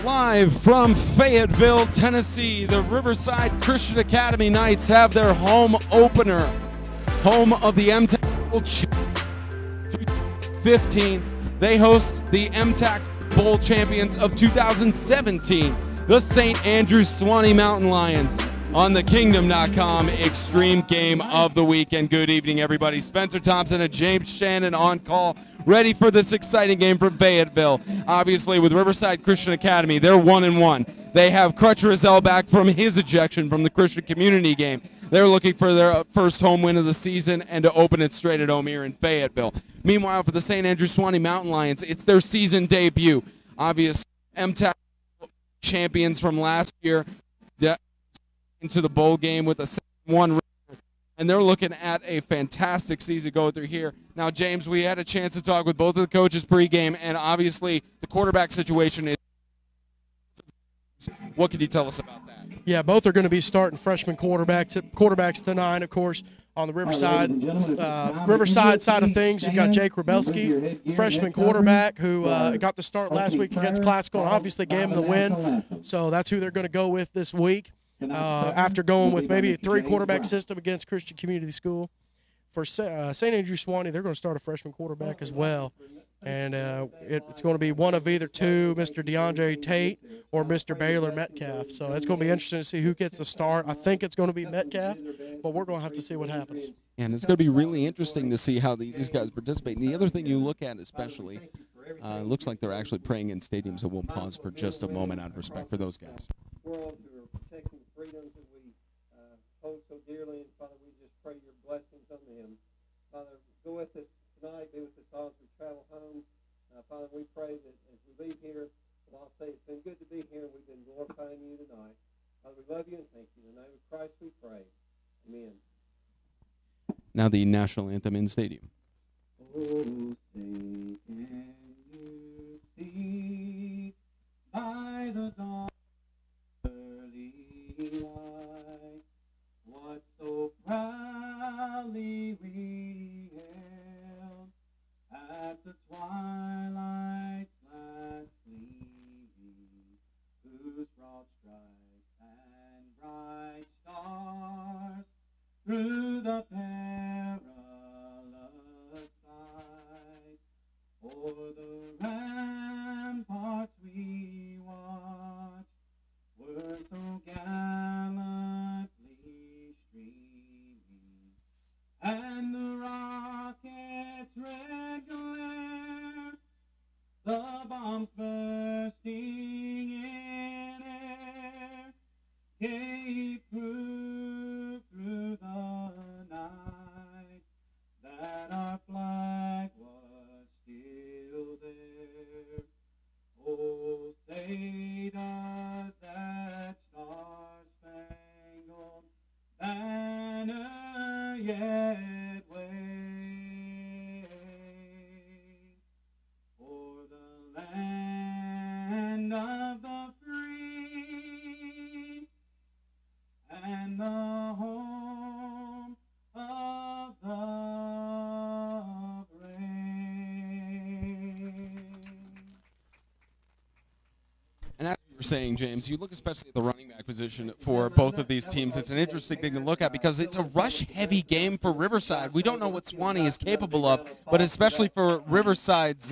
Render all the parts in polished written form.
Live from Fayetteville, Tennessee, the Riverside Christian Academy Knights have their home opener. Home of the MTAC 2015. They host the MTAC Bowl champions of 2017, the St. Andrews Sewanee Mountain Lions, on the Kingdom.com Extreme Game of the Weekend. Good evening, everybody. Spencer Thompson and James Shannon on call, ready for this exciting game from Fayetteville. Obviously, with Riverside Christian Academy, they're 1-1. They have Crutch Rizell back from his ejection from the Christian Community game. They're looking for their first home win of the season and to open it straight at home here in Fayetteville. Meanwhile, for the St. Andrews Sewanee Mountain Lions, it's their season debut. Obvious MTAC champions from last year into the bowl game with a 7-1 record, and they're looking at a fantastic season going through here. Now, James, we had a chance to talk with both of the coaches pregame, and obviously the quarterback situation is. What can you tell us about that? Yeah, both are going to be starting freshman quarterbacks tonight, of course. On the Riverside side of things, you've got Jake Rebelski, freshman quarterback, who got the start last week against Classical and obviously gave him the win. So that's who they're going to go with this week. After going with maybe a 3-quarterback system against Christian Community School. For St. Andrews Sewanee, they're going to start a freshman quarterback as well. And it's going to be one of either two, Mr. DeAndre Tate or Mr. Baylor Metcalf. So it's going to be interesting to see who gets the start. I think it's going to be Metcalf, but we're going to have to see what happens. And it's going to be really interesting to see how these guys participate. And the other thing you look at especially, it looks like they're actually praying in stadium, so we'll pause for just a moment out of respect for those guys. World who are protecting the freedoms that we hold so dearly, and Father, we just pray your blessings on them. Father, go with us tonight, be with us all as we travel home. Father, we pray that as we leave here, we'll all say it's been good to be here, and we've been glorifying you tonight. Father, we love you and thank you. In the name of Christ we pray. Amen. Now the national anthem in stadium. Oh, say, can you see by the dawn early light what so proudly we hailed at the twilight's last gleaming, whose broad stripes and bright stars through the perilous fight o'er the ramparts we watched were so gallantly streaming, and the rocket's red glare, the bombs bursting in air, gave proof through the night that our flag was still there. Oh, say does that star-spangled banner yet wave for the land of the free and the home of the brave. And as you were saying, James, you look especially at the running back position for both of these teams. It's an interesting thing to look at because it's a rush-heavy game for Riverside. We don't know what Sewanee is capable of, but especially for Riverside's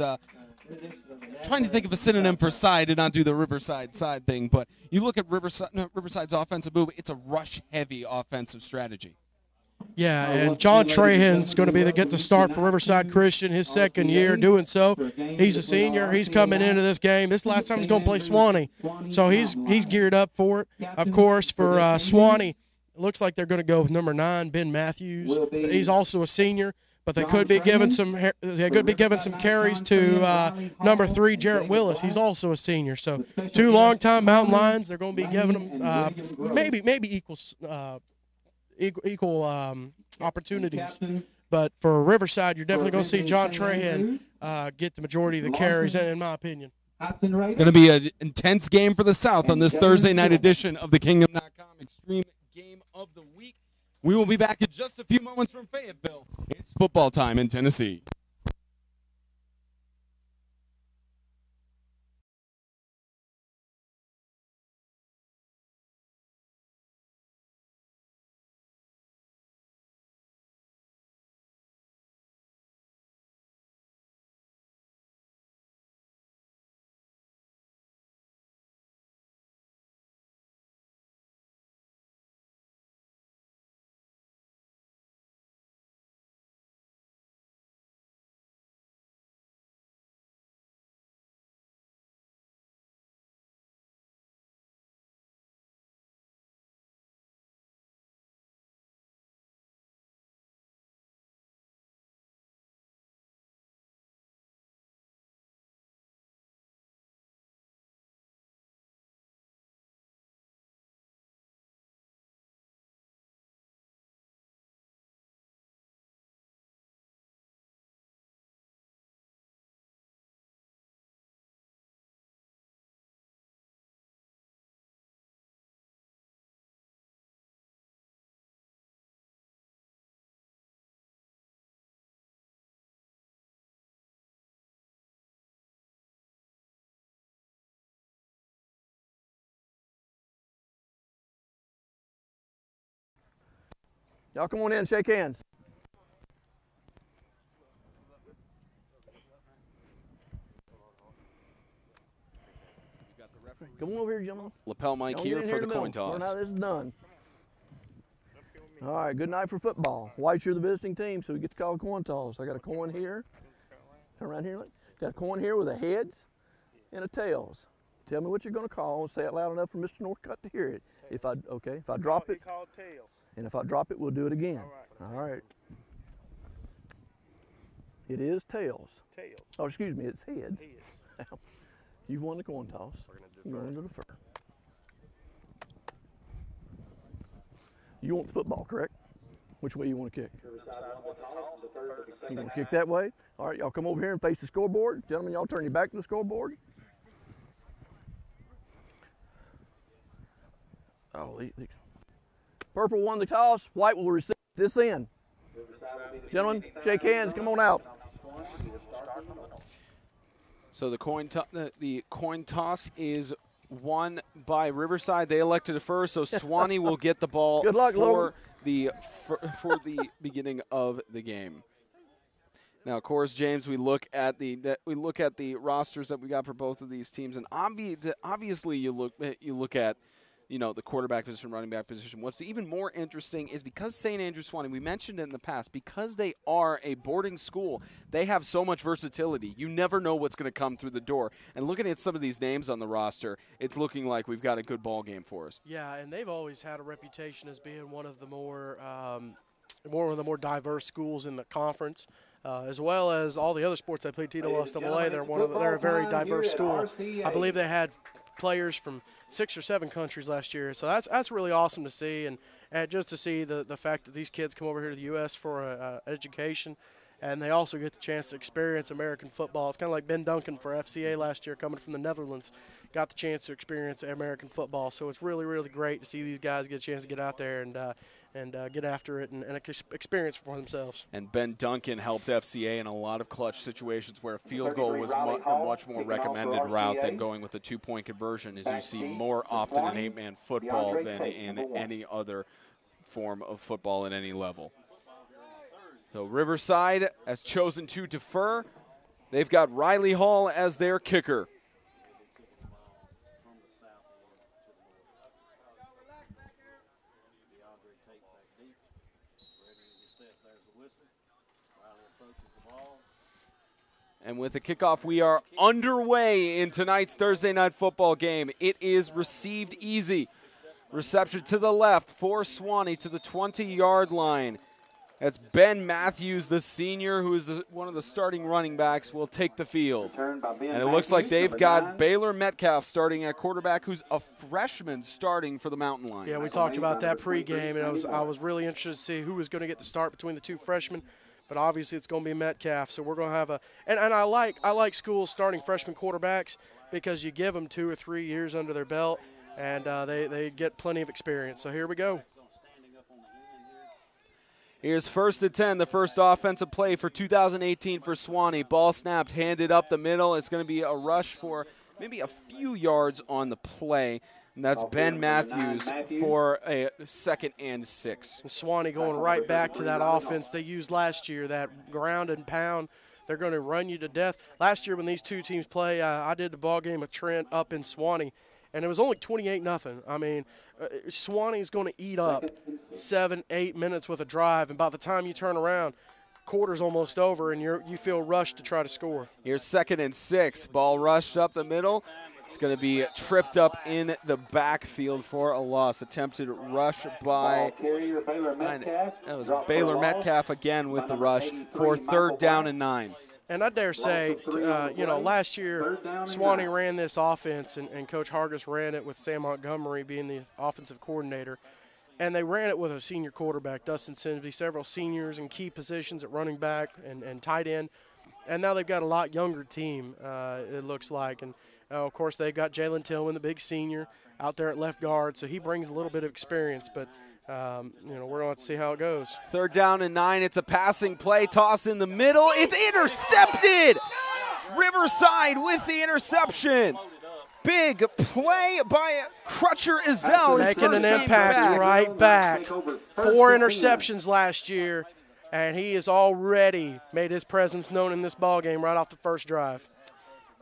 trying to think of a synonym for side and not do the Riverside side thing, but you look at Riverside's offensive move, it's a rush-heavy offensive strategy. Yeah, and John Trahan's going to be get the start for Riverside Christian, his second year doing so. He's a senior. He's coming into this game. This last time he's going to play Sewanee, so he's geared up for it. Of course, for Sewanee, it looks like they're going to go with number 9, Ben Matthews. He's also a senior, but they could be giving some carries to number 3, Jarrett Willis. He's also a senior. So 2 longtime Mountain Lions. They're going to be giving them maybe equal opportunities. But for Riverside, you're definitely going to see John Trahan get the majority of the carries, in my opinion. It's going to be an intense game for the South on this Thursday night edition of the Kingdom.com Extreme Game of the Week. We will be back in just a few moments from Fayetteville. It's football time in Tennessee. Y'all come on in and shake hands. Come on over here, gentlemen. Lapel mic here for the coin toss. Now this is done. All right, good night for football. Whites, you're the visiting team, so we get to call a coin toss. I got a coin here. Turn around here. Look. Got a coin here with a heads and a tails. Tell me what you're going to call and say it loud enough for Mr. Northcutt to hear it. If I drop it, tails. And if I drop it, we'll do it again. All right. It is tails. Tails. Oh, excuse me, it's heads. You won the coin toss. You're going to defer. You want the football, correct? Which way you want to kick? You want to kick that way? All right, y'all come over here and face the scoreboard. Gentlemen, y'all turn your back to the scoreboard. Oh, purple won the toss. White will receive this end. Gentlemen, shake hands. Come on out. So the coin toss is won by Riverside. They elected it first, so Sewanee will get the ball Good luck, for the beginning of the game. Now, of course, James, we look at the rosters that we got for both of these teams, and obviously you look at the quarterback position, running back position. What's even more interesting is because St. Andrew Sewanee, we mentioned it in the past, because they are a boarding school, they have so much versatility. You never know what's going to come through the door. And looking at some of these names on the roster, it's looking like we've got a good ball game for us. Yeah, and they've always had a reputation as being one of the more diverse schools in the conference. As well as all the other sports they play TWSAA, they're a very diverse school. I believe they had players from 6 or 7 countries last year, so that's really awesome to see, and just to see the fact that these kids come over here to the U.S. for education, and they also get the chance to experience American football. It's kind of like Ben Duncan for FCA last year, coming from the Netherlands, got the chance to experience American football. So it's really, really great to see these guys get a chance to get out there and get after it and experience it for themselves. And Ben Duncan helped FCA in a lot of clutch situations where a field goal was a much more recommended route than going with a 2-point conversion, as you see more often in 8-man football than in any other form of football at any level. So Riverside has chosen to defer. They've got Riley Hall as their kicker. And with the kickoff, we are underway in tonight's Thursday night football game. It is received easy. Reception to the left for Sewanee to the 20-yard line. That's Ben Matthews, the senior, who is one of the starting running backs, will take the field. And it looks like they've got Baylor Metcalf starting at quarterback, who's a freshman starting for the Mountain Lions. Yeah, we talked about that pregame, and I was really interested to see who was going to get the start between the two freshmen. But obviously it's going to be Metcalf, so we're going to have and I like schools starting freshman quarterbacks because you give them 2 or 3 years under their belt, and they get plenty of experience. So here we go. Here's 1st and 10, the first offensive play for 2018 for Sewanee. Ball snapped, handed up the middle. It's going to be a rush for maybe a few yards on the play. And that's Ben Matthews for a 2nd and 6. And Sewanee going right back to that offense they used last year, that ground and pound. They're going to run you to death. Last year when these two teams play, I did the ball game with Trent up in Sewanee, and it was only 28-0. I mean, Sewanee is going to eat up 7-8 minutes with a drive, and by the time you turn around, quarter's almost over, and you feel rushed to try to score. Here's 2nd and 6. Ball rushed up the middle. It's going to be tripped up in the backfield for a loss. Attempted rush by Baylor Metcalf again with the rush for 3rd down and 9. And I dare say, last year Sewanee ran this offense, and Coach Hargis ran it with Sam Montgomery being the offensive coordinator. And they ran it with a senior quarterback, Dustin Simsby, several seniors in key positions at running back and tight end. And now they've got a lot younger team, it looks like. And, of course, they've got Jalen Tillman, the big senior, out there at left guard. So he brings a little bit of experience. But, we're going to have to see how it goes. 3rd down and 9. It's a passing play. Toss in the middle. It's intercepted. Riverside with the interception. Big play by Crutcher Ezell. Making an impact right back. 4 interceptions last year, and he has already made his presence known in this ballgame right off the first drive.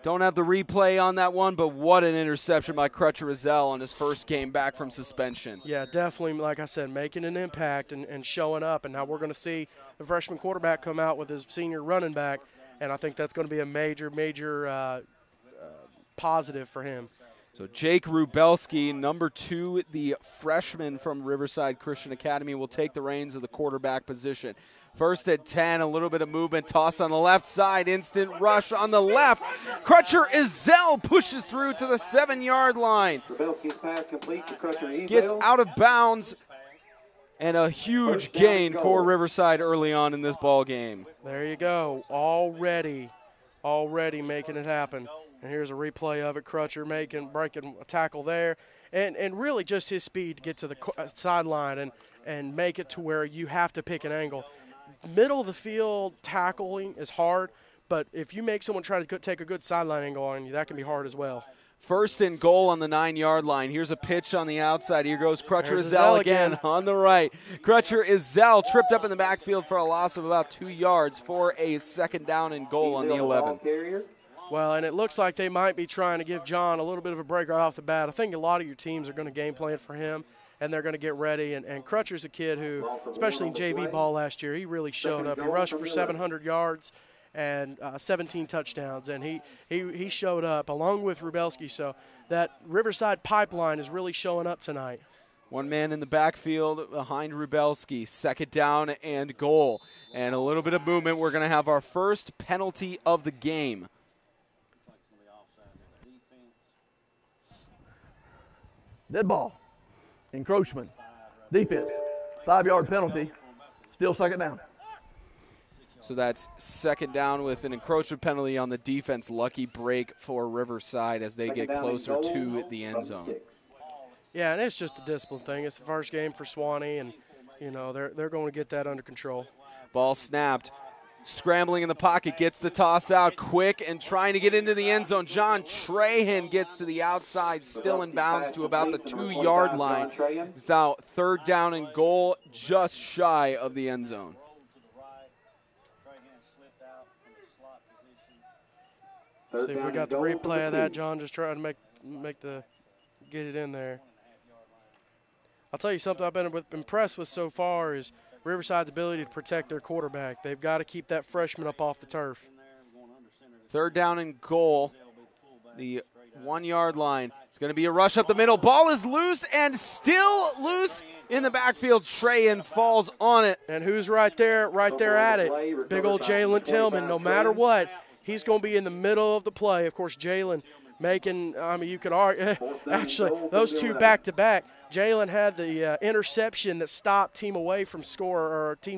Don't have the replay on that one, but what an interception by Crutcher Ezell on his first game back from suspension. Yeah, definitely, like I said, making an impact and showing up. And now we're going to see the freshman quarterback come out with his senior running back, and I think that's going to be a major positive for him. So Jake Rubelski, number 2, the freshman from Riverside Christian Academy, will take the reins of the quarterback position. First and 10, a little bit of movement, toss on the left side, instant rush on the left. Crutcher Ezell pushes through to the 7-yard line. Gets out of bounds, and a huge gain for Riverside early on in this ball game. There you go, already making it happen. And here's a replay of it. Crutcher breaking a tackle there. And really just his speed to get to the sideline and make it to where you have to pick an angle. Middle of the field tackling is hard, but if you make someone try to take a good sideline angle on you, that can be hard as well. First and goal on the 9-yard line. Here's a pitch on the outside. Here goes Crutcher Ezell again on the right. Crutcher Ezell tripped up in the backfield for a loss of about 2 yards for a second down and goal on the 11. Well, and it looks like they might be trying to give John a little bit of a break right off the bat. I think a lot of your teams are going to game plan for him, and they're going to get ready. And Crutcher's a kid who, especially in JV ball last year, he really showed up. He rushed for 700 yards and 17 touchdowns, and he showed up along with Rubelski. So that Riverside pipeline is really showing up tonight. One man in the backfield behind Rubelski. Second down and goal. And a little bit of movement. We're going to have our first penalty of the game. Dead ball, encroachment, defense, 5-yard penalty, still second down. So that's second down with an encroachment penalty on the defense. Lucky break for Riverside as they get closer to the end zone. Yeah, and it's just a discipline thing. It's the first game for Sewanee, and you know they're going to get that under control. Ball snapped. Scrambling in the pocket, gets the toss out quick and trying to get into the end zone. John Trahan gets to the outside, still in bounds to about the 2-yard line. It's now third down and goal, just shy of the end zone. See if we got the replay of that. John just trying to get it in there. I'll tell you something I've been impressed with so far is Riverside's ability to protect their quarterback. They've got to keep that freshman up off the turf. Third down and goal, the 1-yard line. It's going to be a rush up the middle. Ball is loose and still loose in the backfield. Trahan falls on it. And who's right there at it? Big old Jalen Tillman. No matter what, he's going to be in the middle of the play. Of course, Jalen making, you could argue, actually, those two back-to-back. Jalen had the interception that stopped Team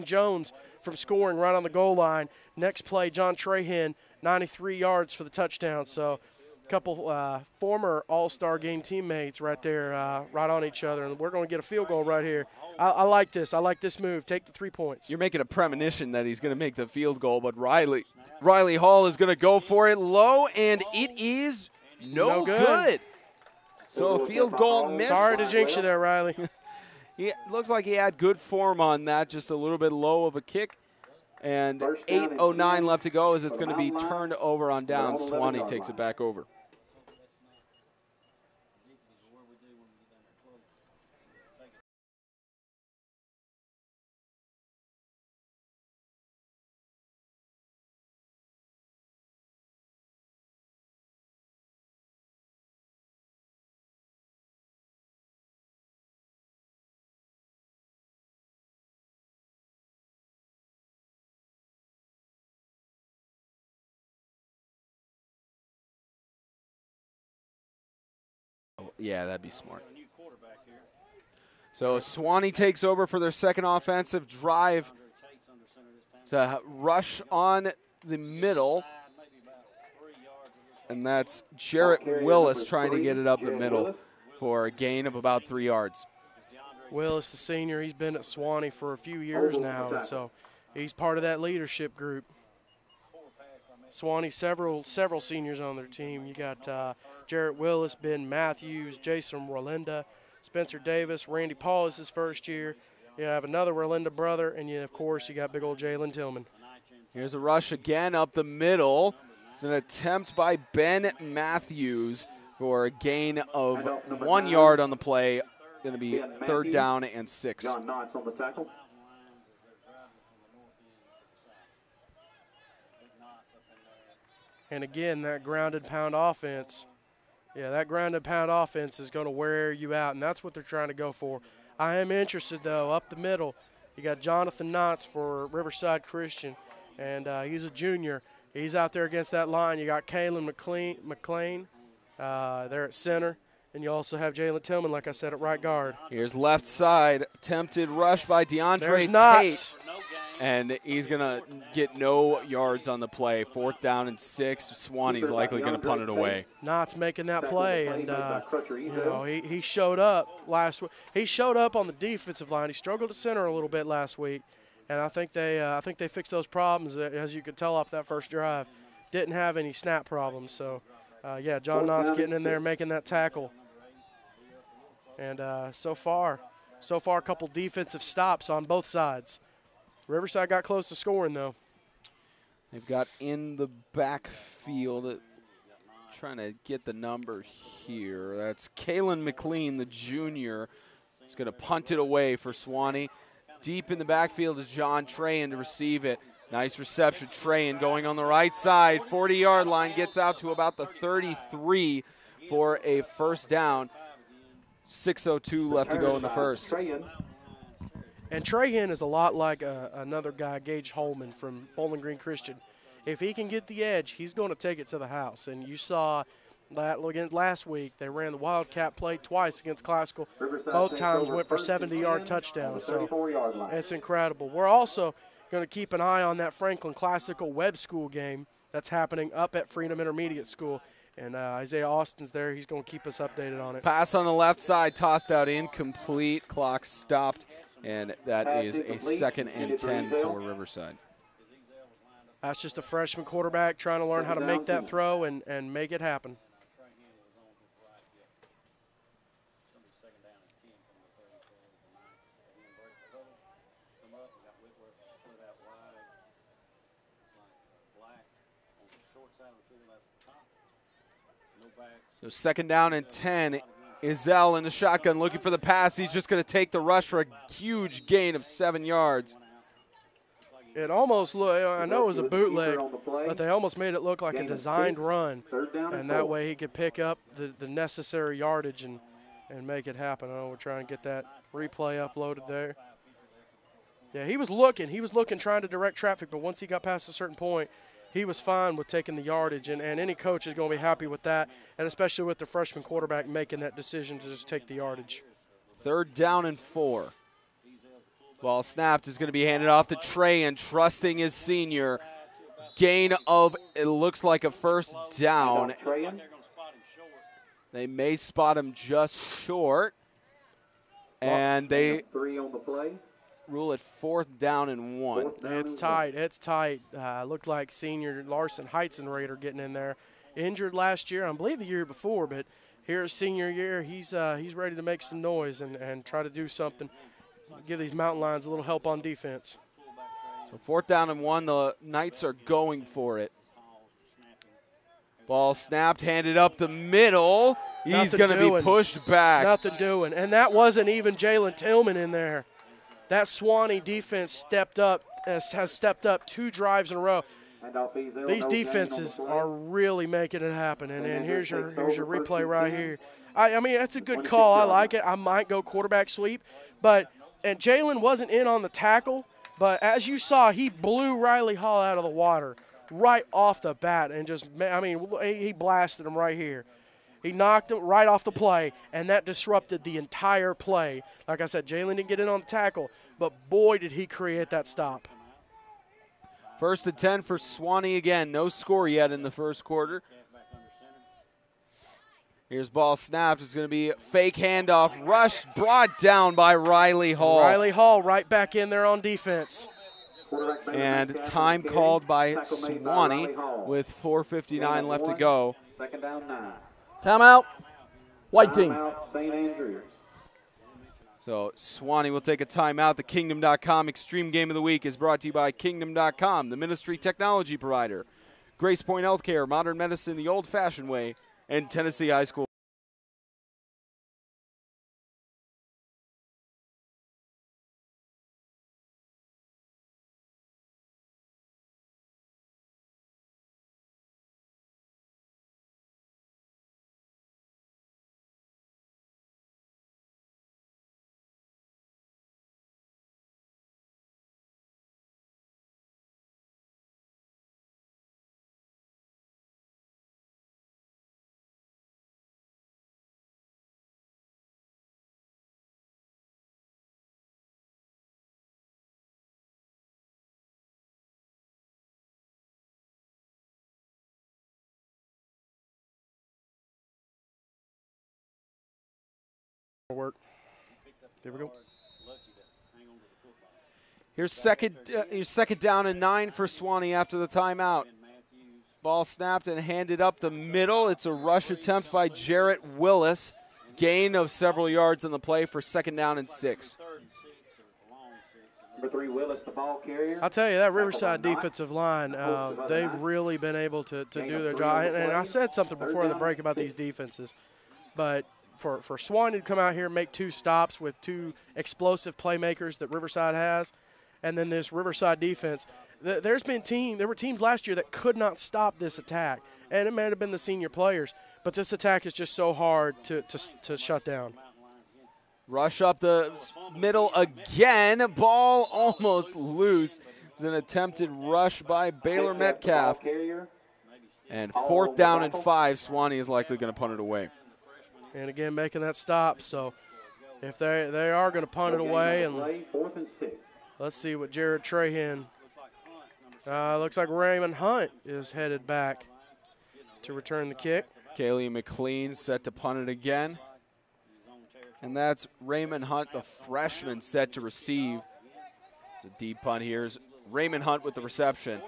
Jones from scoring right on the goal line. Next play, John Trahan, 93 yards for the touchdown. So a couple former All-Star game teammates right there, right on each other. And we're going to get a field goal right here. I like this. I like this move. Take the 3 points. You're making a premonition that he's going to make the field goal, but Riley Hall is going to go for it low, and it is no good. So a field goal missed. Sorry to jinx you there, Riley. It looks like he had good form on that, just a little bit low of a kick. And 8:09 left to go as it's going to be turned over on down. Sewanee takes it back over. Yeah, that'd be smart. So Sewanee takes over for their second offensive drive. It's a rush on the middle. And that's Jarrett Willis trying to get it up the middle for a gain of about 3 yards. Willis, the senior, he's been at Sewanee for a few years now, and so he's part of that leadership group. Sewanee, several seniors on their team. You got Jarrett Willis, Ben Matthews, Jason Rolinda, Spencer Davis, Randy Paul is his first year. You have another Rolinda brother, and of course, you got big old Jalen Tillman. Here's a rush again up the middle. It's an attempt by Ben Matthews for a gain of 1 yard on the play. Going to be 3rd down and 6. John Knotts on the tackle. And again, that grounded pound offense. Yeah, that grounded pound offense is going to wear you out, and that's what they're trying to go for. I am interested, though, up the middle. You got Jonathan Knotts for Riverside Christian, and he's a junior. He's out there against that line. You got Kalen McLean there at center, and you also have Jalen Tillman, like I said, at right guard. Here's left side, attempted rush by DeAndre There's Tate. Knotts. And he's going to get no yards on the play. 4th down and 6. Sewanee's likely going to punt it away. Knott's making that play, and you know, he showed up last week. He showed up on the defensive line. He struggled at center a little bit last week, and I think they fixed those problems, as you could tell off that first drive. Didn't have any snap problems. So, yeah, John Knotts getting in there, making that tackle. And so far a couple defensive stops on both sides. Riverside got close to scoring, though. They've got in the backfield, trying to get the number here. That's Kalen McLean, the junior. He's going to punt it away for Sewanee. Deep in the backfield is John Trahan to receive it. Nice reception. Trahan going on the right side. 40-yard line, gets out to about the 33 for a 1st down. 6:02 left to go in the first. And Trahan is a lot like another guy, Gage Holman from Bowling Green Christian. If he can get the edge, he's going to take it to the house. And you saw that last week. They ran the Wildcat play twice against Classical. Both times went for 70-yard touchdowns. So it's incredible. We're also going to keep an eye on that Franklin Classical Web School game that's happening up at Freedom Intermediate School. And Isaiah Austin's there. He's going to keep us updated on it. Pass on the left side, tossed out incomplete. Clock stopped. And that is a 2nd and 10 for Riverside. That's just a freshman quarterback trying to learn how to make that throw and make it happen. So 2nd down and 10. Izell in the shotgun looking for the pass. He's just going to take the rush for a huge gain of 7 yards. It almost looked, I know it was a bootleg, but they almost made it look like a designed run. And that way he could pick up the necessary yardage and make it happen. Oh, we're trying to get that replay uploaded there. Yeah, he was looking, trying to direct traffic, but once he got past a certain point, he was fine with taking the yardage, and any coach is going to be happy with that, and especially with the freshman quarterback making that decision to just take the yardage. 3rd down and 4. Ball snapped is going to be handed off to Trahan, trusting his senior. Gain of, it looks like a 1st down. They may spot him just short, and they rule it 4th down and 1. It's tight. It's tight. Looked like senior Larson Heitzen-Rader getting in there. Injured last year, I believe the year before, but here senior year, he's ready to make some noise and try to do something. Give these Mountain Lions a little help on defense. So 4th down and 1. The Knights are going for it. Ball snapped, handed up the middle. He's going to be pushed back. Nothing doing. And that wasn't even Jalen Tillman in there. That Sewanee defense has stepped up 2 drives in a row. These defenses are really making it happen. And here's your replay right here. I mean, that's a good call. I like it. I might go quarterback sweep. And Jalen wasn't in on the tackle, but as you saw, he blew Riley Hall out of the water right off the bat and he blasted him right here. He knocked him right off the play, and that disrupted the entire play. Like I said, Jalen didn't get in on the tackle, but boy, did he create that stop. 1st and 10 for Sewanee again. No score yet in the first quarter. Here's ball snapped. It's going to be fake handoff. Rush brought down by Riley Hall. Riley Hall right back in there on defense. And time called by Sewanee with 4:59 left to go. 2nd down 9. Timeout. White team. St. Andrews. So Sewanee will take a timeout. The Kingdom.com Extreme Game of the Week is brought to you by Kingdom.com, the ministry technology provider, Grace Point Healthcare, modern medicine the old-fashioned way, and Tennessee High School. Work. There we go. Here's second down and 9 for Sewanee after the timeout. Ball snapped and handed up the middle. It's a rush attempt by Jarrett Willis. Gain of several yards on the play for 2nd down and 6. Number 3, Willis, the ball carrier. I'll tell you, that Riverside defensive line, they've really been able to do their job. And I said something before the break about these defenses, but for Sewanee to come out here and make 2 stops with 2 explosive playmakers that Riverside has, and then this Riverside defense, there were teams last year that could not stop this attack, and it may have been the senior players, but this attack is just so hard to shut down. Rush up the middle again. Ball almost loose. It was an attempted rush by Baylor Metcalf. And 4th down and 5, Sewanee is likely going to punt it away. And again, making that stop. So if they are going to punt it away, and let's see what Jared Trahan. Looks like Raymond Hunt is headed back to return the kick. Kaylee McLean set to punt it again. And that's Raymond Hunt, the freshman, set to receive. It's a deep punt here. Raymond Hunt with the reception.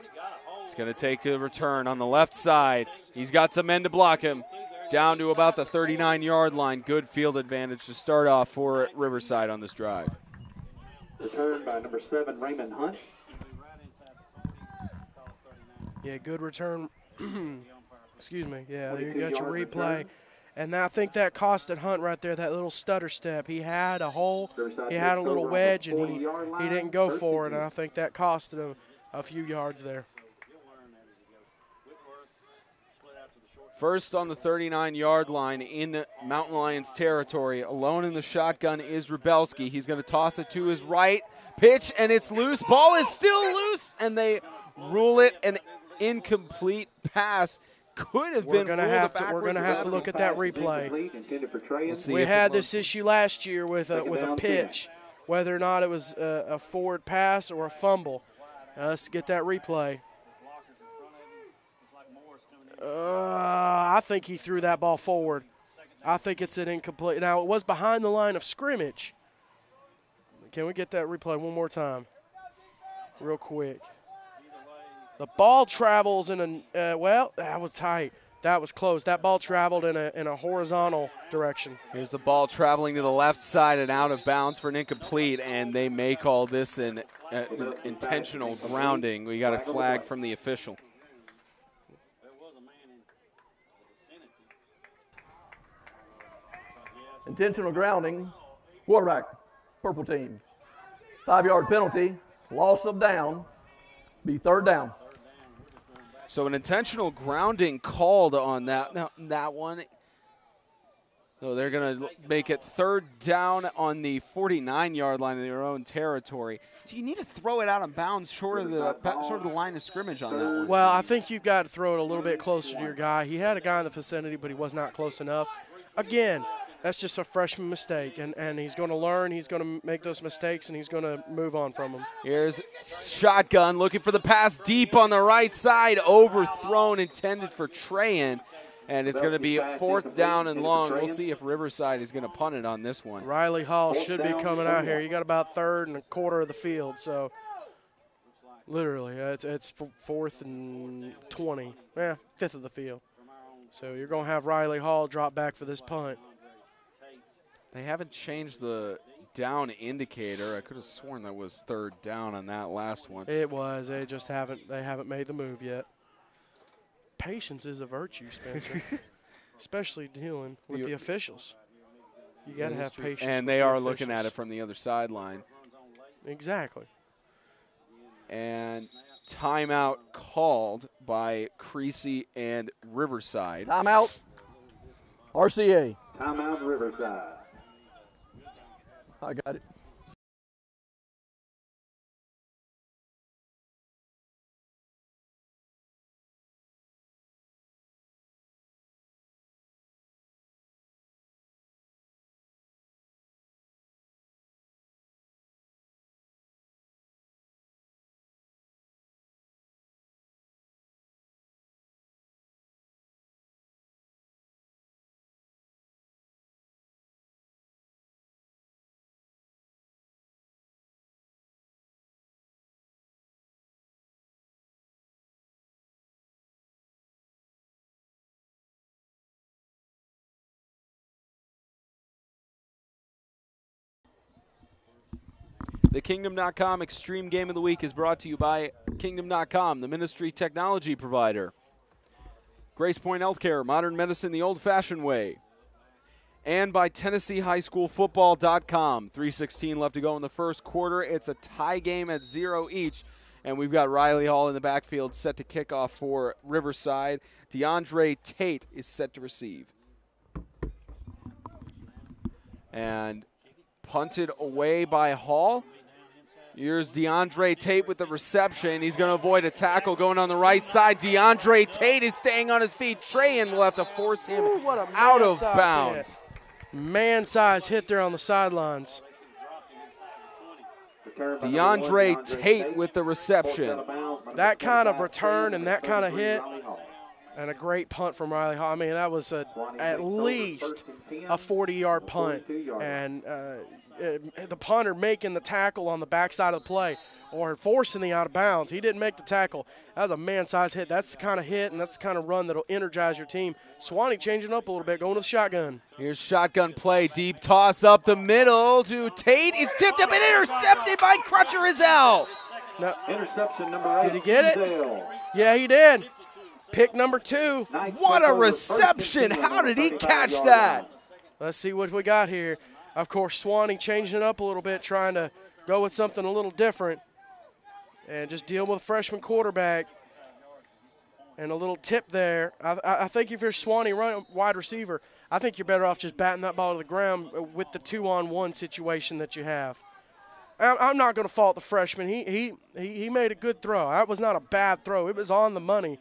He's going to take a return on the left side. He's got some men to block him. Down to about the 39-yard line. Good field advantage to start off for Riverside on this drive. Return by number 7, Raymond Hunt. Yeah, good return. Excuse me. Yeah, you got your replay. And I think that costed Hunt right there, that little stutter step. He had a hole, he had a little wedge, and he didn't go for it. And I think that costed him a few yards there. First on the 39-yard line in Mountain Lions territory. Alone in the shotgun is Rubelski. He's going to toss it to his right. Pitch, and it's loose. Ball is still loose, and they rule it an incomplete pass. Could have been ruled backwards. We're going to have to look at that replay. We'll we had this issue last year with a pitch, whether or not it was a forward pass or a fumble. Let's get that replay. I think he threw that ball forward. I think it's an incomplete. Now, it was behind the line of scrimmage. Can we get that replay one more time? Real quick. The ball travels in a, well, that was tight. That was close. That ball traveled in a horizontal direction. Here's the ball traveling to the left side and out of bounds for an incomplete, and they may call this an intentional grounding. We got a flag from the official. Intentional grounding, quarterback, purple team. 5-yard penalty, loss of down, be 3rd down. So an intentional grounding called on that one. So they're going to make it 3rd down on the 49-yard line in their own territory. So you need to throw it out of bounds short of the line of scrimmage on that one. Well, I think you've got to throw it a little bit closer to your guy. He had a guy in the vicinity, but he was not close enough. Again, that's just a freshman mistake, and he's going to learn. He's going to make those mistakes, and he's going to move on from them. Here's shotgun looking for the pass deep on the right side, overthrown, intended for Trahan, and it's going to be 4th down and long. We'll see if Riverside is going to punt it on this one. Riley Hall should be coming out here. You got about 3rd and a quarter of the field, so literally it's 4th and 20. 5th of the field. So you're going to have Riley Hall drop back for this punt. They haven't changed the down indicator. I could have sworn that was third down on that last one. It was. They just haven't made the move yet. Patience is a virtue, Spencer, especially dealing with the officials. You got to have patience. And they are looking at it from the other sideline. Exactly. And timeout called by Creasy and Riverside. Timeout. RCA. Timeout, Riverside. I got it. The Kingdom.com Extreme Game of the Week is brought to you by Kingdom.com, the ministry technology provider. Grace Point Healthcare, modern medicine the old-fashioned way. And by TennesseeHighSchoolFootball.com. 3:16 left to go in the first quarter. It's a tie game at 0 each. And we've got Riley Hall in the backfield set to kick off for Riverside. DeAndre Tate is set to receive. And punted away by Hall. Here's DeAndre Tate with the reception. He's going to avoid a tackle going on the right side. DeAndre Tate is staying on his feet. Trahan will have to force him out of bounds. Man-size hit there on the sidelines. DeAndre Tate with the reception. That kind of return and that kind of hit, and a great punt from Riley Hall. I mean, that was at least a 40-yard punt. And the punter making the tackle on the backside of the play or forcing the out of bounds. He didn't make the tackle. That was a man-sized hit. That's the kind of hit and that's the kind of run that will energize your team. Sewanee changing up a little bit, going to the shotgun. Here's shotgun play. Deep toss up the middle to Tate. It's tipped up and intercepted by Crutcher Rizal. Now, Interception number 8. did he get it? Yeah, he did. Pick number 2. What a reception. How did he catch that? Let's see what we got here. Of course, Sewanee changing it up a little bit, trying to go with something a little different and just deal with a freshman quarterback. And a little tip there. I think if you're Sewanee wide receiver, I think you're better off just batting that ball to the ground with the 2-on-1 situation that you have. I'm not going to fault the freshman. He made a good throw. That was not a bad throw. It was on the money.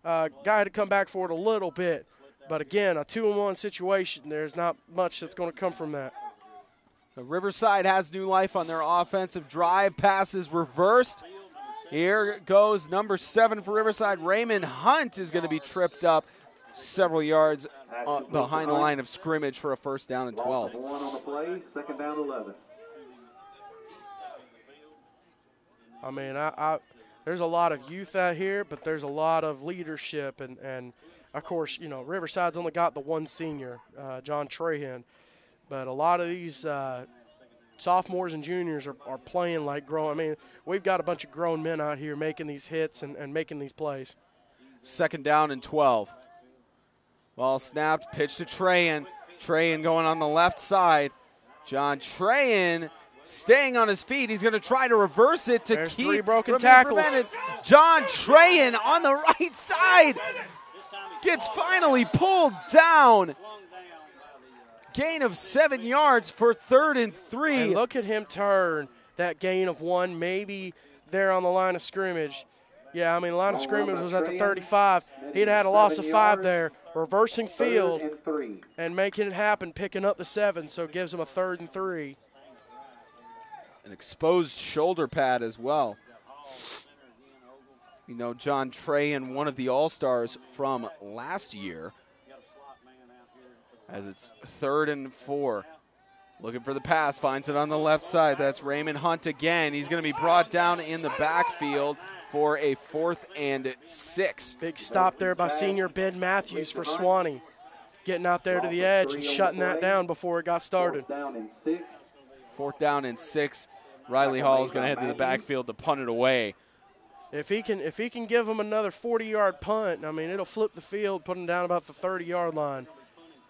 Guy had to come back for it a little bit. But, again, a 2-on-1 situation, there's not much that's going to come from that. The Riverside has new life on their offensive drive. Passes reversed. Here goes number 7 for Riverside. Raymond Hunt is going to be tripped up several yards behind the line of scrimmage for a first down and 12. 1 on the play, second down 11. I mean, there's a lot of youth out here, but there's a lot of leadership. And of course, you know, Riverside's only got the one senior, John Trahan. But a lot of these sophomores and juniors are playing like grown. I mean, we've got a bunch of grown men out here making these hits and making these plays. Second down and 12. Ball snapped, pitch to Trahan. Trahan going on the left side. John Trahan staying on his feet. He's going to try to reverse it to There's keep 3 broken tackles. prevented. John Trahan on the right side gets finally pulled down. Gain of 7 yards for 3rd and 3. And look at him turn that gain of 1, maybe there on the line of scrimmage. Yeah, I mean, the line of scrimmage was at the 35. He'd had a loss of 5 there, reversing field and making it happen, picking up the 7, so it gives him a 3rd and 3. An exposed shoulder pad as well. You know, John Trahan, one of the All-Stars from last year, as it's 3rd and 4. Looking for the pass, finds it on the left side. That's Raymond Hunt again. He's going to be brought down in the backfield for a 4th and 6. Big stop there by senior Ben Matthews for Sewanee. Getting out there to the edge and shutting that down before it got started. 4th down and 6. Riley Hall is going to head to the backfield to punt it away. If he can give them another 40-yard punt, I mean, it'll flip the field, put them down about the 30-yard line.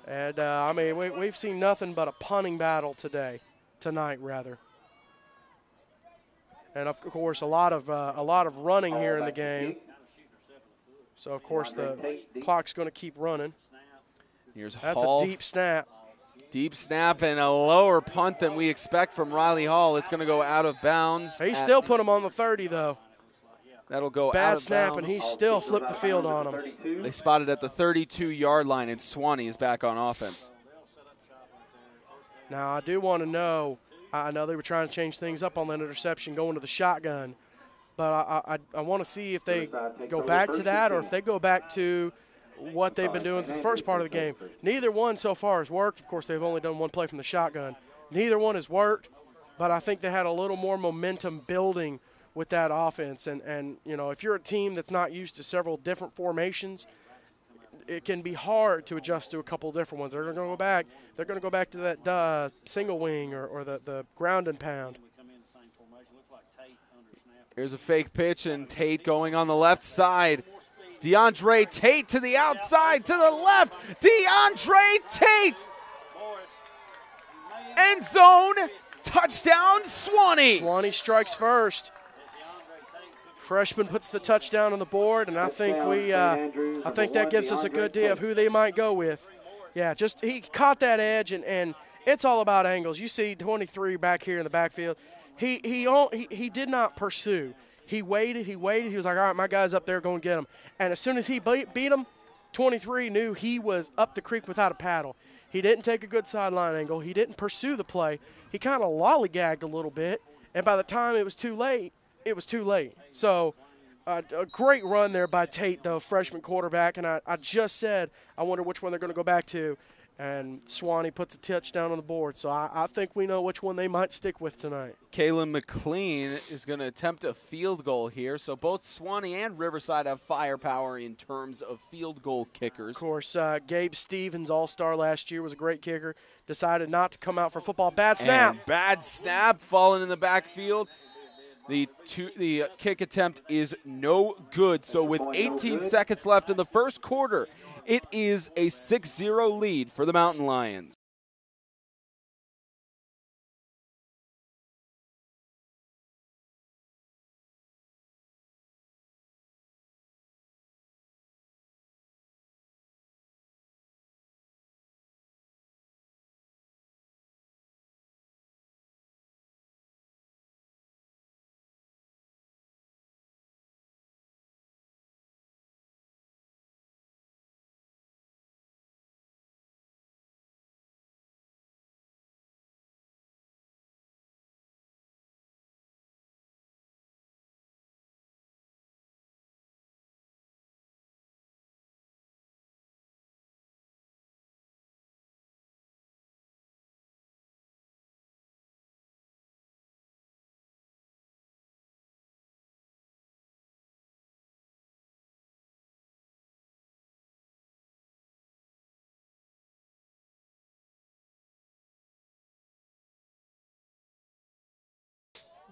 And, I mean, we've seen nothing but a punting battle tonight. And, of course, a lot of running here in the game. So, of course, the clock's going to keep running. Here's That's Hall. a deep snap. Deep snap and a lower punt than we expect from Riley Hall. It's going to go out of bounds. He still put him on the 30, though. That'll go out Bad of snap, bounds. and he still flipped the field on him. They spotted at the 32-yard line, and Sewanee is back on offense. Now, I do want to know, I know they were trying to change things up on that interception going to the shotgun, but I want to see if they go back to that or if they go back to what they've been doing for the first part of the game. Neither one so far has worked. Of course, they've only done one play from the shotgun. Neither one has worked, but I think they had a little more momentum building with that offense. And you know, if you're a team that's not used to several different formations, it can be hard to adjust to a couple of different ones. They're going to go back. They're going to go back to that single wing or the ground and pound. Here's a fake pitch, and Tate going on the left side. DeAndre Tate to the outside, to the left. DeAndre Tate. End zone. Touchdown, Sewanee. Sewanee strikes first. Freshman puts the touchdown on the board, and I think that gives us a good idea of who they might go with. Yeah, just he caught that edge, and it's all about angles. You see 23 back here in the backfield. He did not pursue. He waited. He was like, all right, my guy's up there, going to get him. And as soon as he beat him, 23 knew he was up the creek without a paddle. He didn't take a good sideline angle. He didn't pursue the play. He kind of lollygagged a little bit, and by the time it was too late, it was too late. So a great run there by Tate, though, freshman quarterback. And I just said I wonder which one they're going to go back to. And Sewanee puts a touchdown on the board. So I think we know which one they might stick with tonight. Kalen McLean is going to attempt a field goal here. So both Sewanee and Riverside have firepower in terms of field goal kickers. Of course, Gabe Stevens, all-star last year, was a great kicker. Decided not to come out for football. Bad snap. And bad snap, falling in the backfield. The kick attempt is no good. So with 18 seconds left in the first quarter, it is a 6-0 lead for the Mountain Lions.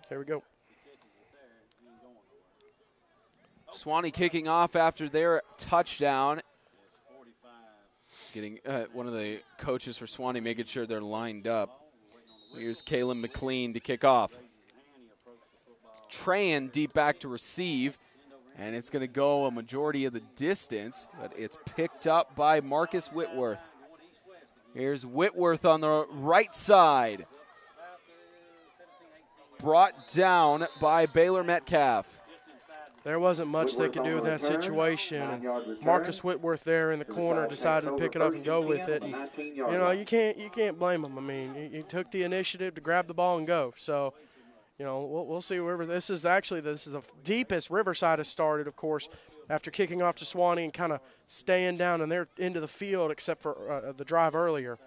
There we go. Sewanee kicking off after their touchdown. Getting one of the coaches for Sewanee making sure they're lined up. Here's Kalen McLean to kick off. Tran deep back to receive, and it's going to go a majority of the distance, but it's picked up by Marcus Whitworth. Here's Whitworth on the right side. Brought down by Baylor Metcalf. There wasn't much they could do in that situation. Marcus Whitworth there in the corner decided to pick it up and go with it. And, you know, you can't blame him. I mean, he took the initiative to grab the ball and go. So, you know, we'll see where this is the deepest Riverside has started, of course, after kicking off to Sewanee and kind of staying down in their into the field except for the drive earlier.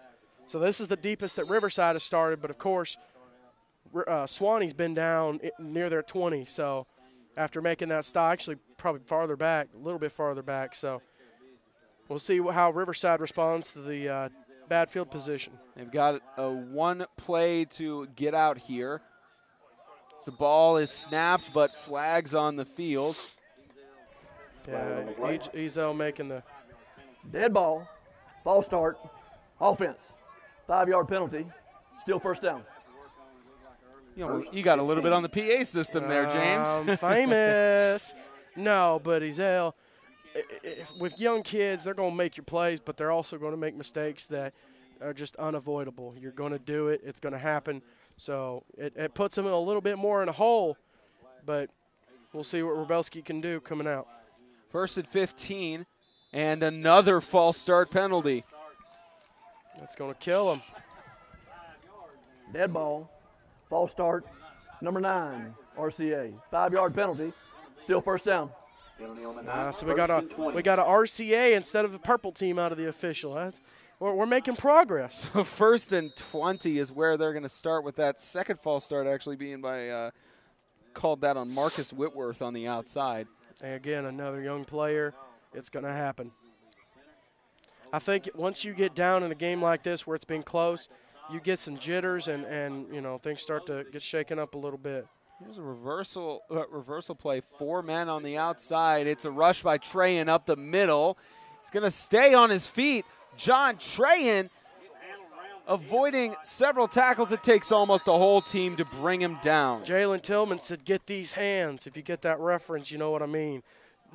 So this is the deepest that Riverside has started, but of course, Sewanee's been down near their 20. So after making that stop, actually probably farther back, a little bit farther back. So we'll see how Riverside responds to the bad field position. They've got one play to get out here. The ball is snapped, but flags on the field. Yeah, Ezo making the dead ball, false start, offense, 5-yard penalty, still first down. You got a little bit on the PA system there, James. Famous. No, but Ezel, with young kids, they're going to make your plays, but they're also going to make mistakes that are just unavoidable. You're going to do it. It's going to happen. So it puts them a little bit more in a hole, but we'll see what Rebelski can do coming out. First and 15, and another false start penalty. That's going to kill him. Dead ball, false start, number 9, RCA. 5-yard penalty, still first down. So we got a RCA instead of the purple team out of the official. We're making progress. So first and 20 is where they're going to start, with that second false start actually being by called that on Marcus Whitworth on the outside. And again, another young player. It's going to happen. I think once you get down in a game like this where it's been close, you get some jitters and things start to get shaken up a little bit. Here's a reversal play. 4 men on the outside. It's a rush by Trahan up the middle. He's going to stay on his feet. John Trahan avoiding several tackles. It takes almost a whole team to bring him down. Jalen Tillman said, get these hands. If you get that reference, you know what I mean.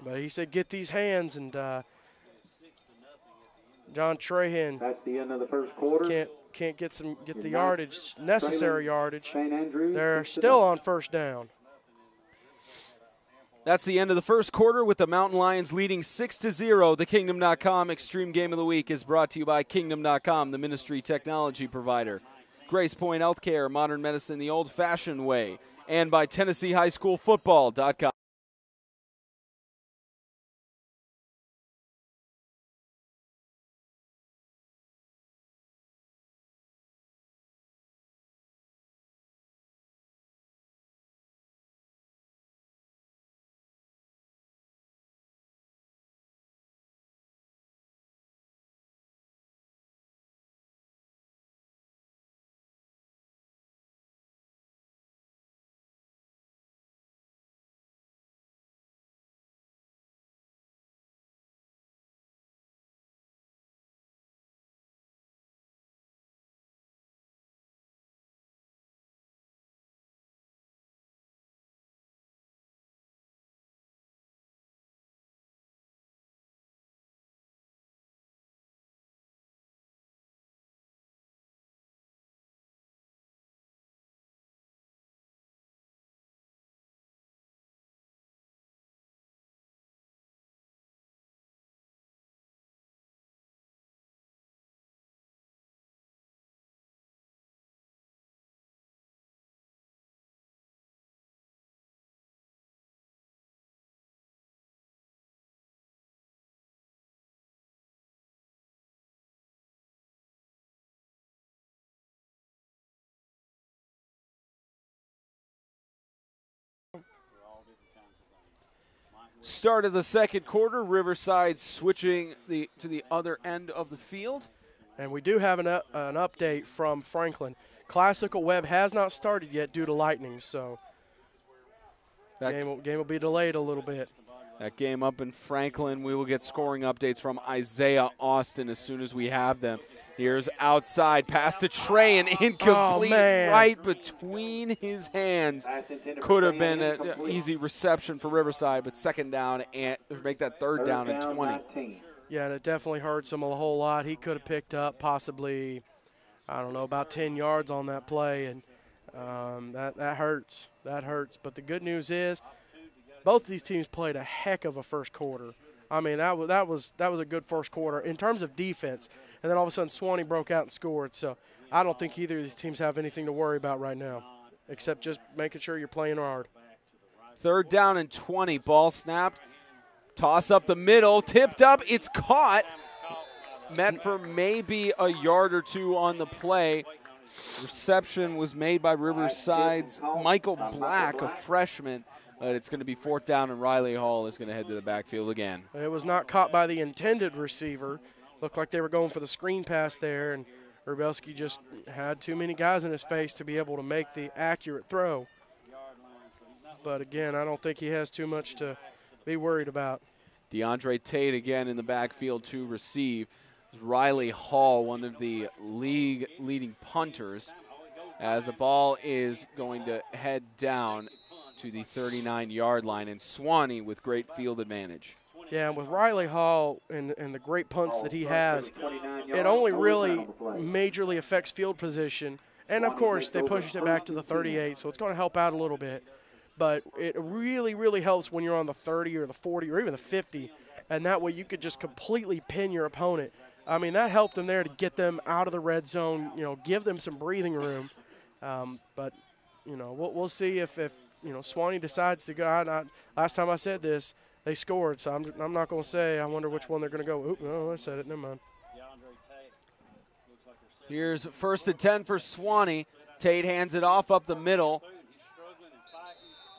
But he said, get these hands, and John Trahan That's the end of the first quarter. Can't get the yardage, necessary yardage. They're still on first down. That's the end of the first quarter, with the Mountain Lions leading 6-0. The Kingdom.com Extreme Game of the Week is brought to you by Kingdom.com, the ministry technology provider. Grace Point Healthcare, modern medicine the old-fashioned way. And by TennesseeHighSchoolFootball.com. Start of the second quarter, Riverside switching to the other end of the field. And we do have an update from Franklin. Classical Web has not started yet due to lightning, so that game will be delayed a little bit. That game up in Franklin, we will get scoring updates from Isaiah Austin as soon as we have them. Here's outside, pass to Trahan, incomplete, right between his hands. Could have been an easy reception for Riverside, but second down and make that third down and 20. Yeah, and it definitely hurts him a whole lot. He could have picked up possibly, I don't know, about 10 yards on that play, and that hurts. That hurts. But the good news is both of these teams played a heck of a first quarter. I mean, that was a good first quarter in terms of defense. And then all of a sudden, Sewanee broke out and scored. So I don't think either of these teams have anything to worry about right now, except just making sure you're playing hard. Third down and 20. Ball snapped. Toss up the middle. Tipped up. It's caught. met for maybe a yard or two on the play. Reception was made by Riverside's Michael Black, a freshman. But it's going to be 4th down, and Riley Hall is going to head to the backfield again. It was not caught by the intended receiver. Looked like they were going for the screen pass there, and Rubelski just had too many guys in his face to be able to make the accurate throw. But again, I don't think he has too much to be worried about. DeAndre Tate again in the backfield to receive. Riley Hall, one of the league leading punters, as the ball is going to head down to the 39-yard line, and Sewanee with great field advantage. Yeah, and with Riley Hall and the great punts that he has, it only really majorly affects field position. And, of course, they pushed it back to the 38, so it's going to help out a little bit. But it really, really helps when you're on the 30 or the 40 or even the 50, and that way you could just completely pin your opponent. I mean, that helped them there to get them out of the red zone, give them some breathing room. But, we'll see if Sewanee decides to go. Last time I said this, they scored, so I'm not going to say I wonder which one they're going to go. Oop, no, I said it. Never mind. Here's 1st and 10 for Sewanee. Tate hands it off up the middle.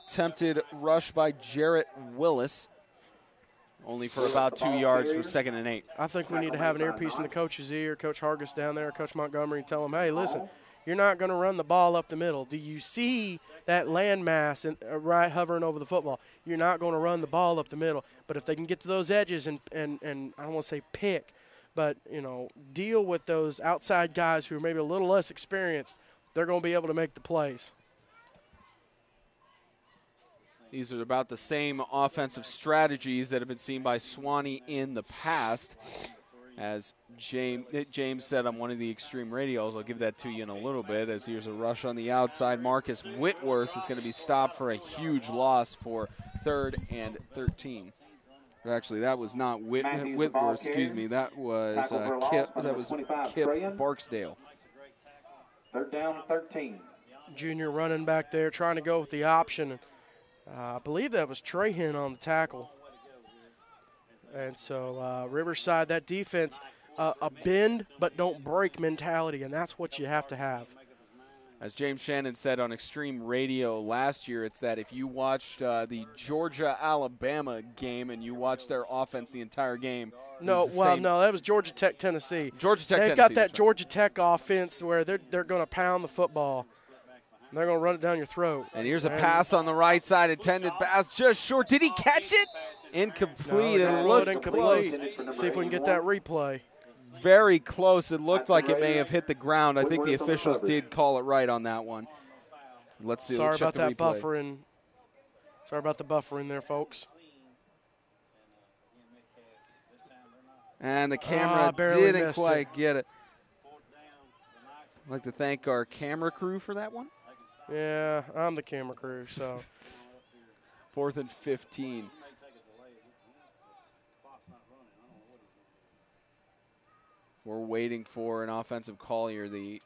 Attempted rush by Jarrett Willis. Only for about 2 yards for 2nd and 8. I think we need to have an earpiece in the coach's ear, Coach Hargis down there, Coach Montgomery, and tell him, hey, listen, you're not going to run the ball up the middle. Do you see that landmass right hovering over the football? You're not going to run the ball up the middle. But if they can get to those edges and I don't want to say pick, but, deal with those outside guys who are maybe a little less experienced, they're going to be able to make the plays. These are about the same offensive strategies that have been seen by Sewanee in the past. As James said on one of the extreme radios, I'll give that to you in a little bit, as here's a rush on the outside. Marcus Whitworth is going to be stopped for a huge loss for 3rd and 13. Or actually, that was not Whitworth, excuse me. That was Kip Barksdale. 3rd down and 13. Junior running back there, trying to go with the option. I believe that was Trahan on the tackle. And so Riverside, that defense, a bend but don't break mentality, and that's what you have to have. As James Shannon said on Extreme Radio last year, it's that if you watched the Georgia-Alabama game and you watched their offense the entire game. No, that was Georgia Tech, Tennessee. They've got that Georgia Tech offense where they're going to pound the football. And they're going to run it down your throat. And here's a pass on the right side, intended pass just short. Did he catch it? Incomplete. No, it looked incomplete. close. See if we can get that replay. Very close. It looked like it may have hit the ground. I think the officials did call it right on that one. Let's see. Sorry about that buffering. Sorry about the buffering there, folks. And the camera didn't quite get it. I'd like to thank our camera crew for that one. Yeah, I'm the camera crew, so. 4th and 15. We're waiting for an offensive call here. The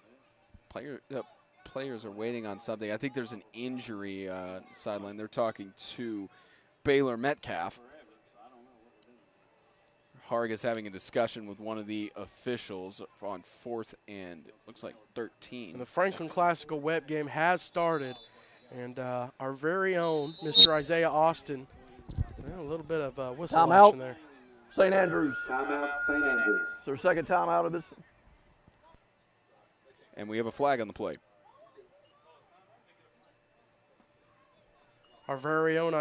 players are waiting on something. I think there's an injury sideline. They're talking to Baylor Metcalf. Hargis having a discussion with one of the officials on 4th and looks like 13. And the Franklin Classical web game has started, and our very own Mr. Isaiah Austin, a little bit of whistle action there. St. Andrews. Timeout, St. Andrews. Is there a second timeout of this? And we have a flag on the play. Our very own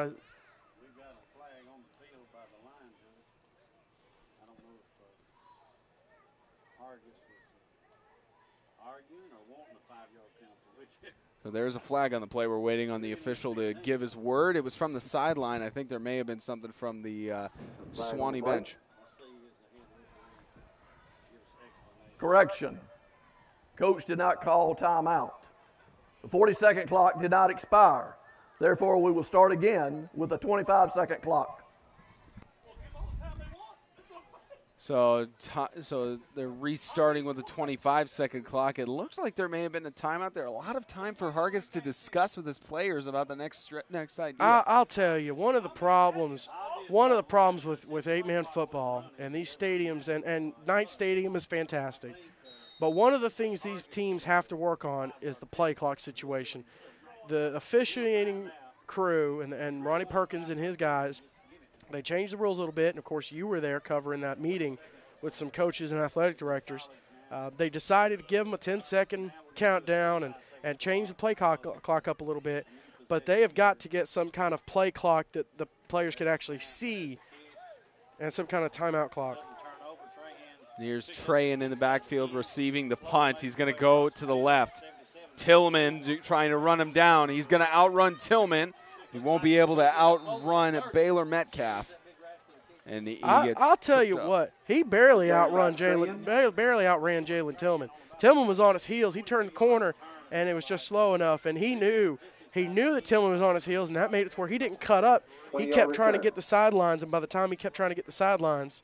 So there's a flag on the play. We're waiting on the official to give his word. It was from the sideline. I think there may have been something from the Sewanee bench. Correction. Coach did not call timeout. The 40-second clock did not expire. Therefore, we will start again with a 25-second clock. So they're restarting with a 25-second clock. It looks like there may have been a timeout there. A lot of time for Hargis to discuss with his players about the next idea. I'll tell you, one of the problems one of the problems with 8-man football and these stadiums, and Knight Stadium is fantastic, but one of the things these teams have to work on is the play clock situation. The officiating crew and Ronnie Perkins and his guys, they changed the rules a little bit, and of course you were there covering that meeting with some coaches and athletic directors. They decided to give them a 10-second countdown and change the play clock up a little bit, but they have got to get some kind of play clock that the players can actually see and some kind of timeout clock. Here's Trayan in the backfield receiving the punt. He's going to go to the left. Tillman trying to run him down. He's going to outrun Tillman. He won't be able to outrun Baylor Metcalf. And I'll tell you what, he barely outran Jalen Tillman. Tillman was on his heels. He turned the corner, and it was just slow enough, and he knew that Tillman was on his heels, and that made it to where he didn't cut up. He kept trying to get the sidelines, and by the time he kept trying to get the sidelines,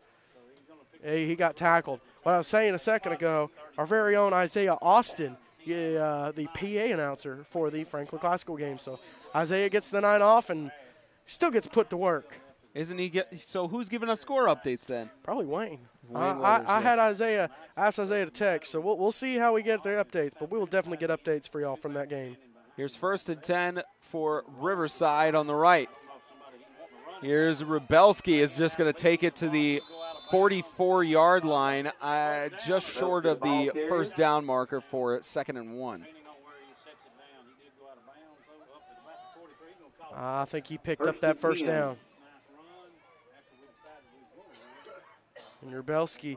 he got tackled. What I was saying a second ago, our very own Isaiah Austin, the PA announcer for the Franklin Classical game. So Isaiah gets the 9 off and still gets put to work. Isn't he? So who's giving us score updates then? Probably Wayne. I had asked Isaiah to text, so we'll see how we get their updates, but we will definitely get updates for y'all from that game. Here's 1st and 10 for Riverside on the right. Here's Rebelski is just going to take it to the 44-yard line, just short of the first down marker for 2nd and 1. I think he picked up that first down. And Rebelski,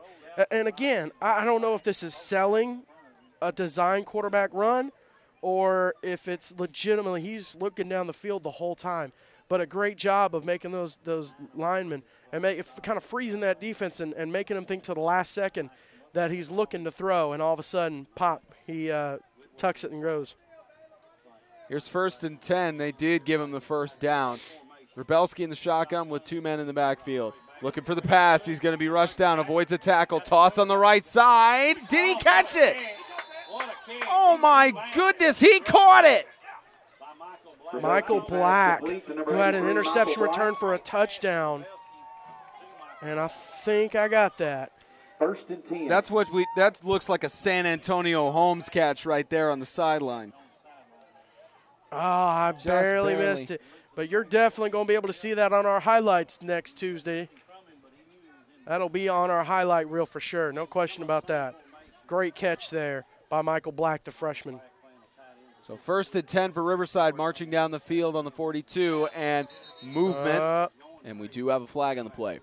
and again, I don't know if this is selling a design quarterback run or if it's legitimately he's looking down the field the whole time. But a great job of making those linemen and kind of freezing that defense and making them think to the last second that he's looking to throw, and all of a sudden, pop, he tucks it and goes. Here's 1st and 10. They did give him the first down. Rebelski in the shotgun with 2 men in the backfield. Looking for the pass. He's going to be rushed down, avoids a tackle. Toss on the right side. Did he catch it? Oh, my goodness. He caught it. Michael Black, who had an interception return for a touchdown. And I think I got that. 1st and 10. That looks like a San Antonio Holmes catch right there on the sideline. Oh, I barely missed it. But you're definitely going to be able to see that on our highlights next Tuesday. That'll be on our highlight reel for sure. No question about that. Great catch there by Michael Black, the freshman. So 1st and 10 for Riverside, marching down the field on the 42, and movement. And we do have a flag on the play.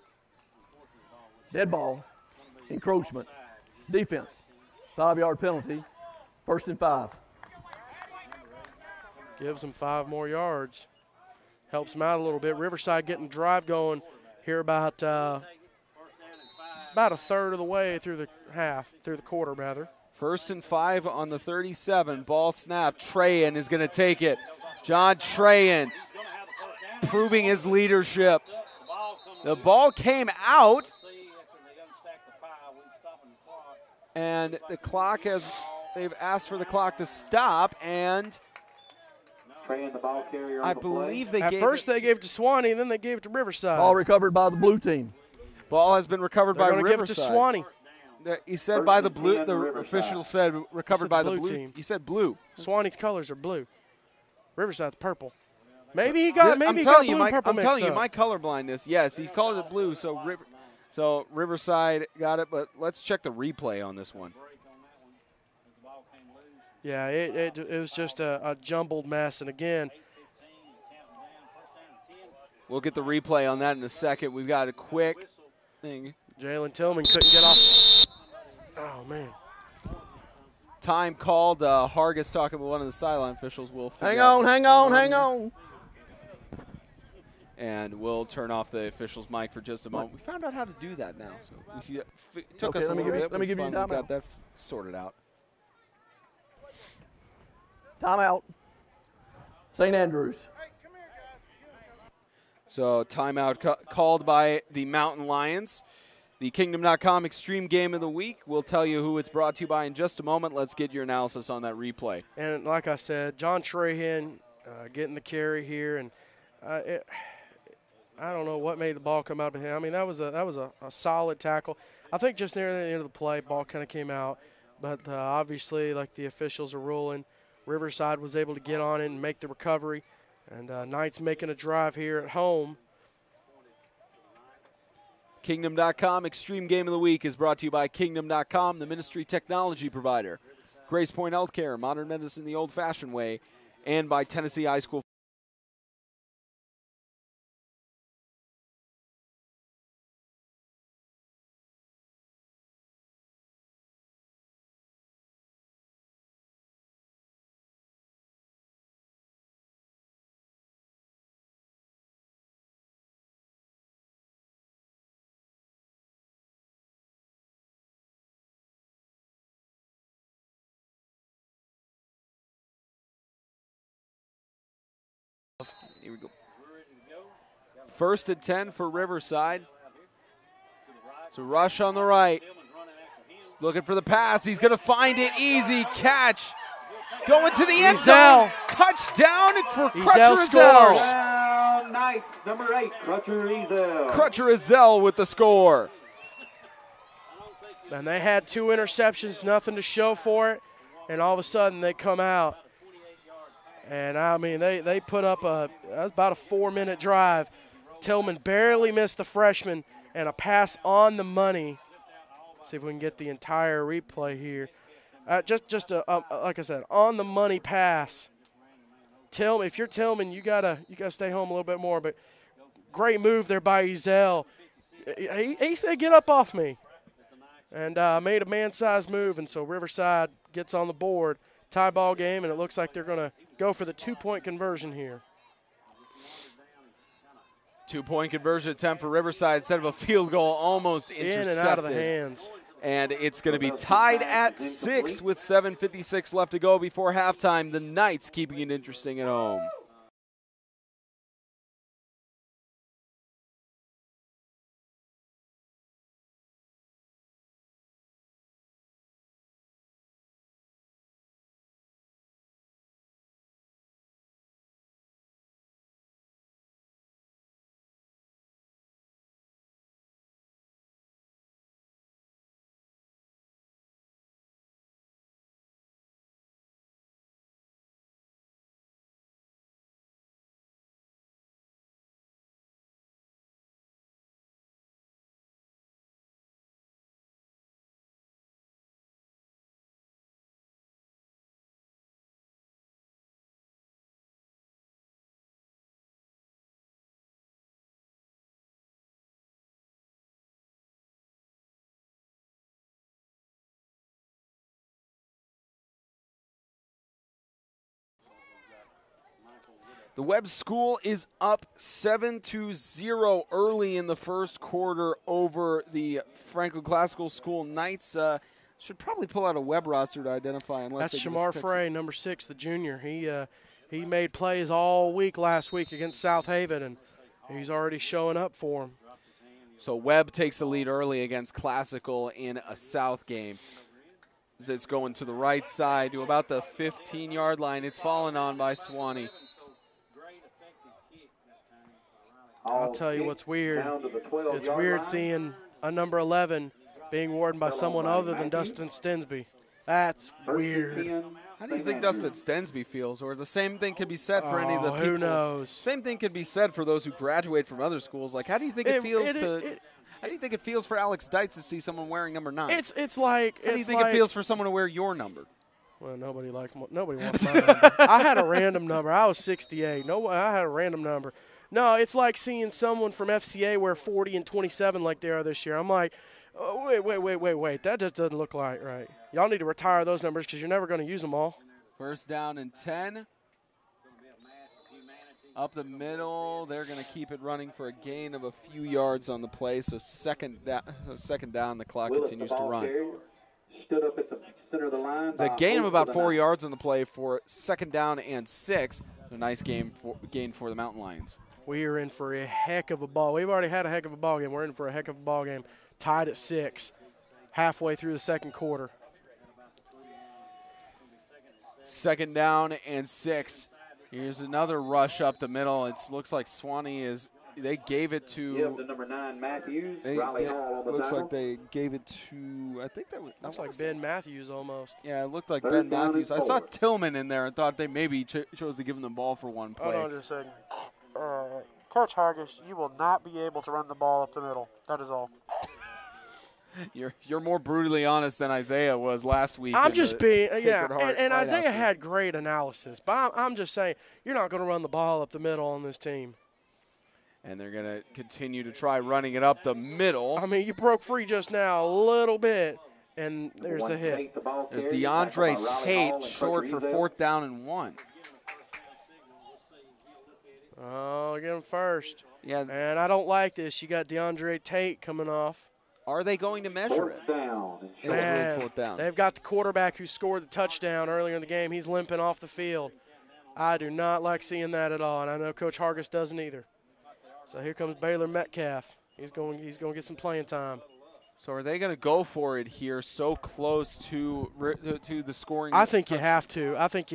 Dead ball, encroachment, defense, 5-yard penalty, 1st and 5. Gives them 5 more yards. Helps them out a little bit. Riverside getting drive going here about a third of the way through the quarter rather. 1st and 5 on the 37. Ball snap. Trayan is going to take it. John Trayan proving his leadership. The ball came out, and the clock they've asked for the clock to stop, and I believe they gave they gave it to Sewanee, and then they gave it to Riverside. Ball recovered by the blue team. Ball has been recovered by Riverside. Give it to Sewanee. He said by the blue. The official said recovered by the blue team. He said blue. Swanee's colors are blue. Riverside's purple. Maybe he got blue and purple mixed up. I'm telling you, my color blindness. Yes, he called it blue. So Riverside got it. But let's check the replay on this one. Yeah, it was just a jumbled mess. And again, we'll get the replay on that in a second. We've got a quick thing. Jalen Tillman couldn't get off. Oh, man. Time called. Hargis talking with one of the sideline officials. Hang on. And we'll turn off the official's mic for just a moment. We found out how to do that now. So it took us a little bit. Let me give you a timeout. We got that sorted out. Timeout. St. Andrews. So timeout called by the Mountain Lions. The Kingdom.com Extreme Game of the Week. We'll tell you who it's brought to you by in just a moment. Let's get your analysis on that replay. And like I said, John Trahan getting the carry here. And I don't know what made the ball come out of him. I mean, that was a solid tackle. I think just near the end of the play, ball kind of came out. But obviously, like the officials are ruling, Riverside was able to get on it and make the recovery. And Knights making a drive here at home. Kingdom.com Extreme Game of the Week is brought to you by Kingdom.com, the ministry technology provider. Grace Point Healthcare, modern medicine the old-fashioned way, and by Tennessee High School. Here we go. 1st and 10 for Riverside. It's a rush on the right. Looking for the pass. He's going to find it. Easy catch. Going to the end zone. Touchdown for Crutcher Ezell. Knights, number 8, Crutcher Ezell. Crutcher Ezell with the score. And they had 2 interceptions, nothing to show for it, and all of a sudden they come out. And, I mean, they put up about a 4-minute drive. Tillman barely missed the freshman and a pass on the money. Let's see if we can get the entire replay here. Just like I said, on the money pass. Tillman, if you're Tillman, you gotta stay home a little bit more. But great move there by Ezell. He said, "Get up off me," and made a man-sized move. And so Riverside gets on the board. Tie ball game, and it looks like they're going to go for the 2-point conversion here. 2-point conversion attempt for Riverside instead of a field goal, almost intercepted. In and out of the hands. And it's going to be tied at 6 with 7:56 left to go before halftime. The Knights keeping it interesting at home. The Webb School is up 7-0 early in the first quarter over the Franklin Classical School Knights. Should probably pull out a Webb roster to identify. Unless that's Shamar Frey, number 6, the junior. He made plays all week last week against South Haven, and he's already showing up for him. So Webb takes the lead early against Classical in a South game. As it's going to the right side to about the 15-yard line. It's fallen on by Sewanee. I'll tell you what's weird. It's weird seeing a number 11 being worn by someone other than Dustin Stensby. That's weird. How do you think Dustin Stensby feels? Or the same thing could be said for any of the people. Who knows? Same thing could be said for those who graduate from other schools. Like, how do you think it feels how do you think it feels for Alex Deitz to see someone wearing number 9? It's like. How do you think it feels for someone to wear your number? Well, nobody wants my number. I had a random number. I was 68. I had a random number. No, it's like seeing someone from FCA wear 40 and 27 like they are this year. I'm like, oh, wait. That just doesn't look like right. Y'all need to retire those numbers because you're never going to use them all. 1st down and 10. Up the middle. They're going to keep it running for a gain of a few yards on the play. So second down, the clock continues to run. Stood up at the center of the line. It's a gain of about 4 yards on the play for 2nd down and 6. A nice gain for the Mountain Lions. We are in for a heck of a ball. We've already had a heck of a ball game. We're in for a heck of a ball game. Tied at 6, halfway through the second quarter. 2nd down and 6. Here's another rush up the middle. It looks like Sewanee is they gave it to. The number 9 Matthews. Looks like they gave it to. I think that was. Looks like Ben Matthews almost. Yeah, it looked like Ben Matthews. I saw Tillman in there and thought they maybe chose to give him the ball for one play. Hold on just a second. Coach Hargis, you will not be able to run the ball up the middle. That is all. You're more brutally honest than Isaiah was last week. I'm just being, and Isaiah had great analysis, but I'm just saying you're not going to run the ball up the middle on this team. And they're going to continue to try running it up the middle. I mean, you broke free just now a little bit, and there's the hit. There's DeAndre Tate short for 4th down and 1. Oh, get him first. Yeah. And I don't like this. You got DeAndre Tate coming off. Are they going to measure it? It's really 4th down. They've got the quarterback who scored the touchdown earlier in the game. He's limping off the field. I do not like seeing that at all, and I know Coach Hargis doesn't either. So here comes Baylor Metcalf. He's going to get some playing time. So are they going to go for it here so close to the scoring? I think you have to. I think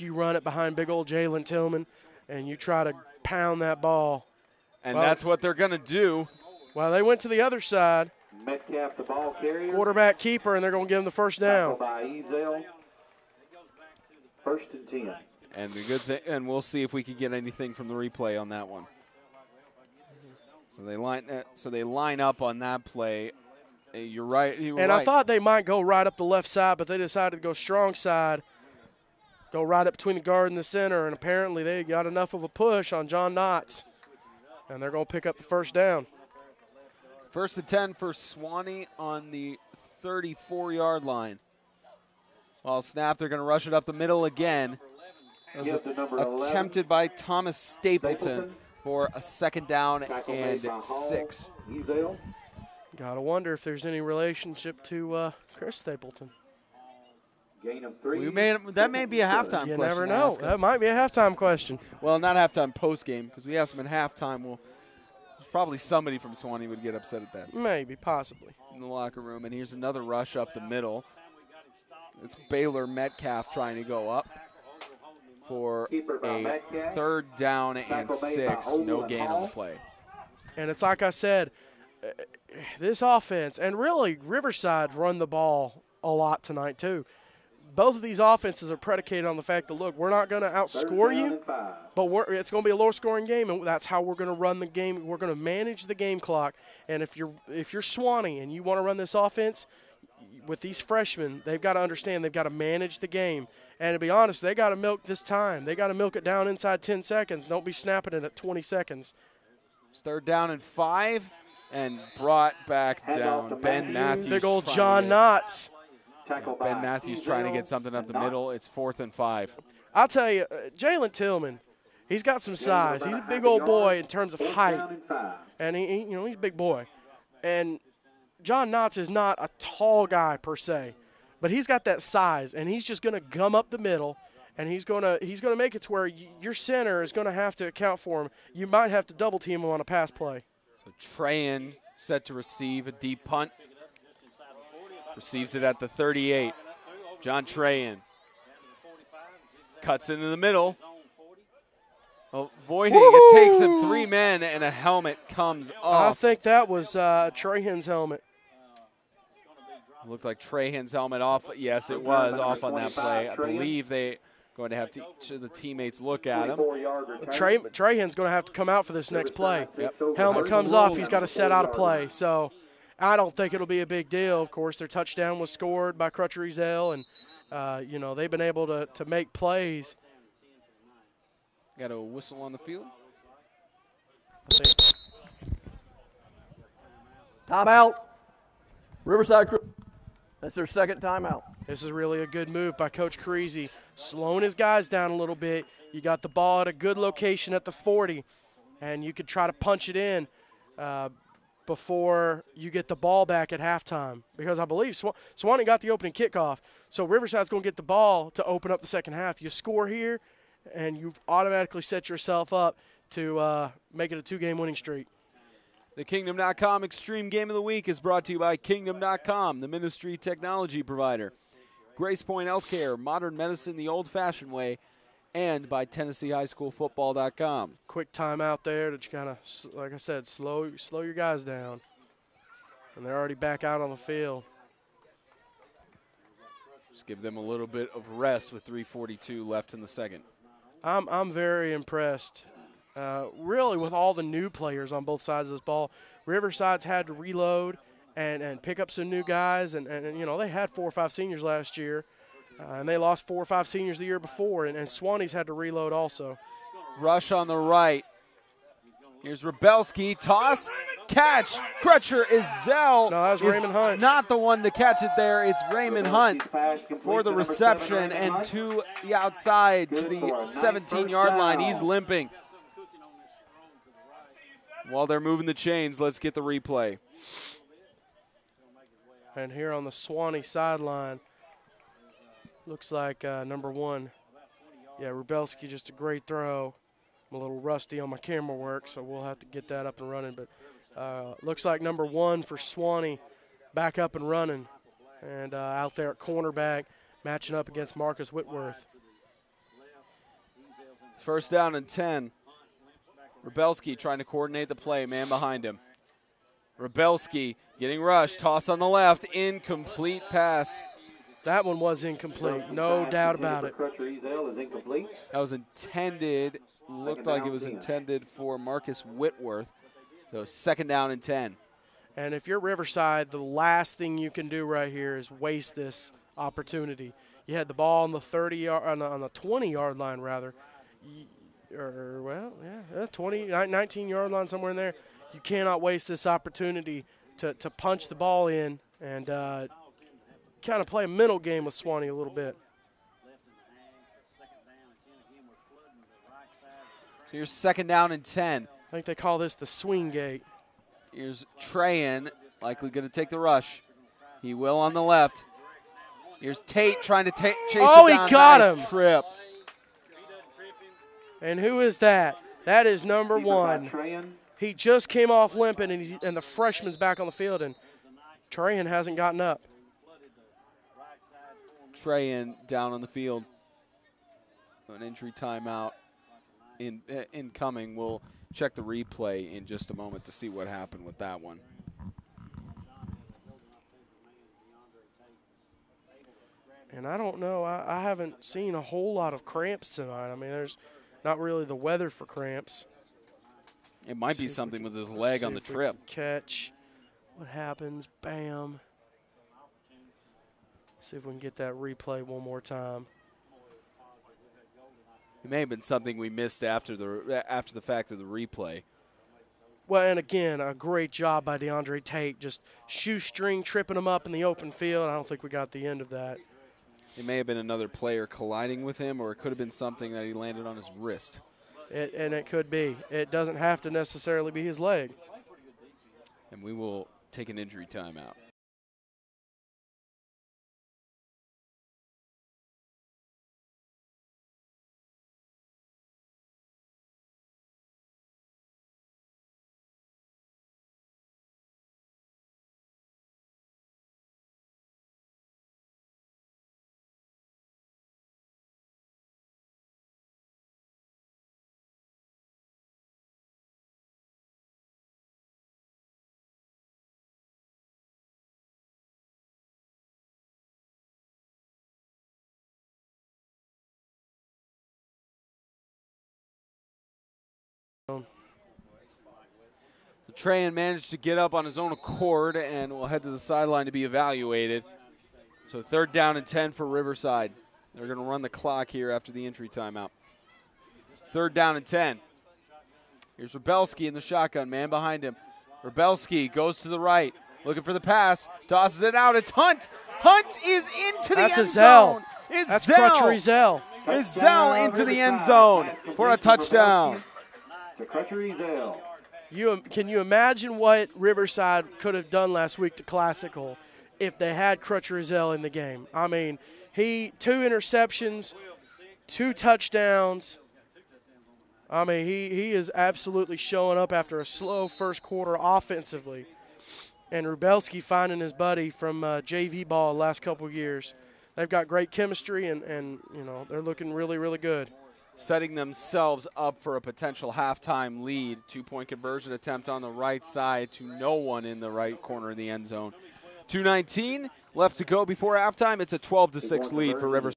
you run it behind big old Jalen Tillman, and you try to pound that ball. And that's what they're going to do. Well, they went to the other side. Metcalf, the ball carrier. Quarterback keeper, and they're going to give him the first down. By Ezel. 1st and 10. And the good thing, and we'll see if we can get anything from the replay on that one. So they line up on that play. You're right. I thought they might go right up the left side, but they decided to go strong side, go right up between the guard and the center, and apparently they got enough of a push on John Knotts, and they're going to pick up the first down. 1st and 10 for Sewanee on the 34-yard line. While snap, they're going to rush it up the middle again. It was attempted by Thomas Stapleton for a 2nd down and 6. Gotta wonder if there's any relationship to Chris Stapleton. Gain of 3. That may be a halftime question. You never know. That might be a halftime question. Well, not halftime, post-game, because we asked him at halftime. Probably somebody from Sewanee would get upset at that. Maybe, possibly. In the locker room, and here's another rush up the middle. It's Baylor Metcalf trying to go up for a 3rd down and 6. No gain on the play. And it's like I said, this offense, and really Riverside run the ball a lot tonight too. Both of these offenses are predicated on the fact that, look, we're not going to outscore you, but it's going to be a low-scoring game, and that's how we're going to run the game. We're going to manage the game clock. And if you're Sewanee and you want to run this offense, with these freshmen, they've got to understand they've got to manage the game. And to be honest, they got to milk this time. They got to milk it down inside 10 seconds. Don't be snapping it at 20 seconds. It's 3rd down and 5, and brought back down. Ben Matthews. Big old John Knotts. Ben Matthews trying to get something up the middle. It's 4th and 5. I'll tell you, Jalen Tillman, he's got some size. He's a big old boy in terms of height, and he's a big boy. And John Knotts is not a tall guy per se, but he's got that size, and he's just going to gum up the middle, and he's going to make it to where your center is going to have to account for him. You might have to double team him on a pass play. So Trahan set to receive a deep punt. Receives it at the 38. John Trahan cuts into the middle. Avoiding it takes him 3 men, and a helmet comes off. I think that was Trahan's helmet. Looked like Trahan's helmet off. Yes, it was off on that play. I believe they going to have each of the teammates look at him. Trahan's going to have to come out for this next play. Yep. Helmet comes off. He's got to set out a play. So I don't think it'll be a big deal. Of course, their touchdown was scored by Crutcher Ezel, and they've been able to make plays. Got a whistle on the field. Timeout. Riverside. That's their 2nd timeout. This is really a good move by Coach Creasy, slowing his guys down a little bit. You got the ball at a good location at the 40, and you could try to punch it in before you get the ball back at halftime, because I believe Sewanee got the opening kickoff. So Riverside's going to get the ball to open up the second half. You score here, and you've automatically set yourself up to make it a 2-game winning streak. The Kingdom.com Extreme Game of the Week is brought to you by Kingdom.com, the ministry technology provider. Grace Point Healthcare, modern medicine the old-fashioned way, and by TennesseeHighSchoolFootball.com. Quick timeout there to kind of, like I said, slow your guys down. And they're already back out on the field. Just give them a little bit of rest with 3:42 left in the second. I'm very impressed, really, with all the new players on both sides of this ball. Riverside's had to reload and pick up some new guys, and you know, they had 4 or 5 seniors last year, and they lost 4 or 5 seniors the year before, and Sewanee's had to reload also. Rush on the right. Here's Rebelski, toss, catch. Crutcher Izell. No, that was Raymond Hunt. Not the one to catch it there. It's Raymond Hunt for the reception and to the outside to the 17-yard line. He's limping. While they're moving the chains, let's get the replay. And here on the Sewanee sideline, looks like number 1. Yeah, Rebelski, just a great throw. I'm a little rusty on my camera work, so we'll have to get that up and running. But looks like number 1 for Sewanee back up and running. And out there at cornerback, matching up against Marcus Whitworth. First down and 10. Rebelski trying to coordinate the play, man behind him. Rebelski getting rushed, toss on the left, incomplete pass. That one was incomplete, no doubt about it. That was intended, looked like it was intended for Marcus Whitworth. So second down and 10. And if you're Riverside, the last thing you can do right here is waste this opportunity. You had the ball on the 20-yard line rather. 19-yard line, somewhere in there. You cannot waste this opportunity to punch the ball in and kind of play a mental game with Sewanee a little bit. So here's second down and 10. I think they call this the swing gate. Here's Trayan, likely going to take the rush. He will on the left. Here's Tate trying to chase him down. He got nice him. Trip. And who is that? That is number 1. He just came off limping, and the freshman's back on the field, and Trayan hasn't gotten up. Trayan down on the field. An injury timeout incoming. We'll check the replay in just a moment to see what happened with that one. And I don't know. I haven't seen a whole lot of cramps tonight. I mean, there's not really the weather for cramps. It might be something with his leg on the trip. Catch. What happens? Bam. See if we can get that replay one more time. It may have been something we missed after the fact of the replay. Well, and again, a great job by DeAndre Tate, just shoestring tripping him up in the open field. I don't think we got the end of that. It may have been another player colliding with him, or it could have been something that he landed on his wrist. And it could be. It doesn't have to necessarily be his leg. And we will take an injury timeout. Trayan managed to get up on his own accord and will head to the sideline to be evaluated. So third down and 10 for Riverside. They're going to run the clock here after the entry timeout. Third down and 10. Here's Rebelski in the shotgun, man behind him. Rebelski goes to the right, looking for the pass, tosses it out. It's Hunt. Hunt is into the end zone. That's Crutcher Izell. Izell into the end zone for a touchdown. Can you imagine what Riverside could have done last week to Classical if they had Crutcher Izell in the game? I mean, 2 interceptions, 2 touchdowns. I mean, he is absolutely showing up after a slow first quarter offensively. And Rebelski finding his buddy from JV ball the last couple of years. They've got great chemistry, and you know, they're looking really, really good. setting themselves up for a potential halftime lead. 2-point conversion attempt on the right side to no one in the right corner of the end zone. 2:19 left to go before halftime. It's a 12-6 lead for Riverside.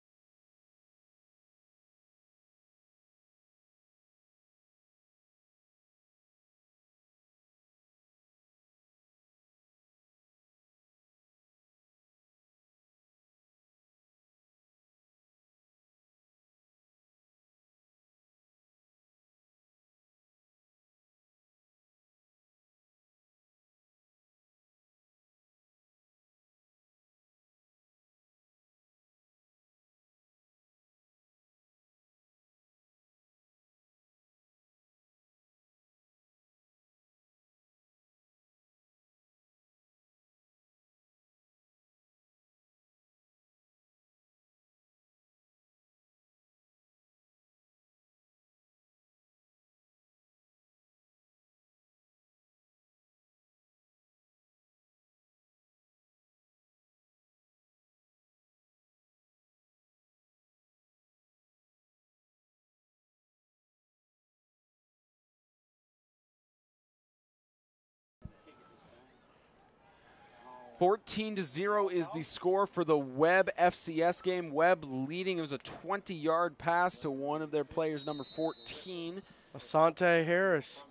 (14-0) is the score for the Webb FCS game. Webb leading. It was a 20-yard pass to one of their players, number 14. Asante Harris,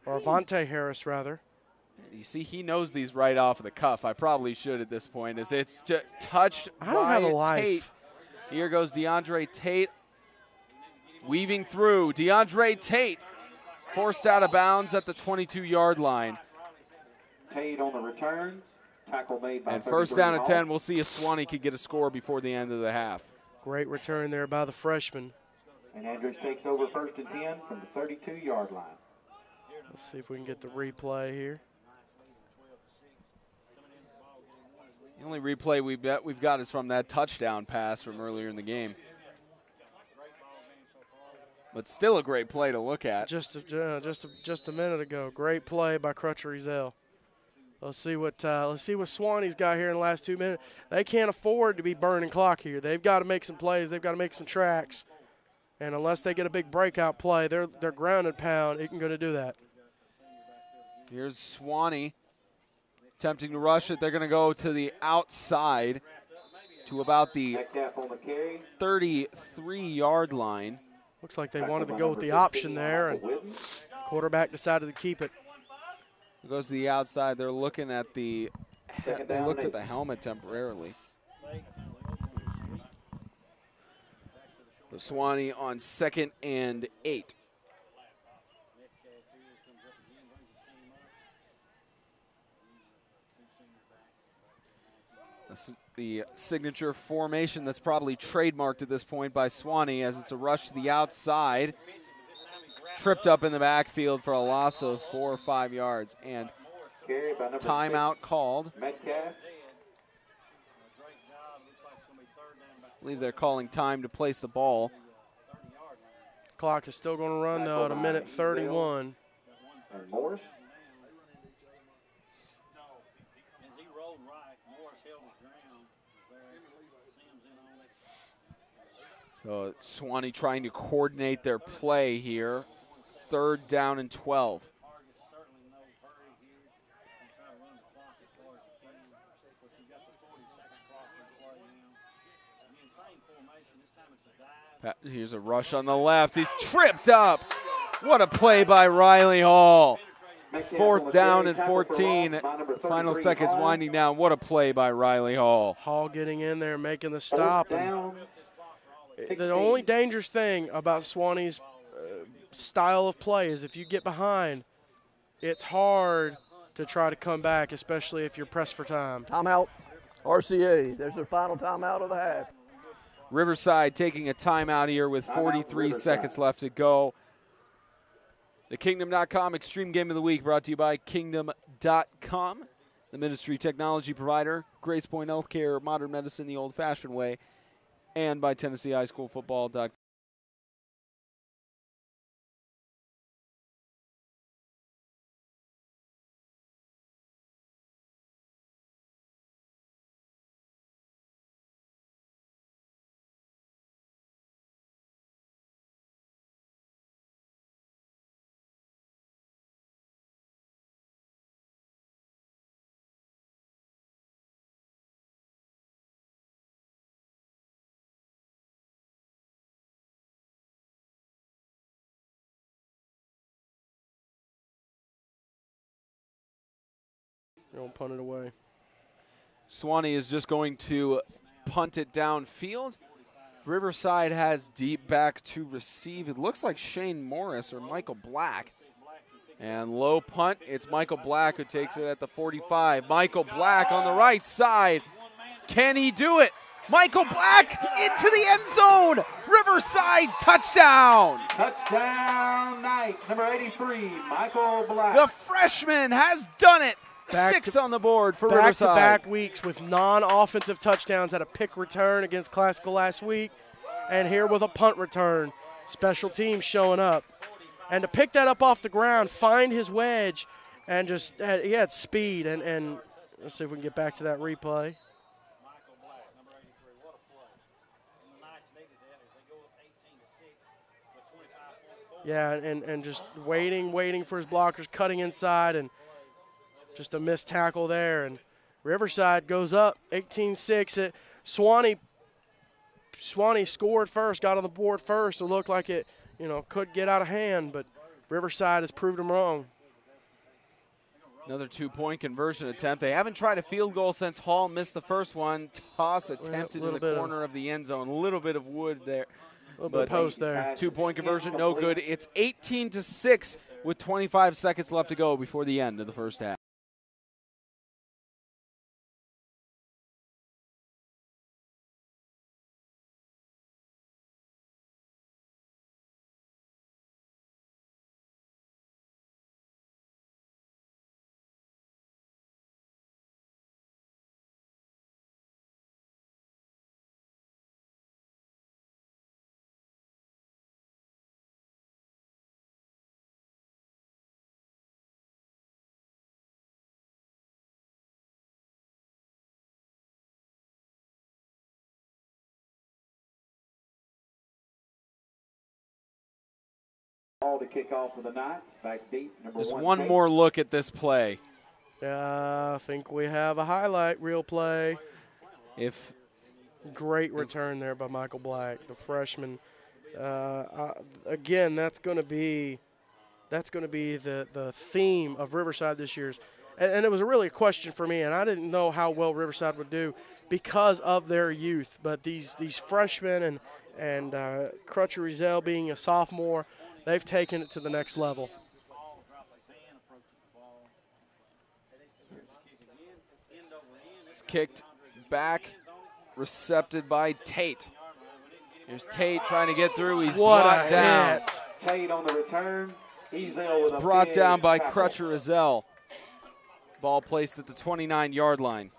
or Avante Harris, rather. You see, he knows these right off of the cuff. I probably should at this point, as it's touched I don't have a life. Tate. Here goes DeAndre Tate, weaving through. DeAndre Tate forced out of bounds at the 22-yard line. Tate on the return. Tackle made by and first down and 10, we'll see if Sewanee could get a score before the end of the half. Great return there by the freshman. And Andrews takes over first and 10 from the 32-yard line. Let's see if we can get the replay here. The only replay we've got is from that touchdown pass from earlier in the game. But still a great play to look at. Just a minute ago, great play by Crutcher Ezell. Let's see what Sewanee's got here in the last 2 minutes. They can't afford to be burning clock here. They've got to make some plays. They've got to make some tracks. And unless they get a big breakout play, their ground and pound isn't going to do that. Here's Sewanee attempting to rush it. They're going to go to the outside to about the 33-yard line. Looks like they wanted to go with the option there, and quarterback decided to keep it. It goes to the outside. They're looking at they looked at the helmet temporarily. So Sewanee on 2nd and 8. That's the signature formation that's probably trademarked at this point by Sewanee, as it's a rush to the outside. Tripped up in the backfield for a loss of 4 or 5 yards, and timeout called. I believe they're calling time to place the ball. Clock is still going to run, though, at 1:31. And Morris. So Sewanee trying to coordinate their play here. 3rd down and 12. Here's a rush on the left. He's tripped up. What a play by Riley Hall. 4th down and 14. Final seconds winding down. What a play by Riley Hall. Hall getting in there, making the stop. And the only dangerous thing about Sewanee's style of play is if you get behind, it's hard to try to come back, especially if you're pressed for time. Timeout, RCA. There's their final timeout of the half. Riverside taking a timeout here with 43 seconds left to go. The Kingdom.com Extreme Game of the Week brought to you by Kingdom.com, the ministry technology provider, Grace Point Healthcare, modern medicine the old-fashioned way, and by TennesseeHighSchoolFootball.com. Don't punt it away. Sewanee is just going to punt it downfield. Riverside has deep back to receive. It looks like Shane Morris or Michael Black. And low punt, it's Michael Black who takes it at the 45. Michael Black on the right side. Can he do it? Michael Black into the end zone. Riverside touchdown. Touchdown Knights, number 83, Michael Black. The freshman has done it. 6 on the board for Riverside. Back-to-back weeks with non-offensive touchdowns. Had a pick return against Classical last week, and here with a punt return. Special teams showing up. And to pick that up off the ground, find his wedge, and just he had speed. And let's see if we can get back to that replay. Yeah, and just waiting for his blockers, cutting inside, and just a missed tackle there. And Riverside goes up 18-6. Sewanee scored first, got on the board first. It looked like it, could get out of hand, but Riverside has proved them wrong. Another 2-point conversion attempt. They haven't tried a field goal since Hall missed the first one. Toss attempted in the corner of the end zone. A little bit of wood there. A little bit of post there. 2-point conversion, no good. It's 18-6 with 25 seconds left to go before the end of the first half. To kick off for the Knights, back deep, number Just 1. one more look at this play. I think we have a highlight reel play. Great return there by Michael Black, the freshman. Again, that's going to be the theme of Riverside this year's. And it was really a question for me, and I didn't know how well Riverside would do because of their youth. But these freshmen and Crutcher Rizel being a sophomore, they've taken it to the next level. It's kicked back, recepted by Tate. Here's Tate trying to get through. He's brought down. Tate on the return. He's brought down by Crutcher Rizel. Ball placed at the 29-yard line.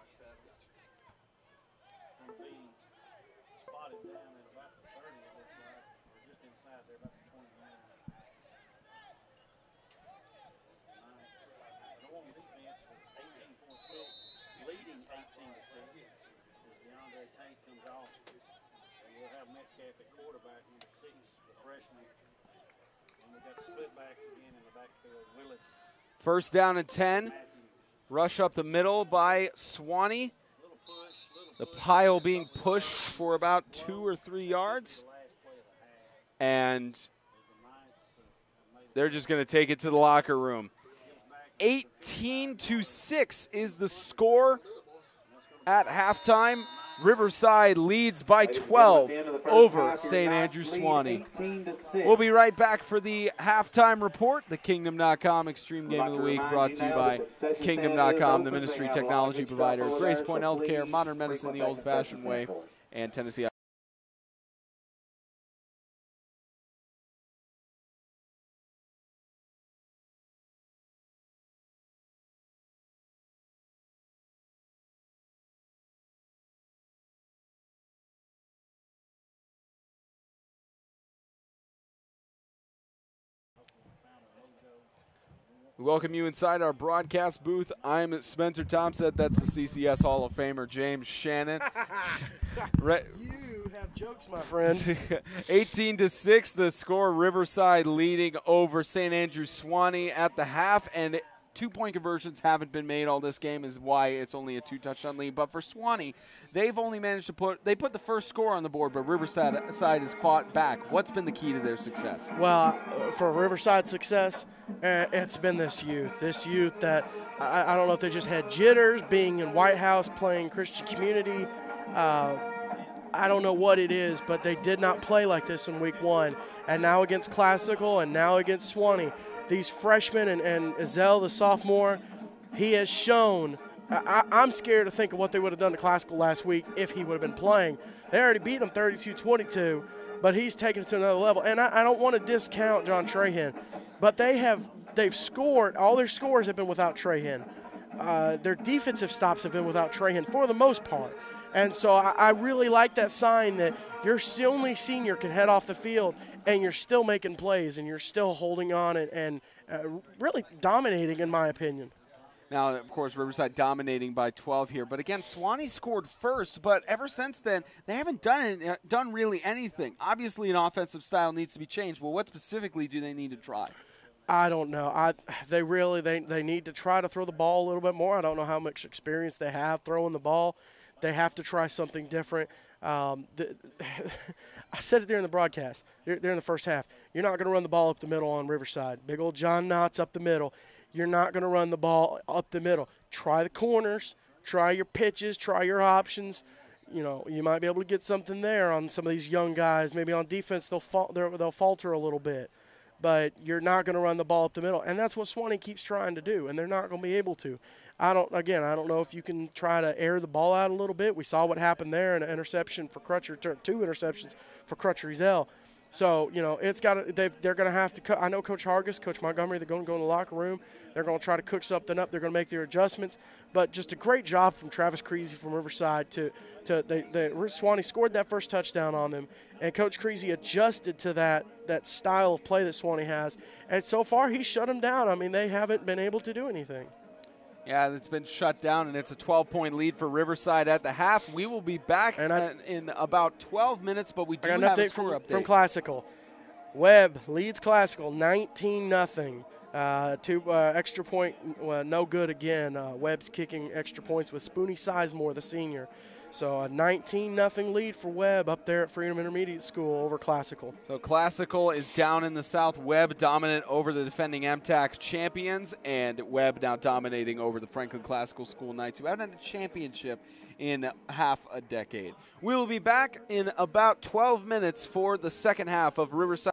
First down and 10. Rush up the middle by Sewanee. The pile being pushed for about 2 or 3 yards. And they're just going to take it to the locker room. 18-6 is the score at halftime. Riverside leads by 12 over St. Andrews Sewanee. We'll be right back for the halftime report. The Kingdom.com Extreme Game of the Week brought to you by Kingdom.com, the ministry technology provider, Grace Point Healthcare, modern medicine the old-fashioned way, and Tennessee. We welcome you inside our broadcast booth. I'm Spencer Thompson. That's the CCS Hall of Famer, James Shannon. You have jokes, my friend. 18-6, the score. Riverside leading over St. Andrews Sewanee at the half. And 2-point conversions haven't been made all this game is why it's only a 2-touchdown lead. But for Sewanee, they've only managed to put the first score on the board, but Riverside has fought back. What's been the key to their success? Well, for Riverside's success, it's been this youth that I don't know if they just had jitters being in White House playing Christian community. I don't know what it is, but they did not play like this in week 1. And now against Classical and now against Sewanee, these freshmen and Ezell, the sophomore, he has shown. I'm scared to think of what they would have done to Classical last week if he would have been playing. They already beat him 32-22, but he's taken it to another level. And I don't want to discount John Trahan, but they've scored. All their scores have been without Trahan. Their defensive stops have been without Trahan for the most part. And so I really like that sign that your only senior can head off the field and you're still making plays and you're still holding on and really dominating, in my opinion. Now, of course, Riverside dominating by 12 here. But again, Sewanee scored first, but ever since then, they haven't done really anything. Obviously, an offensive style needs to be changed. Well, what specifically do they need to try? I don't know. They need to try to throw the ball a little bit more. I don't know how much experience they have throwing the ball. They have to try something different. I said it during the broadcast, during the first half. You're not going to run the ball up the middle on Riverside. Big old John Knotts up the middle. You're not going to run the ball up the middle. Try the corners. Try your pitches. Try your options. You know, you might be able to get something there on some of these young guys. Maybe on defense they'll falter a little bit. But you're not going to run the ball up the middle. And that's what Sewanee keeps trying to do, and they're not going to be able to. I don't know if you can try to air the ball out a little bit. We saw what happened there, an interception for Crutcher, 2 interceptions for Crutcher Ezell. So, you know, they're going to have to – I know Coach Hargis, Coach Montgomery, they're going to go in the locker room. They're going to try to cook something up. They're going to make their adjustments. But just a great job from Travis Creasy from Riverside Sewanee scored that first touchdown on them, and Coach Creasy adjusted to that style of play that Sewanee has. And so far, he shut them down. I mean, they haven't been able to do anything. Yeah, it's been shut down, and it's a 12-point lead for Riverside at the half. We will be back in about 12 minutes, but we do have a score update. From Classical. Webb leads Classical 19-0. 2 extra point, no good again. Webb's kicking extra points with Spoonie Sizemore, the senior. So a 19-0 lead for Webb up there at Freedom Intermediate School over Classical. So Classical is down in the south. Webb dominant over the defending MTAC champions, and Webb now dominating over the Franklin Classical School Knights, who haven't had a championship in half a decade. We will be back in about 12 minutes for the second half of Riverside.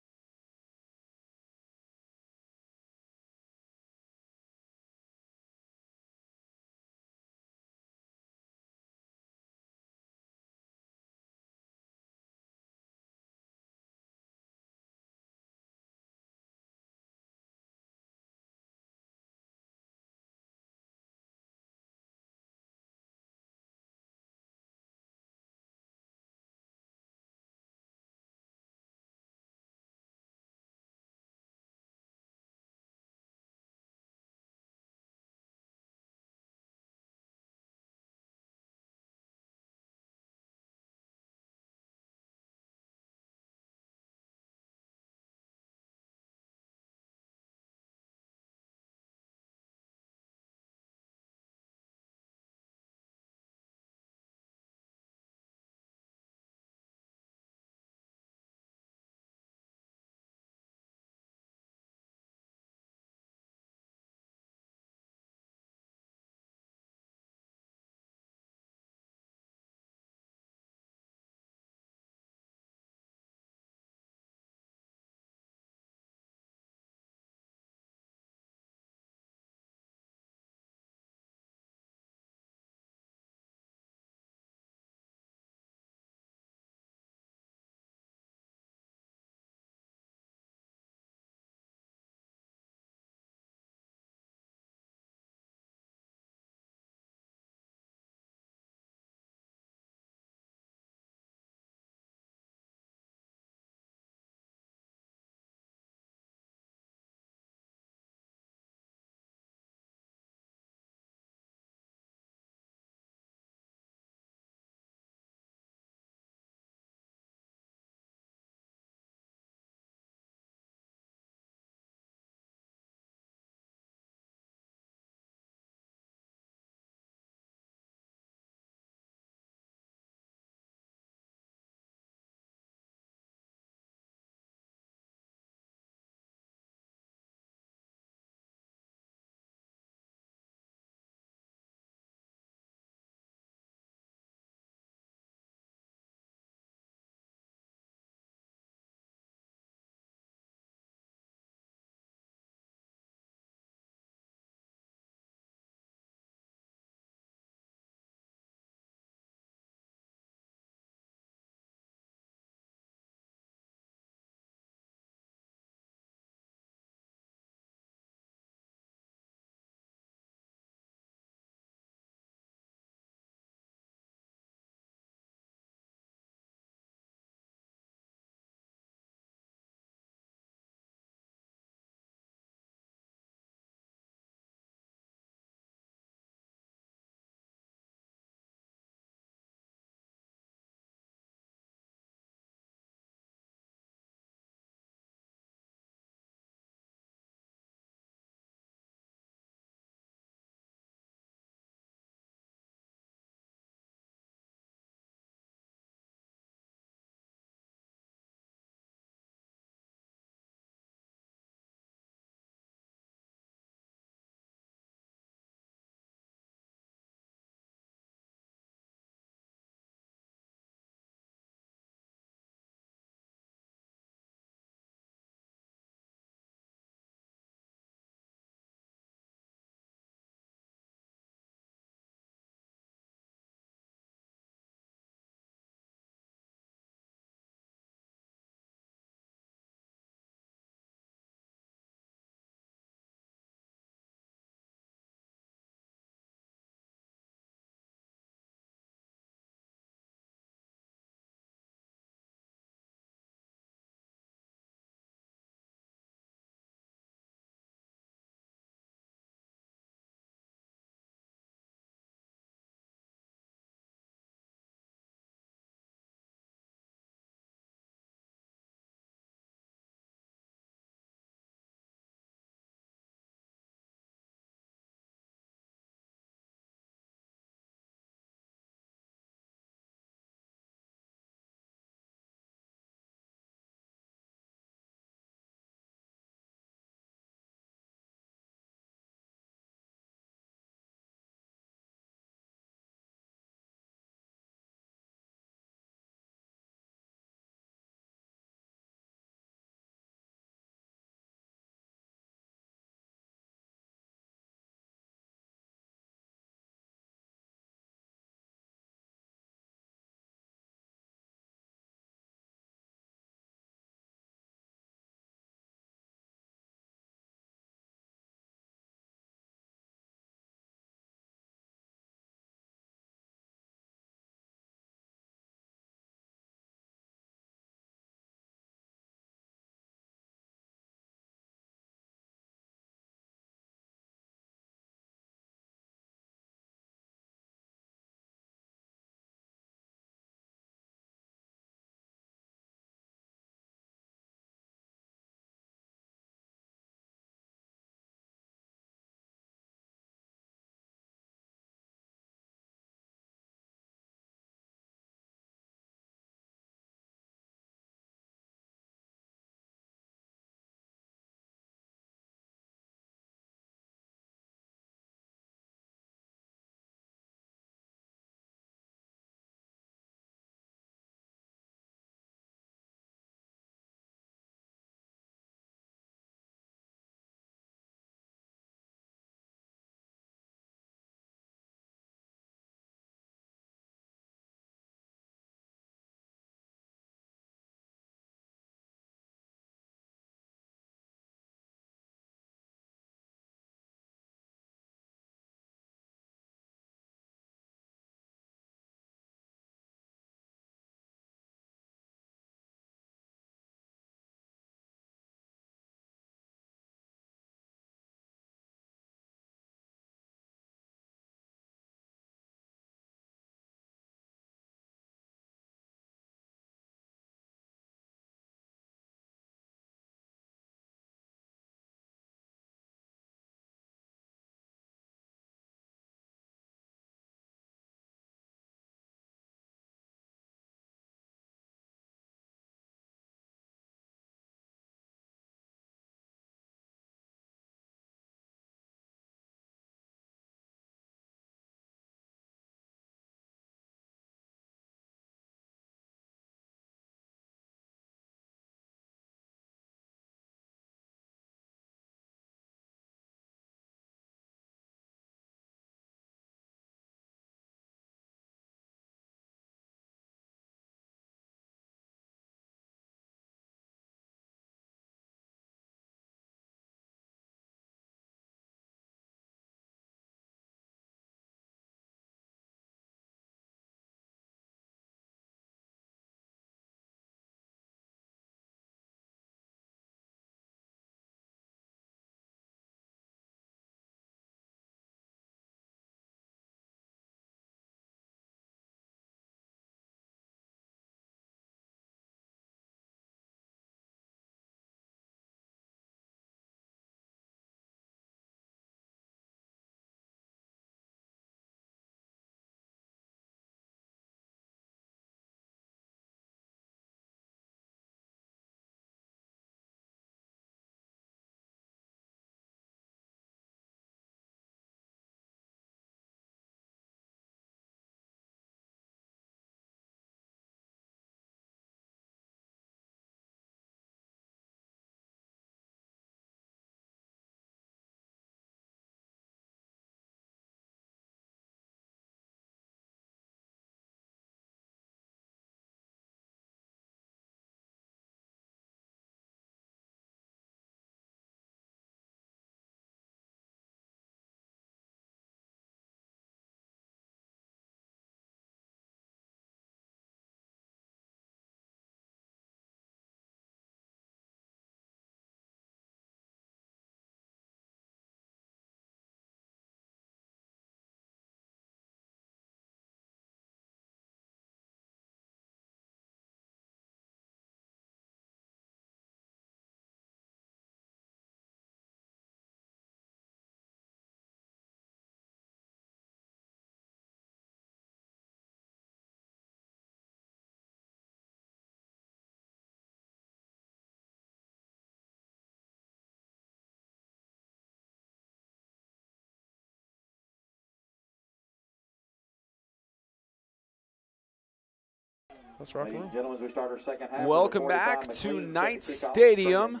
Let's rock and roll. Gentlemen, we start our second half. Welcome back to Knights Stadium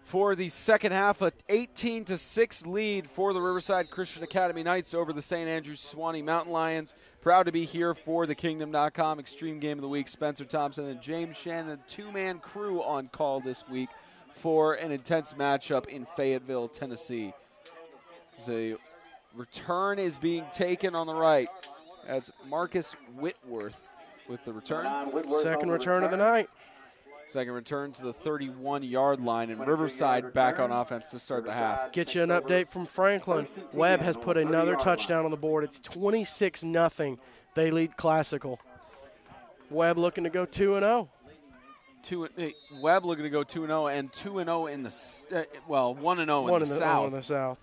for the second half. A 18-6 lead for the Riverside Christian Academy Knights over the St. Andrews Sewanee Mountain Lions. Proud to be here for the Kingdom.com Extreme Game of the Week. Spencer Thompson and James Shannon, a two-man crew on call this week for an intense matchup in Fayetteville, Tennessee. The return is being taken on the right. That's Marcus Whitworth with the return. Second return of the night. Second return to the 31-yard line, and Riverside back on offense to start the half. Get you an update from Franklin. Webb has put another touchdown on the board. It's 26-0. They lead Classical. Webb looking to go 2-0. Webb looking to go 2-0 and 2-0 in the 1-0 in the South. In the South.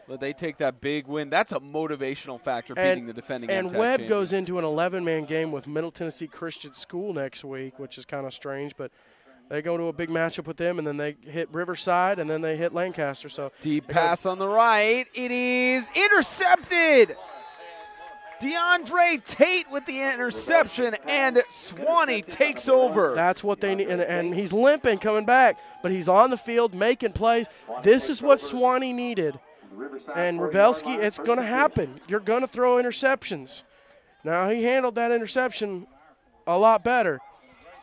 But they take that big win. That's a motivational factor, beating the defending And MTAC Webb champions. goes into an 11-man game with Middle Tennessee Christian School next week, which is kind of strange, but they go to a big matchup with them, and then they hit Riverside, and then they hit Lancaster. So deep pass on the right. It is intercepted. DeAndre Tate with the interception, and Sewanee takes over. That's what they need, and he's limping coming back, but he's on the field making plays. This is what Sewanee needed. And Rebelski, it's going to happen. You're going to throw interceptions. Now, he handled that interception a lot better,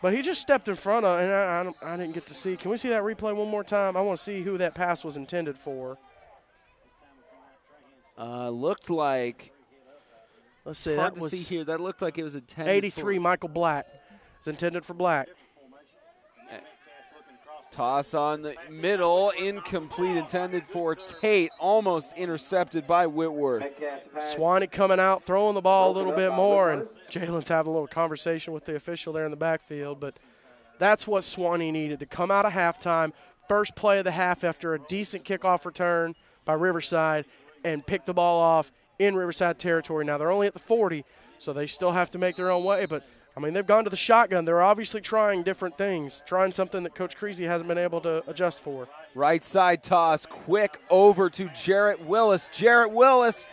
but he just stepped in front of, and I didn't get to see. Can we see that replay one more time? I want to see who that pass was intended for. Looked like, let's see, hard that to was see here. That looked like it was intended 83, for Michael Black. It's intended for Black. Toss on the middle, incomplete, intended for Tate, almost intercepted by Whitworth. Sewanee coming out, throwing the ball a little bit more, and Jalen's having a little conversation with the official there in the backfield. But that's what Sewanee needed, to come out of halftime, first play of the half after a decent kickoff return by Riverside, and pick the ball off in Riverside territory. Now, they're only at the 40, so they still have to make their own way, but I mean, they've gone to the shotgun. They're obviously trying different things, trying something that Coach Creasy hasn't been able to adjust for. Right side toss, quick over to Jarrett Willis. Jarrett Willis,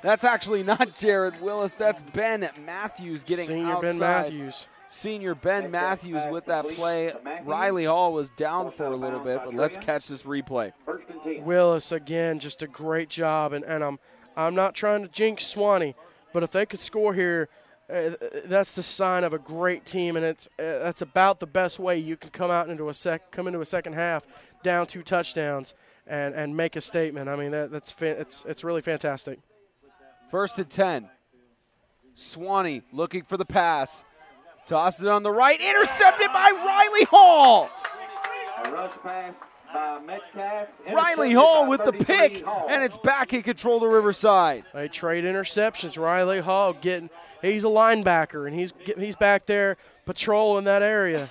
that's actually not Jarrett Willis. That's Ben Matthews getting Senior outside. Ben Matthews. Senior Ben Matthews with that play. Riley Hall was down for a little bit, but let's catch this replay. Willis, again, just a great job. And I'm not trying to jinx Sewanee, but if they could score here, that's the sign of a great team, and that's about the best way you can come into a second half down 2 touchdowns and make a statement. I mean, it's really fantastic. First and 10. Sewanee looking for the pass. Tosses it on the right, intercepted by Riley Hall. A rush pass by Metcalf. Riley Hall with the pick, and it's back in control to Riverside. They trade interceptions. Riley Hall he's a linebacker, and he's back there patrolling that area.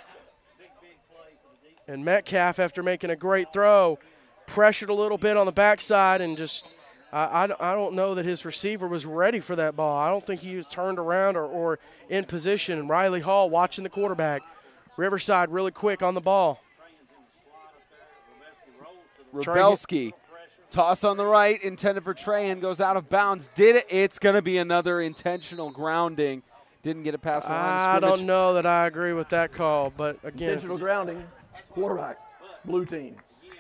And Metcalf, after making a great throw, pressured a little bit on the backside, and just I don't know that his receiver was ready for that ball. I don't think he was turned around or in position. And Riley Hall watching the quarterback. Riverside really quick on the ball. Rebelski, toss on the right, intended for Trahan, goes out of bounds. Did it? It's going to be another intentional grounding. Didn't get it past the line of I scrimmage. don't know that I agree with that call, but again. Intentional grounding, quarterback, blue team.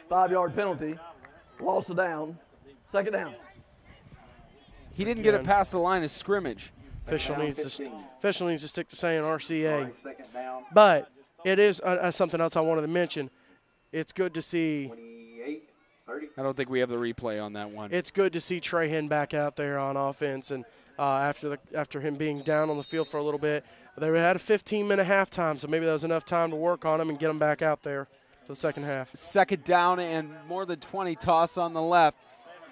5-yard penalty, loss of down, second down. He didn't get it past the line of scrimmage. Official needs to stick to saying RCA. But it is something else I wanted to mention. It's good to see. I don't think we have the replay on that one. It's good to see Trahan back out there on offense, and after him being down on the field for a little bit, they had a 15-minute halftime, so maybe that was enough time to work on him and get him back out there for the second half. Second down and more than 20, toss on the left.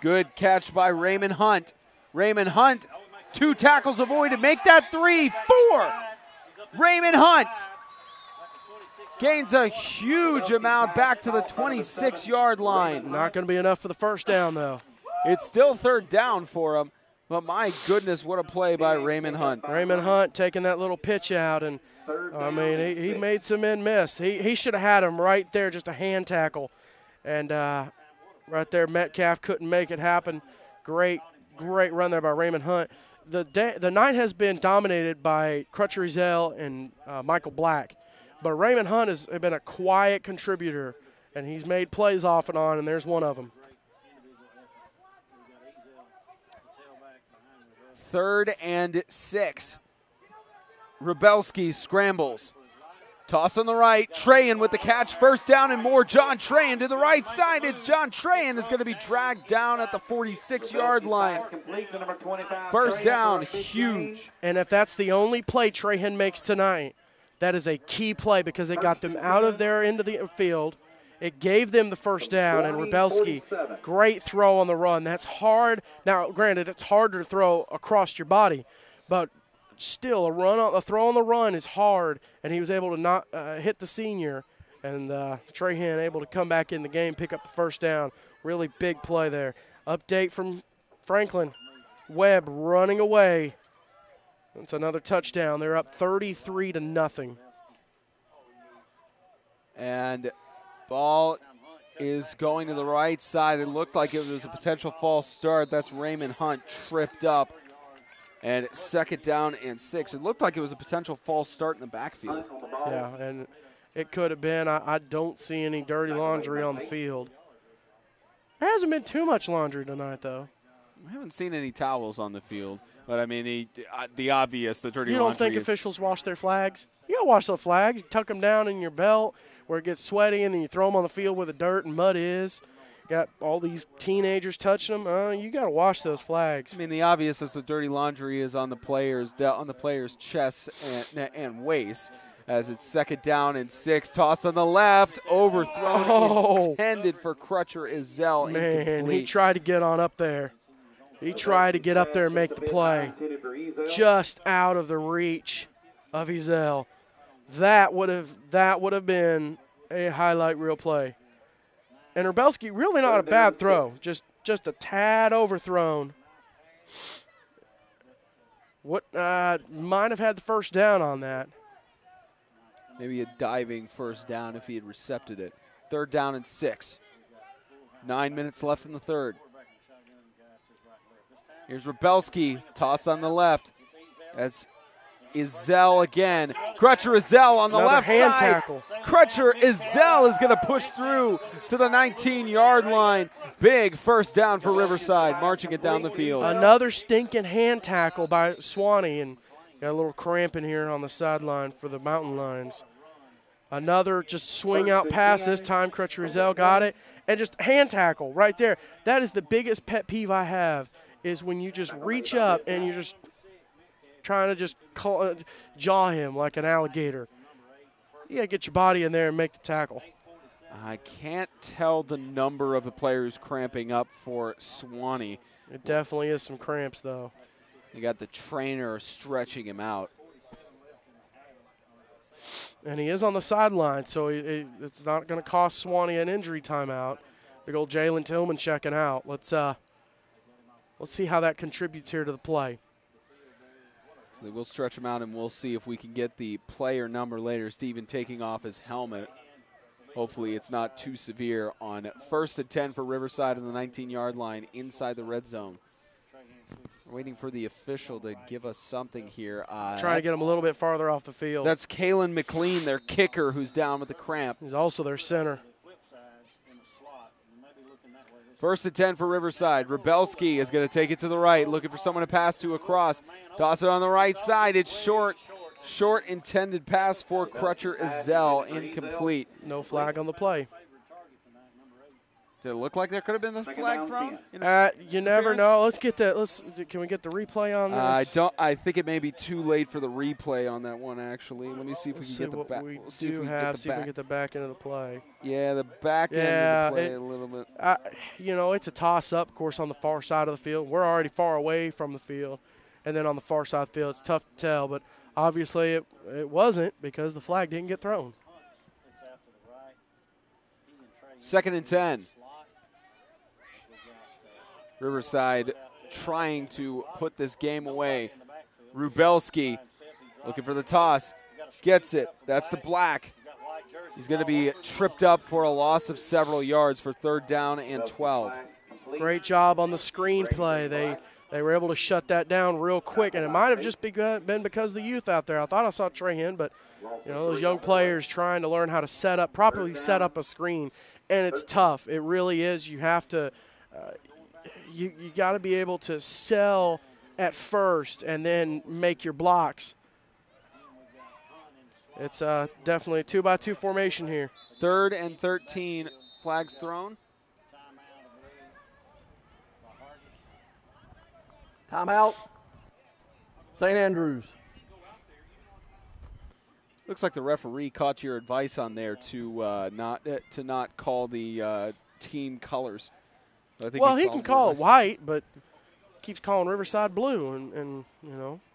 Good catch by Raymond Hunt. Raymond Hunt, 2 tackles avoided, make that 3, 4. Raymond Hunt gains a huge amount back to the 26-yard line. Not going to be enough for the first down, though. It's still third down for him, but my goodness, what a play by Raymond Hunt. Raymond Hunt taking that little pitch out, and I mean, he made some men miss. He should have had him right there, just a hand tackle. And right there, Metcalf couldn't make it happen. Great run there by Raymond Hunt. the night has been dominated by Crutcher Ezell and Michael Black, but Raymond Hunt has been a quiet contributor, and he's made plays off and on, and there's one of them. 3rd and 6. Rebelski scrambles. Toss on the right. Trahan with the catch. 1st down and more. John Trahan to the right side. It's John Trahan is going to be dragged down at the 46-yard line. 1st down, huge. And if that's the only play Trahan makes tonight, that is a key play because it got them out of their end of the field. It gave them the 1st down, and Rebelski, great throw on the run. That's hard. Now, granted, it's harder to throw across your body, but still, a throw on the run is hard, and he was able to not hit the senior, and Trahan able to come back in the game, pick up the 1st down. Really big play there. Update from Franklin. Webb running away. That's another touchdown. They're up 33-0. And ball is going to the right side. It looked like it was a potential false start. That's Raymond Hunt tripped up. And 2nd down and 6. It looked like it was a potential false start in the backfield. Yeah, and it could have been. I don't see any dirty laundry on the field. There hasn't been too much laundry tonight, though. I haven't seen any towels on the field. But, I mean, the obvious, the dirty laundry. You don't think officials wash their flags? You got to wash the flags. You tuck them down in your belt where it gets sweaty, and then you throw them on the field where the dirt and mud is. Got all these teenagers touching them. You got to wash those flags. I mean, the obvious is the dirty laundry is on the players' chests and waists. As it's 2nd down and 6, toss on the left, overthrown, intended for Crutcher Ezell. Man, he tried to get on up there. He tried to get up there and make the play. Just out of the reach of Ezell. That would have been a highlight reel play. And Rebelski, really not a bad throw, just a tad overthrown. What might have had the 1st down on that. Maybe a diving 1st down if he had recepted it. 3rd down and 6. 9 minutes left in the 3rd. Here's Rebelski, toss on the left. That's Ezell again. Crutcher Ezell on the left hand side. Tackle. Crutcher Ezell is going to push through to the 19-yard line. Big 1st down for Riverside, marching it down the field. Another stinking hand tackle by Sewanee, and got a little cramp in here on the sideline for the Mountain Lions. Another just swing out pass. This time Crutcher Ezell got it, and just hand tackle right there. That is the biggest pet peeve I have, is when you just reach up and you're just trying to just jaw him like an alligator. You got to get your body in there and make the tackle. I can't tell the number of the players cramping up for Sewanee. It definitely is some cramps, though. You got the trainer stretching him out. And he is on the sideline, so it's not going to cost Sewanee an injury timeout. Big old Jalen Tillman checking out. Let's see how that contributes here to the play. We'll stretch him out, and we'll see if we can get the player number later. Steven taking off his helmet. Hopefully it's not too severe on 1st and 10 for Riverside on the 19-yard line inside the red zone. We're waiting for the official to give us something here. Trying to get him a little bit farther off the field. That's Kalen McLean, their kicker, who's down with the cramp. He's also their center. 1st and 10 for Riverside. Rebelski is going to take it to the right, looking for someone to pass to across. Toss it on the right side. It's short. Short intended pass for Crutcher Ezell, incomplete. No flag on the play. Did it look like there could have been the flag thrown? You never know. Let's get that. Can we get the replay on this? I think it may be too late for the replay on that one. Actually, let me see if we can get the back. See if we can get the back end of the play. Yeah, the back end of the play a little bit. It's a toss-up, of course, on the far side of the field. We're already far away from the field, and then on the far side of the field, it's tough to tell. But obviously, it wasn't because the flag didn't get thrown. 2nd and 10. Riverside trying to put this game away. Rubelski looking for the toss. Gets it. That's the Black. He's going to be tripped up for a loss of several yards for 3rd down and 12. Great job on the screen play. They They were able to shut that down real quick, and it might have just been because of the youth out there. I thought I saw Trey Hen, but those young players trying to learn how to properly set up a screen, and it's tough. It really is. You have to, you got to be able to sell at first and then make your blocks. It's definitely a 2-by-2 formation here. 3rd and 13, flags thrown. Timeout. St. Andrews. Looks like the referee caught your advice on there to not call the team colors. I think he can call it white, but keeps calling Riverside blue, and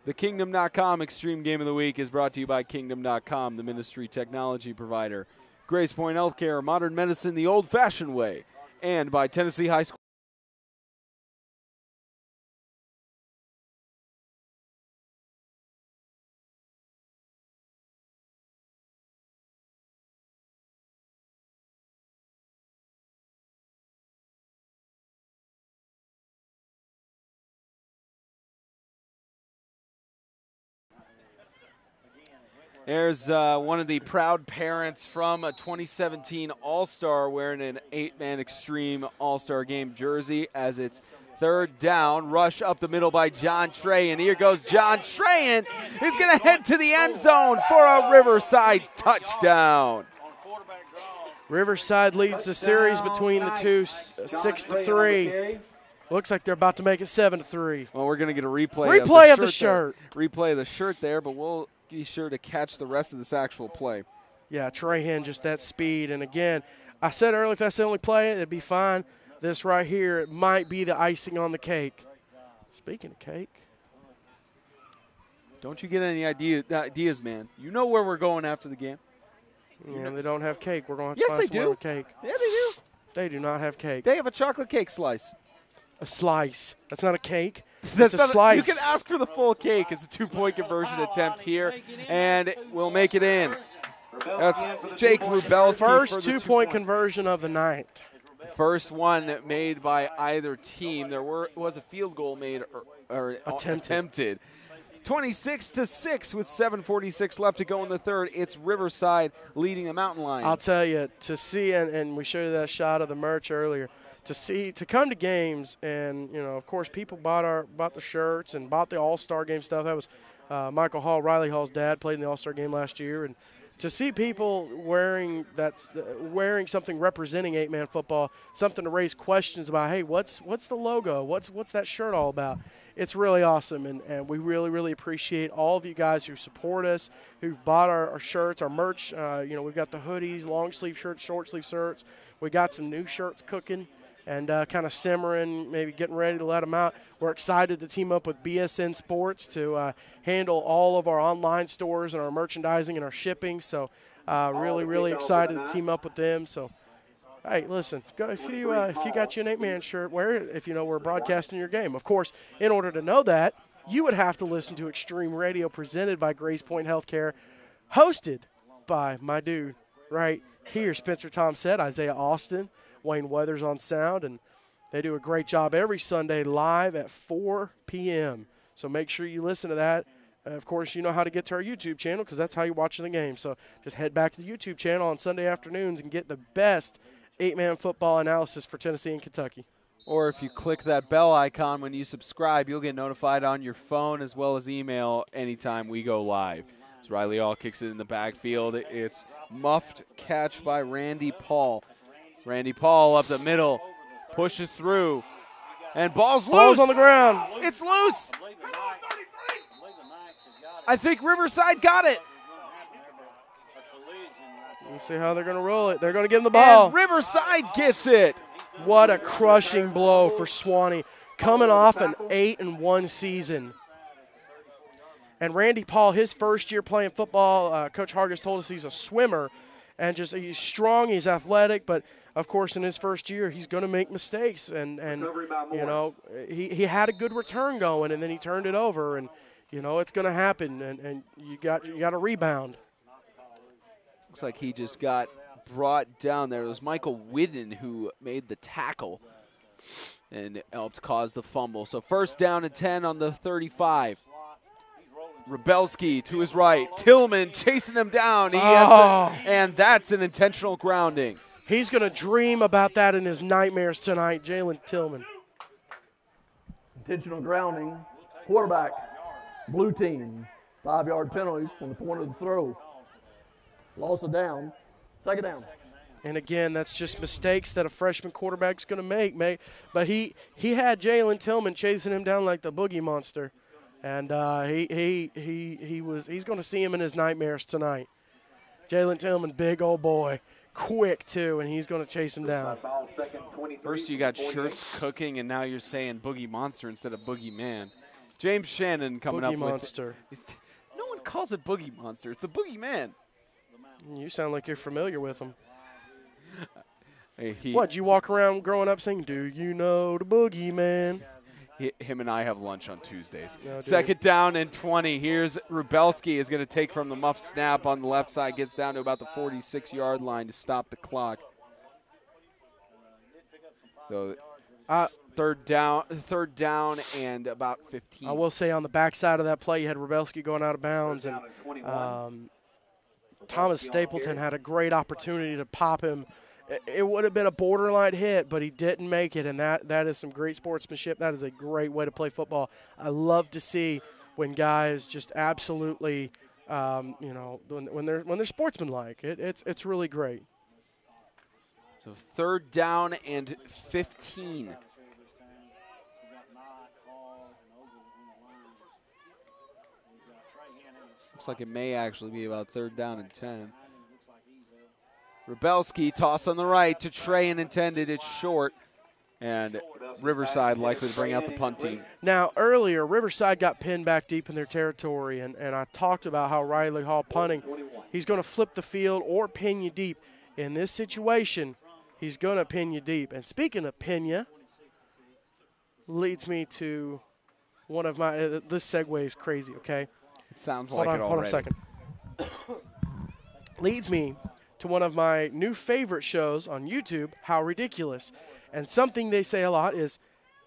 The Kingdom.com Extreme Game of the Week is brought to you by Kingdom.com, the ministry technology provider, Grace Point Healthcare, modern medicine the old-fashioned way, and by Tennessee High School. There's one of the proud parents from a 2017 All-Star wearing an 8-man Extreme All-Star Game jersey as it's 3rd down. Rush up the middle by John Trey, and here goes John Trey, and he's going to head to the end zone for a Riverside touchdown. Riverside leads the series between the two, 6-3. Looks like they're about to make it 7-3. Well, we're going to get a replay of the shirt. Replay of the shirt there, but we'll be sure to catch the rest of this actual play. Yeah, Trey Hen, just that speed. And again, I said earlier, if that's the only play, it'd be fine. This right here, it might be the icing on the cake. Speaking of cake. Don't you get any ideas, man. You know where we're going after the game. Yeah, they don't have cake. We're going to have to find somewhere with cake. Yeah, they do. They do not have cake. They have a chocolate cake slice. A slice. That's not a cake. That's a slice. You can ask for the full cake. It's a 2-point conversion attempt here, and we'll make it in. That's Jake Rubelski. First 2-point conversion of the night. First one made by either team. There was a field goal made or attempted. 26-6 with 7:46 left to go in the third. It's Riverside leading the Mountain Lions. I'll tell you, to see, and we showed you that shot of the merch earlier, to come to games, and of course people bought the shirts and bought the All-Star Game stuff. That was Michael Hall, Riley Hall's dad, played in the All-Star Game last year, and to see people wearing something representing 8-man football, something to raise questions about, hey, what's the logo? What's that shirt all about? It's really awesome, and we really, really appreciate all of you guys who support us, who've bought our shirts, our merch. We've got the hoodies, long sleeve shirts, short sleeve shirts. We got some new shirts cooking and kind of simmering, maybe getting ready to let them out. We're excited to team up with BSN Sports to handle all of our online stores and our merchandising and our shipping. So really, really excited to team up with them. So, hey, listen, go if you got you an 8-man shirt, wear it if you know we're broadcasting your game. Of course, in order to know that, you would have to listen to Extreme Radio presented by Grace Point Healthcare, hosted by my dude right here, Spencer Tom said, Isaiah Austin, Wayne Weathers on sound, and they do a great job every Sunday live at 4 p.m. So make sure you listen to that. Of course, you know how to get to our YouTube channel because that's how you're watching the game. So just head back to the YouTube channel on Sunday afternoons and get the best 8-man football analysis for Tennessee and Kentucky. Or if you click that bell icon when you subscribe, you'll get notified on your phone as well as email anytime we go live. As Riley Hall kicks it in the backfield, it's muffed catch by Randy Paul. Randy Paul up the middle, pushes through, and ball's loose. Ball's on the ground. It's loose. I think Riverside got it. We'll see how they're going to roll it. They're going to give him the ball. And Riverside gets it. What a crushing blow for Sewanee, coming off an 8-1 season. And Randy Paul, his first year playing football, Coach Hargis told us he's a swimmer, and he's strong, he's athletic, but of course in his first year he's going to make mistakes. And he had a good return going, and then he turned it over, and it's going to happen, and you got to rebound. Looks like he just got brought down there. It was Michael Whidden who made the tackle. and helped cause the fumble. So first down and 10 on the 35. Rebelski to his right. Tillman chasing him down. And that's an intentional grounding. He's going to dream about that in his nightmares tonight, Jalen Tillman. Intentional grounding. Quarterback, blue team. 5-yard penalty from the point of the throw. Loss of down. Second down. And again, that's just mistakes that a freshman quarterback's going to make. But he had Jalen Tillman chasing him down like the boogie monster, and he's going to see him in his nightmares tonight. Jalen Tillman, big old boy, quick too, and he's going to chase him down. First you got shirts cooking, and now you're saying boogie monster instead of boogie man. James Shannon coming up with monster. No one calls it boogie monster. It's the boogie man. You sound like you're familiar with him. Hey, What, you walk around growing up singing, "Do you know the boogeyman"? Him and I have lunch on Tuesdays. No, Second down and 20. Here's Rebelski is going to take from the muff snap on the left side. Gets down to about the 46-yard line to stop the clock. So third down and about 15. I will say on the backside of that play, you had Rebelski going out of bounds, and Thomas Stapleton had a great opportunity to pop him. It would have been a borderline hit, but he didn't make it, and that is some great sportsmanship. That is a great way to play football. I love to see when guys just absolutely, when they're sportsmanlike. It's really great. So third down and 15. Looks like it may actually be about third down and 10. Rebelski toss on the right to Trey and intended. It's short. And Riverside likely to bring out the punt team. Now, earlier, Riverside got pinned back deep in their territory, and I talked about how Riley Hall punting, he's going to flip the field or pin you deep. In this situation, he's going to pin you deep. And speaking of pin you, leads me to one of my this segue is crazy, okay? It sounds like it already. Hold on a second. Leads me to one of my new favorite shows on YouTube, How Ridiculous. And something they say a lot is,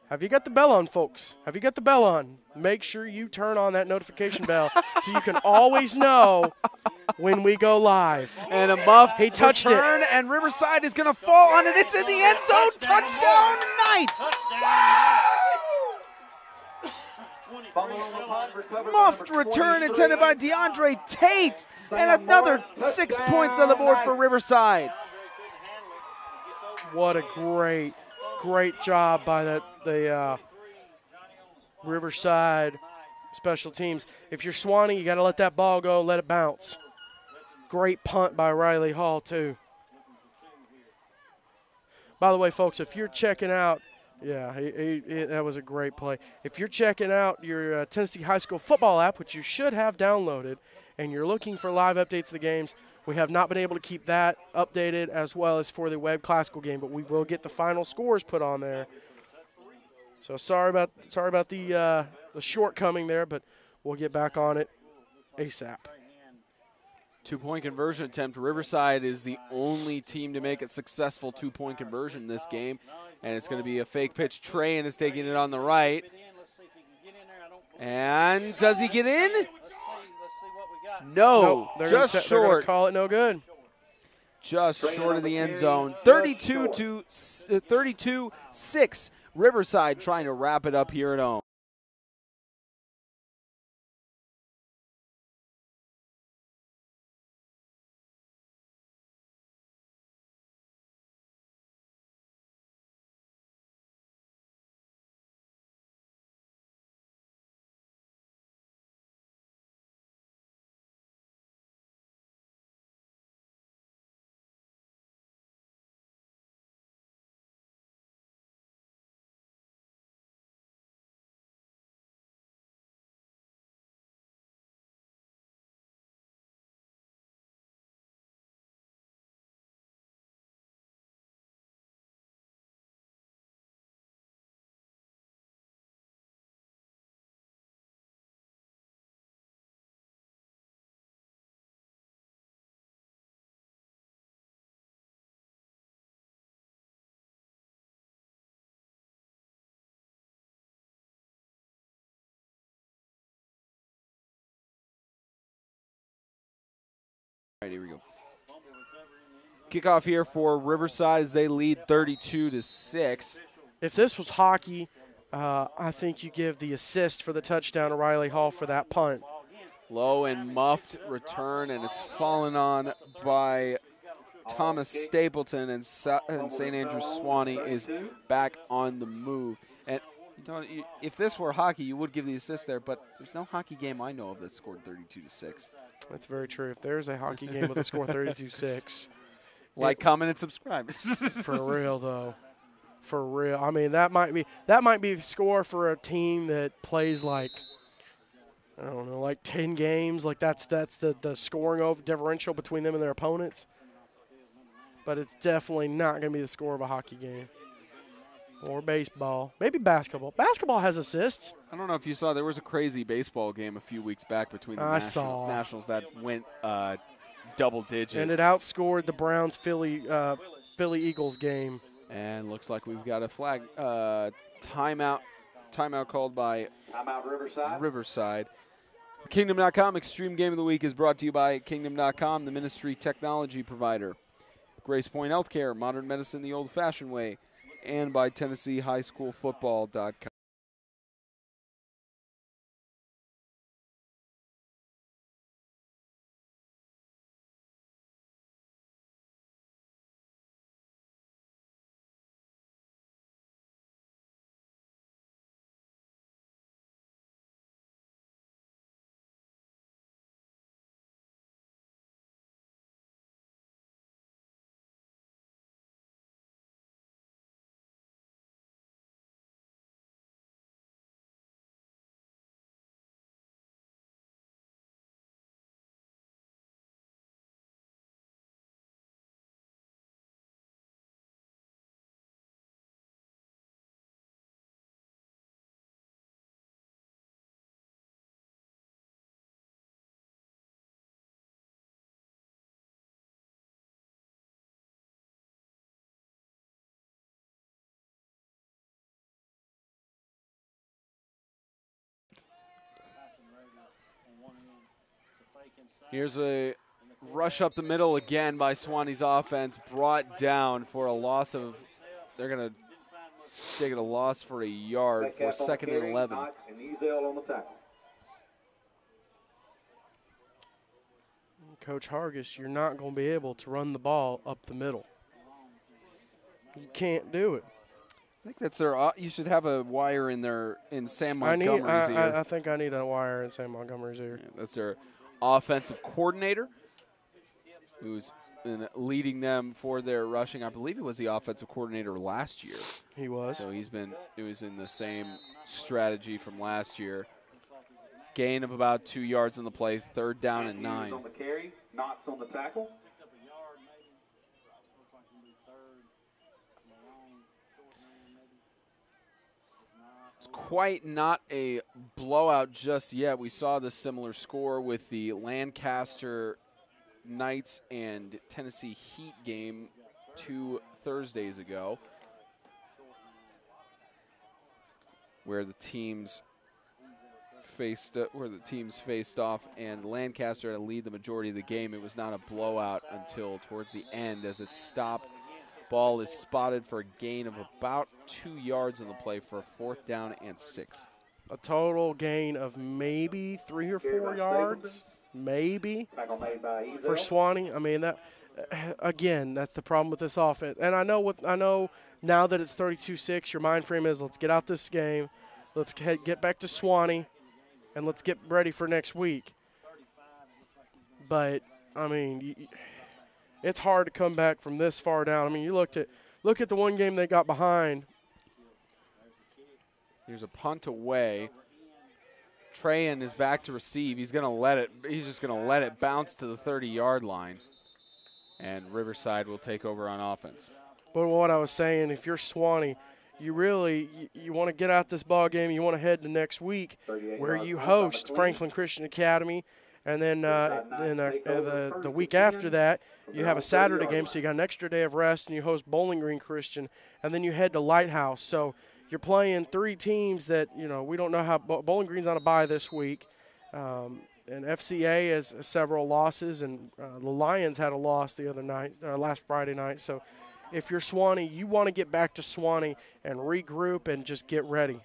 have you got the bell on, folks? Have you got the bell on? Make sure you turn on that notification bell so you can always know when we go live. And a muffed he touched return, it. And Riverside is going to fall on it. It's in the end zone. Touchdown, Knights! Muffed return intended by DeAndre Tate. And another 6 points on the board for Riverside. What a great job by the Riverside special teams. If you're Sewanee, you got to let that ball go, let it bounce. Great punt by Riley Hall, too. By the way, folks, if you're checking out, that was a great play. If you're checking out your Tennessee High School football app, which you should have downloaded, and you're looking for live updates of the games, we have not been able to keep that updated as well as for the Webb Classical game, but we will get the final scores put on there. So sorry about the shortcoming there, but we'll get back on it ASAP. 2-point conversion attempt. Riverside is the only team to make a successful 2-point conversion in this game, and it's going to be a fake pitch. Trayan is taking it on the right. And does he get in? No, just short. They're gonna call it no good. Just short of the end zone. 32-6. Riverside trying to wrap it up here at home. right, here we go. Kickoff here for Riverside as they lead 32-6. If this was hockey, I think you give the assist for the touchdown to Riley Hall for that punt. Low and muffed return, and it's fallen on by Thomas Stapleton, and St. Andrews Sewanee is back on the move. And if this were hockey, you would give the assist there, but there's no hockey game I know of that scored 32-6. That's very true. If there's a hockey game with a score 32-6. Like, comment, and subscribe. For real, though. For real. I mean, that might be the score for a team that plays like, I don't know, like 10 games. Like that's the scoring over differential between them and their opponents. But it's definitely not going to be the score of a hockey game. Or baseball. Maybe basketball. Basketball has assists. I don't know if you saw, there was a crazy baseball game a few weeks back between the Nationals that went double digits. And it outscored the Browns Philly Eagles game. And looks like we've got a flag timeout called by Riverside. Kingdom.com Extreme Game of the Week is brought to you by Kingdom.com, the ministry technology provider. Grace Point Healthcare, modern medicine the old-fashioned way, and by TennesseeHighSchoolFootball.com. Here's a rush up the middle again by Sewanee's offense, brought down for a loss of, they're going to take it a loss for a yard for 2nd and 11. Coach Hargis, you're not going to be able to run the ball up the middle. You can't do it. I think that's their. You should have a wire in there in Sam Montgomery's ear. I think I need a wire in Sam Montgomery's ear. Yeah, that's their offensive coordinator, who's been leading them for their rushing. I believe he was the offensive coordinator last year. He was. So it was in the same strategy from last year. Gain of about 2 yards on the play, 3rd down and 9. On the carry, Knots on the tackle. It's quite not a blowout just yet. We saw the similar score with the Lancaster Knights and Tennessee Heat game 2 Thursdays ago, where the teams faced off, and Lancaster had to lead the majority of the game. It was not a blowout until towards the end as it stopped. Ball is spotted for a gain of about 2 yards on the play for a 4th down and 6. A total gain of maybe 3 or 4 yards, maybe, for Sewanee. I mean, that again, that's the problem with this offense. And I know now that it's 32-6, your mind frame is let's get out this game, let's get back to Sewanee, and let's get ready for next week. But I mean, it's hard to come back from this far down. I mean, you look at the one game they got behind. Here's a punt away. Trahan is back to receive. He's just going to let it bounce to the 30-yard line. And Riverside will take over on offense. But what I was saying, if you're Sewanee, you want to get out this ball game. You want to head to next week where you host Franklin Christian Academy. And then the week after that, you have a Saturday game, so you got an extra day of rest, and you host Bowling Green Christian, and then you head to Lighthouse. So you're playing 3 teams that, we don't know how – Bowling Green's on a bye this week. and FCA has several losses, and the Lions had a loss the other night, last Friday night. So if you're Sewanee, you want to get back to Sewanee and regroup and just get ready.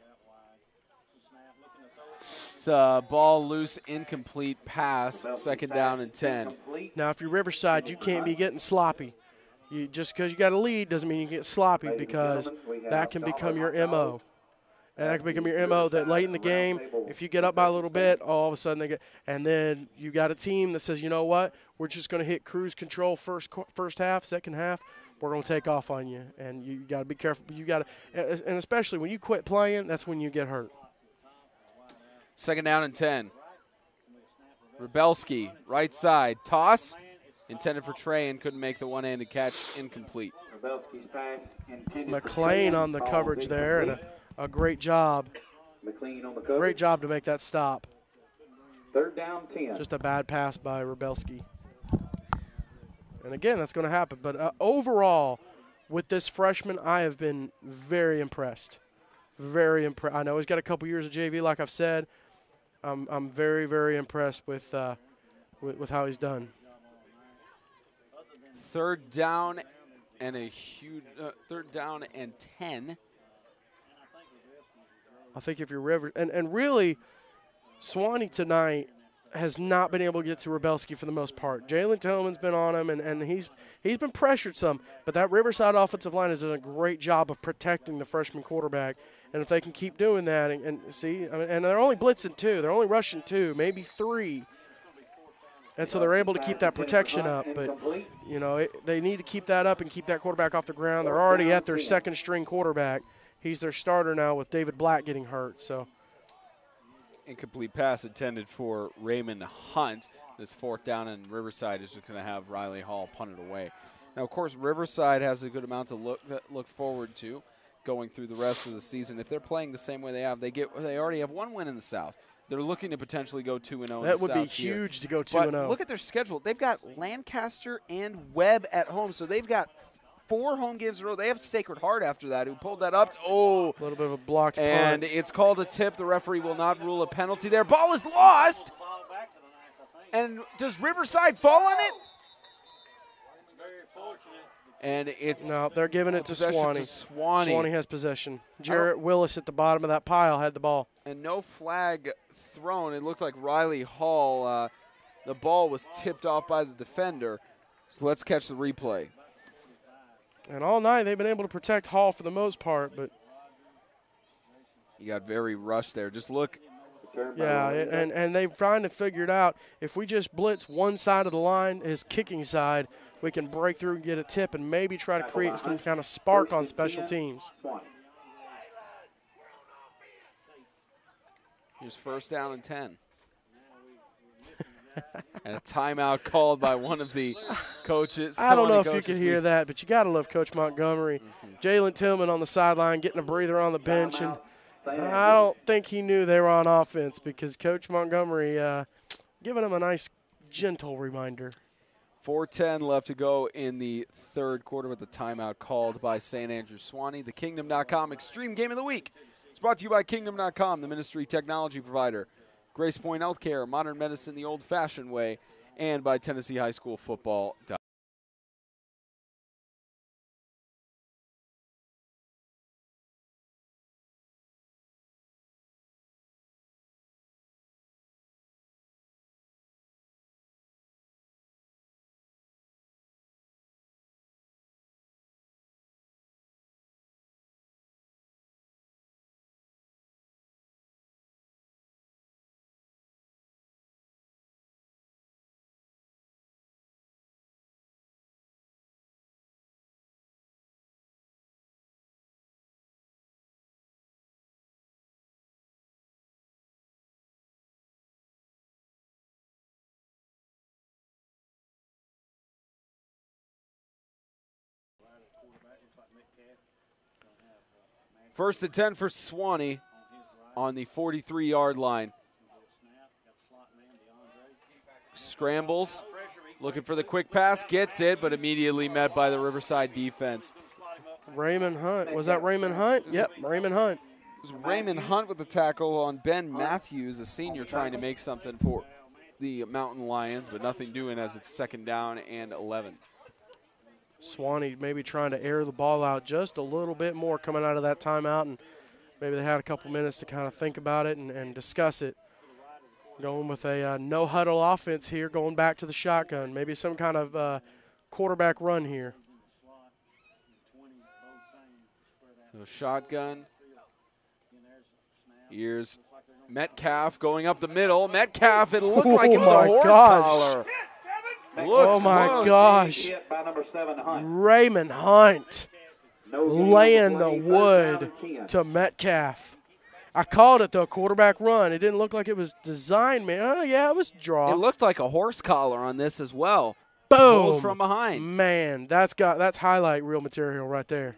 It's a ball loose, incomplete pass, second down and 10. Now, if you're Riverside, you can't be getting sloppy. Just because you got a lead doesn't mean you get sloppy, because that can become your MO. And that can become your MO that late in the game, if you get up by a little bit, all of a sudden they get – and then you got a team that says, you know what, we're just going to hit cruise control first half, second half. We're going to take off on you. And you got to be careful. You got to – and especially when you quit playing, that's when you get hurt. Second down and 10. Rebelski, right side, toss, intended for Trey and couldn't make the one-handed catch, incomplete. McLean on the coverage there, and a great job. Great job to make that stop. Third down, 10. Just a bad pass by Rebelski. And again, that's going to happen. But overall, with this freshman, I have been very impressed. Very impressed. I know he's got a couple years of JV, like I've said. I'm very, very impressed with how he's done. Third down and a huge third down and 10. I think if you're River and really, Sewanee tonight has not been able to get to Rebelski for the most part. Jalen Tillman's been on him, and he's been pressured some. But that Riverside offensive line has done a great job of protecting the freshman quarterback. And if they can keep doing that, and see, I mean, and they're only blitzing 2, they're only rushing 2, maybe 3. And so they're able to keep that protection up. But, you know, they need to keep that up and keep that quarterback off the ground. They're already at their second-string quarterback. He's their starter now with David Black getting hurt. So incomplete pass intended for Raymond Hunt. This fourth down, and Riverside is just going to have Riley Hall punt it away. Now, of course, Riverside has a good amount to look forward to going through the rest of the season. If they're playing the same way they have, they already have 1 win in the South. They're looking to potentially go 2-0 in the South. That would be huge to go 2-0. Look at their schedule. They've got Lancaster and Webb at home, so they've got 4 home games in a row. They have Sacred Heart after that, who pulled that up. Oh, a little bit of a blocked and punt. It's called a tip. The referee will not rule a penalty there. Ball is lost. And does Riverside fall on it? And it's no, they're giving it to Sewanee. Sewanee has possession. Jarrett Willis at the bottom of that pile had the ball. And no flag thrown. It looked like Riley Hall, the ball was tipped off by the defender. So let's catch the replay. And all night they've been able to protect Hall for the most part, but you got very rushed there. Just look. Yeah, and they've trying to figure it out. If we just blitz one side of the line, his kicking side, we can break through and get a tip and maybe try to create some kind of spark on special teams. Here's first down and 10. And a timeout called by one of the coaches. I don't know if you can hear that, but you got to love Coach Montgomery. Jalen Tillman on the sideline getting a breather on the bench, and I don't think he knew they were on offense because Coach Montgomery giving him a nice, gentle reminder. 4:10 left to go in the third quarter with the timeout called by St. Andrews Sewanee. The Kingdom.com Extreme Game of the Week. It's brought to you by Kingdom.com, the ministry technology provider. Grace Point Healthcare, modern medicine the old-fashioned way, and by Tennessee High School Football. First and 10 for Sewanee on the 43-yard line. Scrambles, looking for the quick pass, gets it, but immediately met by the Riverside defense. Raymond Hunt. Was that Raymond Hunt? Yep, Raymond Hunt. It was Raymond Hunt with the tackle on Ben Matthews, a senior trying to make something for the Mountain Lions, but nothing doing as it's 2nd down and 11. Sewanee maybe trying to air the ball out just a little bit more coming out of that timeout, and maybe they had a couple minutes to kind of think about it and discuss it. Going with a no-huddle offense here, going back to the shotgun. Maybe some kind of quarterback run here. So shotgun. Here's Metcalf going up the middle. Metcalf, it looked like it was a horse collar. Oh my gosh. Raymond Hunt laying the wood to Metcalf. I called it, though, quarterback run. It didn't look like it was designed, man. Yeah, it was draw. It looked like a horse collar on this as well. Boom. Pulled from behind. Man, that's highlight reel material right there.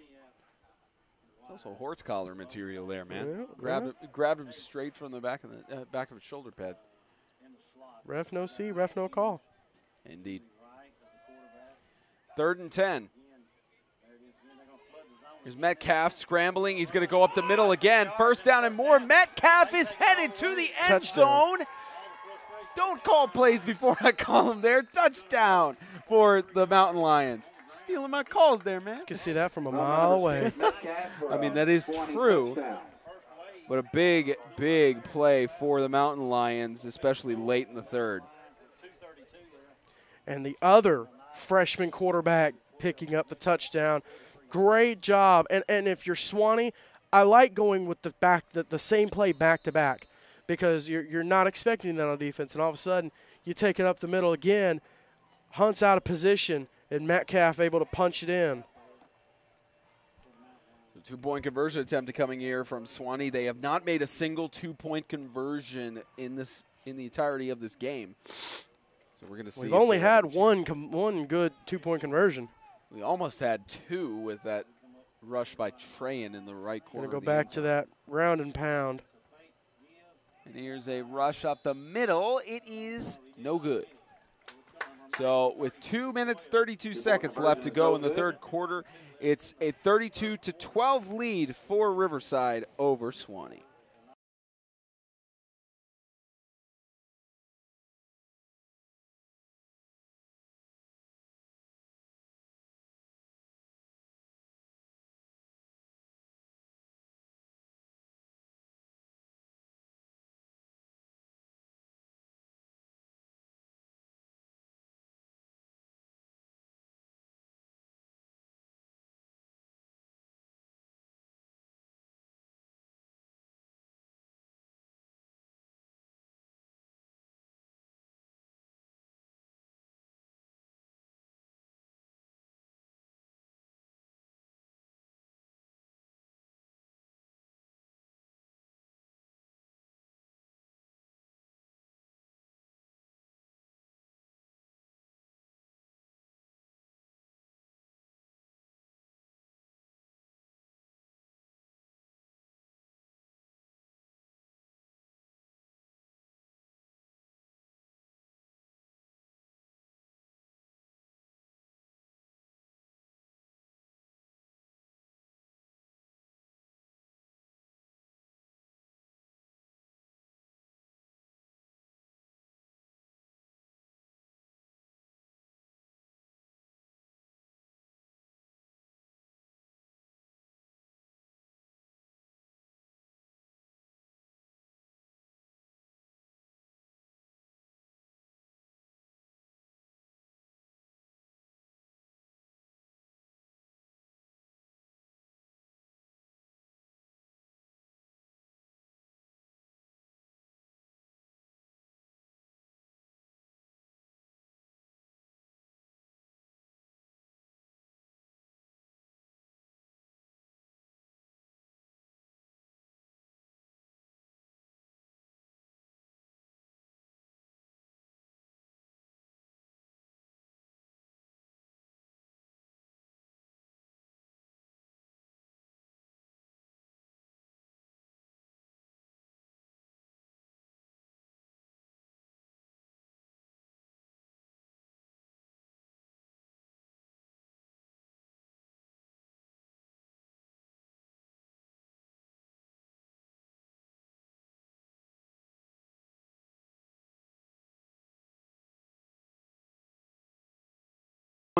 It's also horse collar material there, man. Yeah, Grabbed him straight from the back of his shoulder pad. Ref no see, ref no call. Indeed. 3rd and 10. Here's Metcalf scrambling. He's going to go up the middle again. 1st down and more. Metcalf is headed to the end zone. Don't call plays before I call them there. Touchdown for the Mountain Lions. Stealing my calls there, man. You can see that from a mile away. I mean, that is true. But a big, big play for the Mountain Lions, especially late in the 3rd. And the other freshman quarterback picking up the touchdown. Great job. And if you're Sewanee, I like going with the same play back to back, because you're not expecting that on defense, and all of a sudden you take it up the middle again. Hunt's out of position, and Metcalf able to punch it in. The 2-point conversion attempt coming here from Sewanee. They have not made a single 2-point conversion in the entirety of this game. So we're going to see. We've only had one good 2-point conversion. We almost had 2 with that rush by Trayan in the right corner. Going to go back to that round and pound. And here's a rush up the middle. It is no good. So with 2 minutes, 32 seconds left to go in the 3rd quarter, it's a 32-12 lead for Riverside over Sewanee.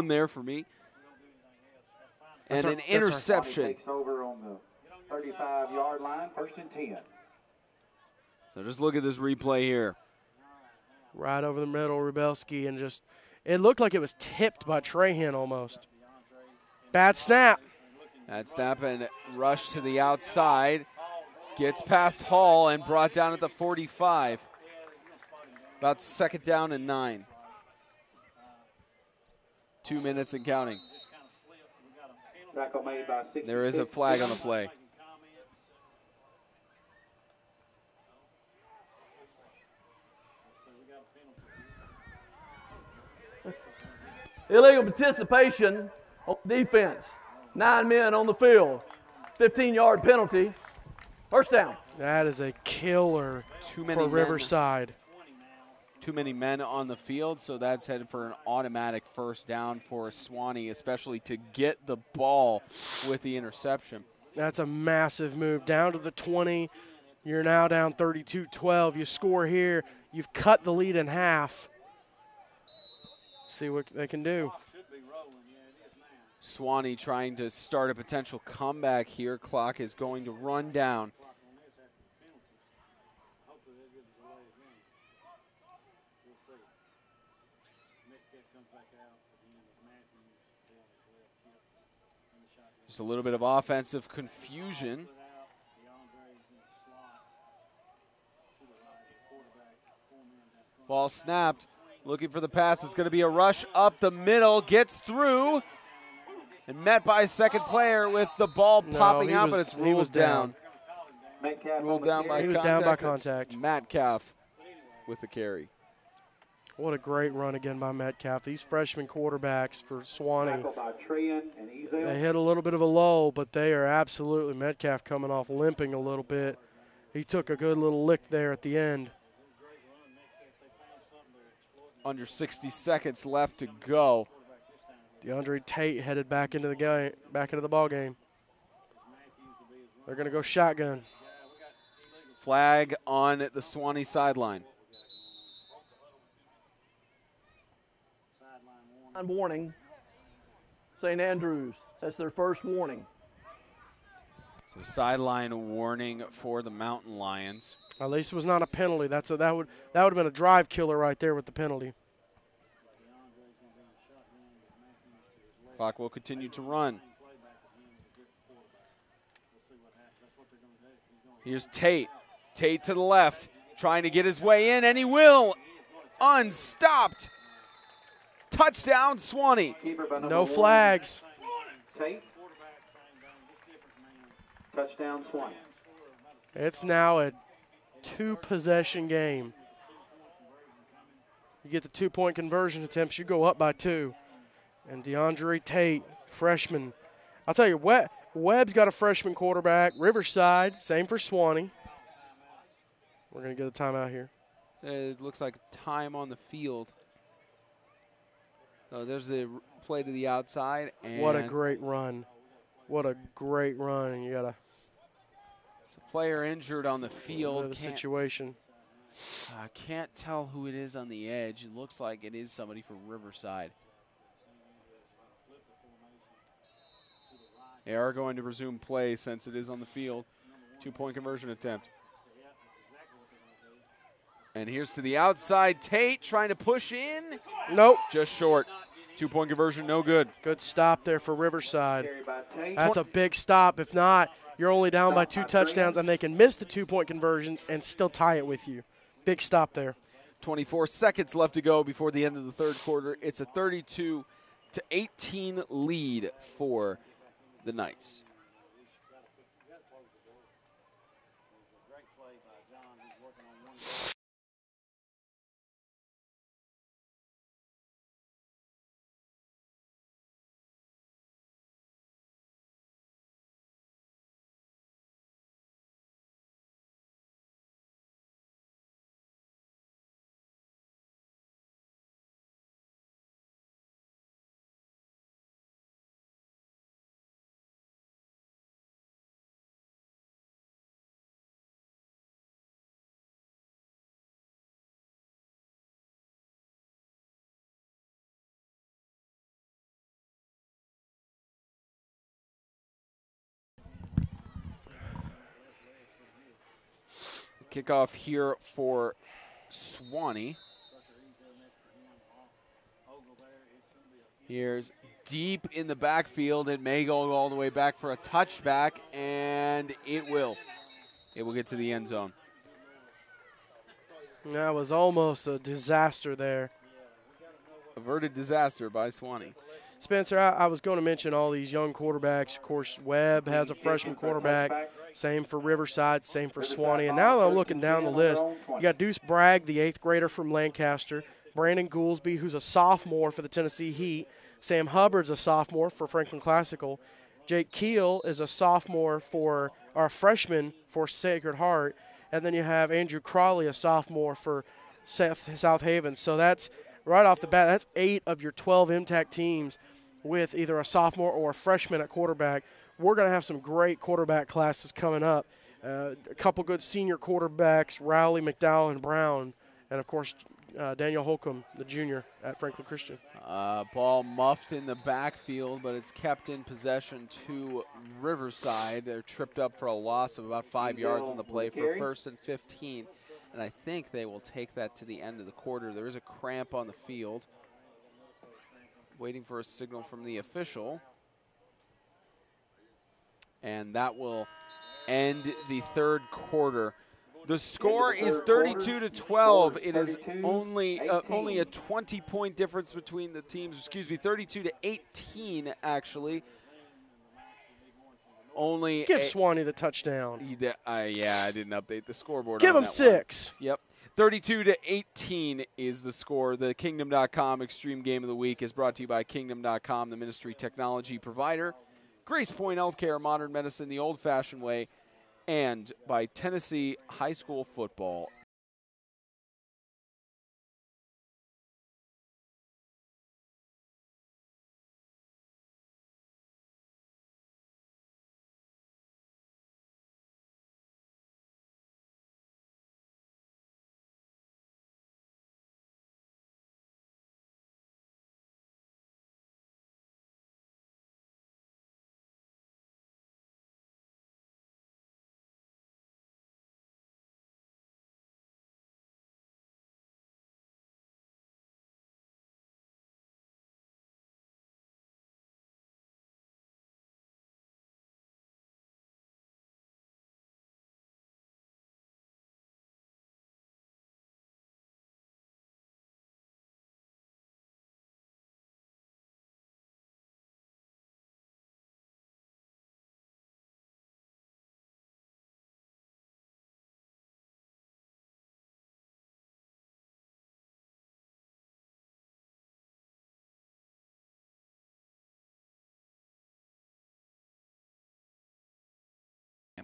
there for me. And an interception. Takes over on the 35-yard line, 1st and 10. So just look at this replay here. Right over the middle, Rubelski, and just, it looked like it was tipped by Trahan almost. Bad snap. Bad snap and rush to the outside. Gets past Hall and brought down at the 45. About 2nd down and 9. 2 minutes and counting. Tackle made by 66. There is a flag on the play. Illegal participation on defense. 9 men on the field. 15-yard penalty. 1st down. That is a killer Too many for men. Riverside. Too many men on the field, so that's headed for an automatic 1st down for Sewanee, especially to get the ball with the interception. That's a massive move. Down to the 20. You're now down 32-12. You score here. You've cut the lead in half. See what they can do. Sewanee trying to start a potential comeback here. Clock is going to run down. Just a little bit of offensive confusion. Ball snapped. Looking for the pass. It's going to be a rush up the middle. Gets through. And met by a 2nd player with the ball popping out, but it's ruled down. Ruled down by contact. He was down by contact. It's Metcalf with the carry. What a great run again by Metcalf. These freshman quarterbacks for Sewanee, they hit a little bit of a lull, but they are absolutely, Metcalf coming off limping a little bit. He took a good little lick there at the end. Under 60 seconds left to go. DeAndre Tate headed back into the game, back into the ball game. They're going to go shotgun. Flag on the Sewanee sideline. Warning. St. Andrews. That's their first warning. So sideline warning for the Mountain Lions. At least it was not a penalty. That would have been a drive killer right there with the penalty. Clock will continue to run. Here's Tate. Tate to the left, trying to get his way in, and he will. Unstopped. Touchdown, Sewanee. No flags. Tate. Touchdown, Sewanee. It's now a 2-possession game. You get the 2-point conversion attempts, you go up by 2. And DeAndre Tate, freshman. I'll tell you, Webb's got a freshman quarterback. Riverside, same for Sewanee. We're going to get a timeout here. It looks like time on the field. Oh, there's the play to the outside. And what a great run. What a great run. And you got it's a player injured on the field. The situation. I can't tell who it is on the edge. It looks like it is somebody from Riverside. They are going to resume play since it is on the field. 2-point conversion attempt. And here's to the outside. Tate trying to push in. Nope. Just short. 2-point conversion, no good. Good stop there for Riverside. That's a big stop. If not, you're only down by 2 touchdowns, and they can miss the 2-point conversions and still tie it with you. Big stop there. 24 seconds left to go before the end of the 3rd quarter. It's a 32-18 lead for the Knights. Kickoff here for Sewanee. Here's deep in the backfield. It may go all the way back for a touchback, and it will. It will get to the end zone. That was almost a disaster there. Averted disaster by Sewanee. Spencer, I was going to mention all these young quarterbacks. Of course, Webb has a freshman quarterback. Same for Riverside, same for Sewanee. And now that I'm looking down the list, you got Deuce Bragg, the 8th grader from Lancaster. Brandon Goolsby, who's a sophomore for the Tennessee Heat. Sam Hubbard's a sophomore for Franklin Classical. Jake Keel is a sophomore for, or a freshman for Sacred Heart. And then you have Andrew Crawley, a sophomore for South Haven. So that's right off the bat, that's 8 of your 12 MTAC teams with either a sophomore or a freshman at quarterback. We're going to have some great quarterback classes coming up. A couple good senior quarterbacks, Rowley, McDowell, and Brown. And, of course, Daniel Holcomb, the junior at Franklin Christian. Ball muffed in the backfield, but it's kept in possession to Riverside. They're tripped up for a loss of about 5 yards on the play for 1st and 15. And I think they will take that to the end of the quarter. There is a cramp on the field. Waiting for a signal from the official. And that will end the 3rd quarter. The score is 32-12. It is only a 20-point difference between the teams. Excuse me, 32-18 actually. Only give Sewanee the touchdown. Yeah, I didn't update the scoreboard. Give on him that 6. One. Yep. 32-18 is the score. The Kingdom.com Extreme Game of the Week is brought to you by Kingdom.com, the ministry technology provider, Grace Point Healthcare, modern medicine the old-fashioned way, and by Tennessee High School Football.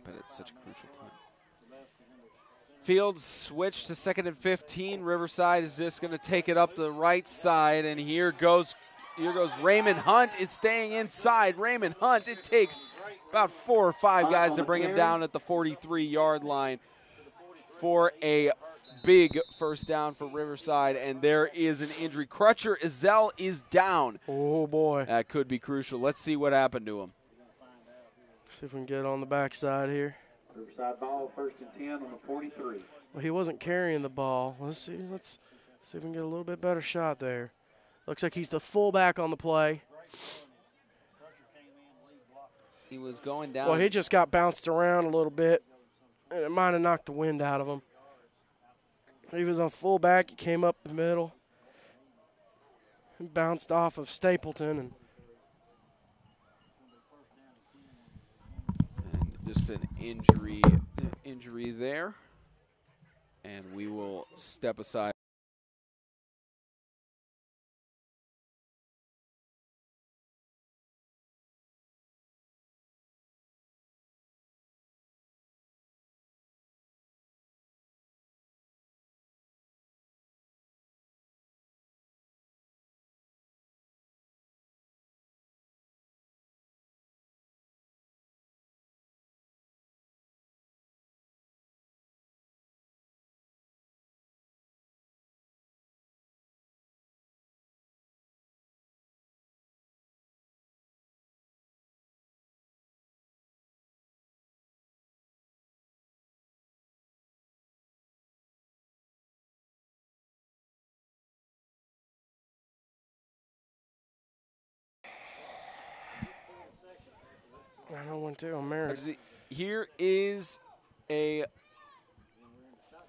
But it's such a crucial time. Fields switch to 2nd and 15. Riverside is just going to take it up the right side, and here goes Raymond Hunt is staying inside. Raymond Hunt, it takes about 4 or 5 guys to bring him down at the 43-yard line for a big first down for Riverside, and there is an injury. Crutcher Ezell is down. Oh, boy. That could be crucial. Let's see what happened to him. See if we can get on the backside here. Riverside ball, 1st and 10 on the 43. Well, he wasn't carrying the ball. Let's see if we can get a little bit better shot there. Looks like he's the fullback on the play. He was going down. Well, he just got bounced around a little bit, and it might have knocked the wind out of him. He was on fullback. He came up the middle and bounced off of Stapleton. And just an injury there, and we will step aside. I know one too. I'm married. Here is a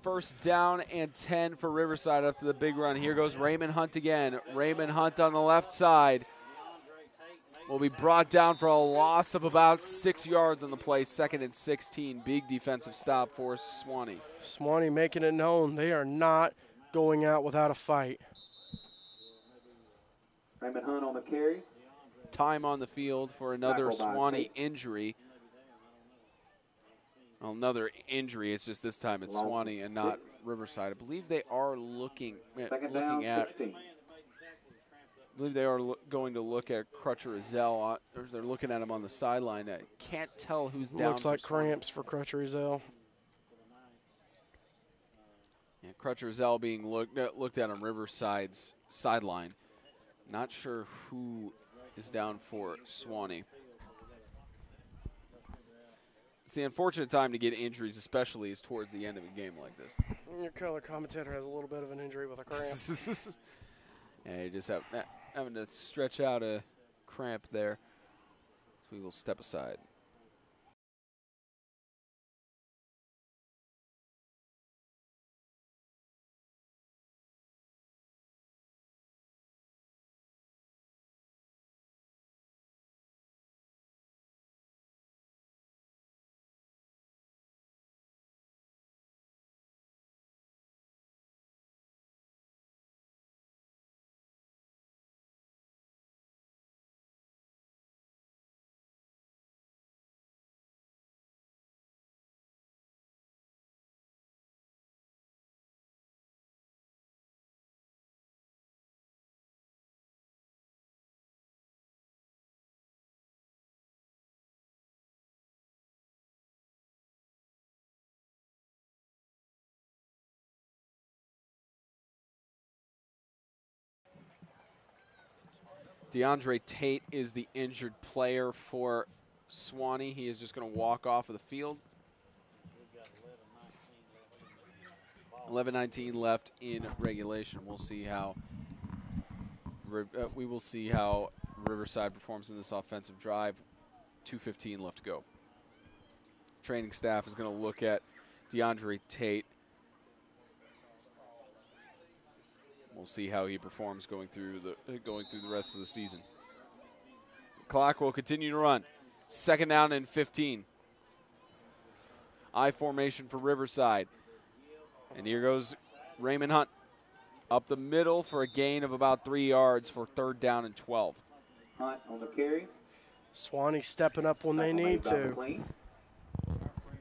first down and 10 for Riverside after the big run. Here goes Raymond Hunt again. Raymond Hunt on the left side will be brought down for a loss of about 6 yards on the play. 2nd and 16. Big defensive stop for Sewanee. Sewanee making it known they are not going out without a fight. Raymond Hunt on the carry. Time on the field for another Sewanee injury. Well, another injury. It's just this time it's Sewanee and not Riverside. I believe they are looking at. I believe they are going to look at Crutcher Ezell, or they're looking at him on the sideline. I can't tell who's down. Looks like cramps for Crutcher Ezell. Yeah, Crutcher Ezell being looked at on Riverside's sideline. Not sure who is down for Sewanee. It's the unfortunate time to get injuries, especially is towards the end of a game like this. Your color commentator has a little bit of an injury with a cramp. Yeah, you just having to stretch out a cramp there. So we will step aside. DeAndre Tate is the injured player for Sewanee. He is just going to walk off of the field. 11:19 left in regulation. We'll see how Riverside performs in this offensive drive. 2:15 left to go. Training staff is going to look at DeAndre Tate. We'll see how he performs going through the rest of the season. Clock will continue to run. 2nd down and 15. I formation for Riverside. And here goes Raymond Hunt up the middle for a gain of about 3 yards for 3rd down and 12. Hunt on the carry. Sewanee stepping up when they need to.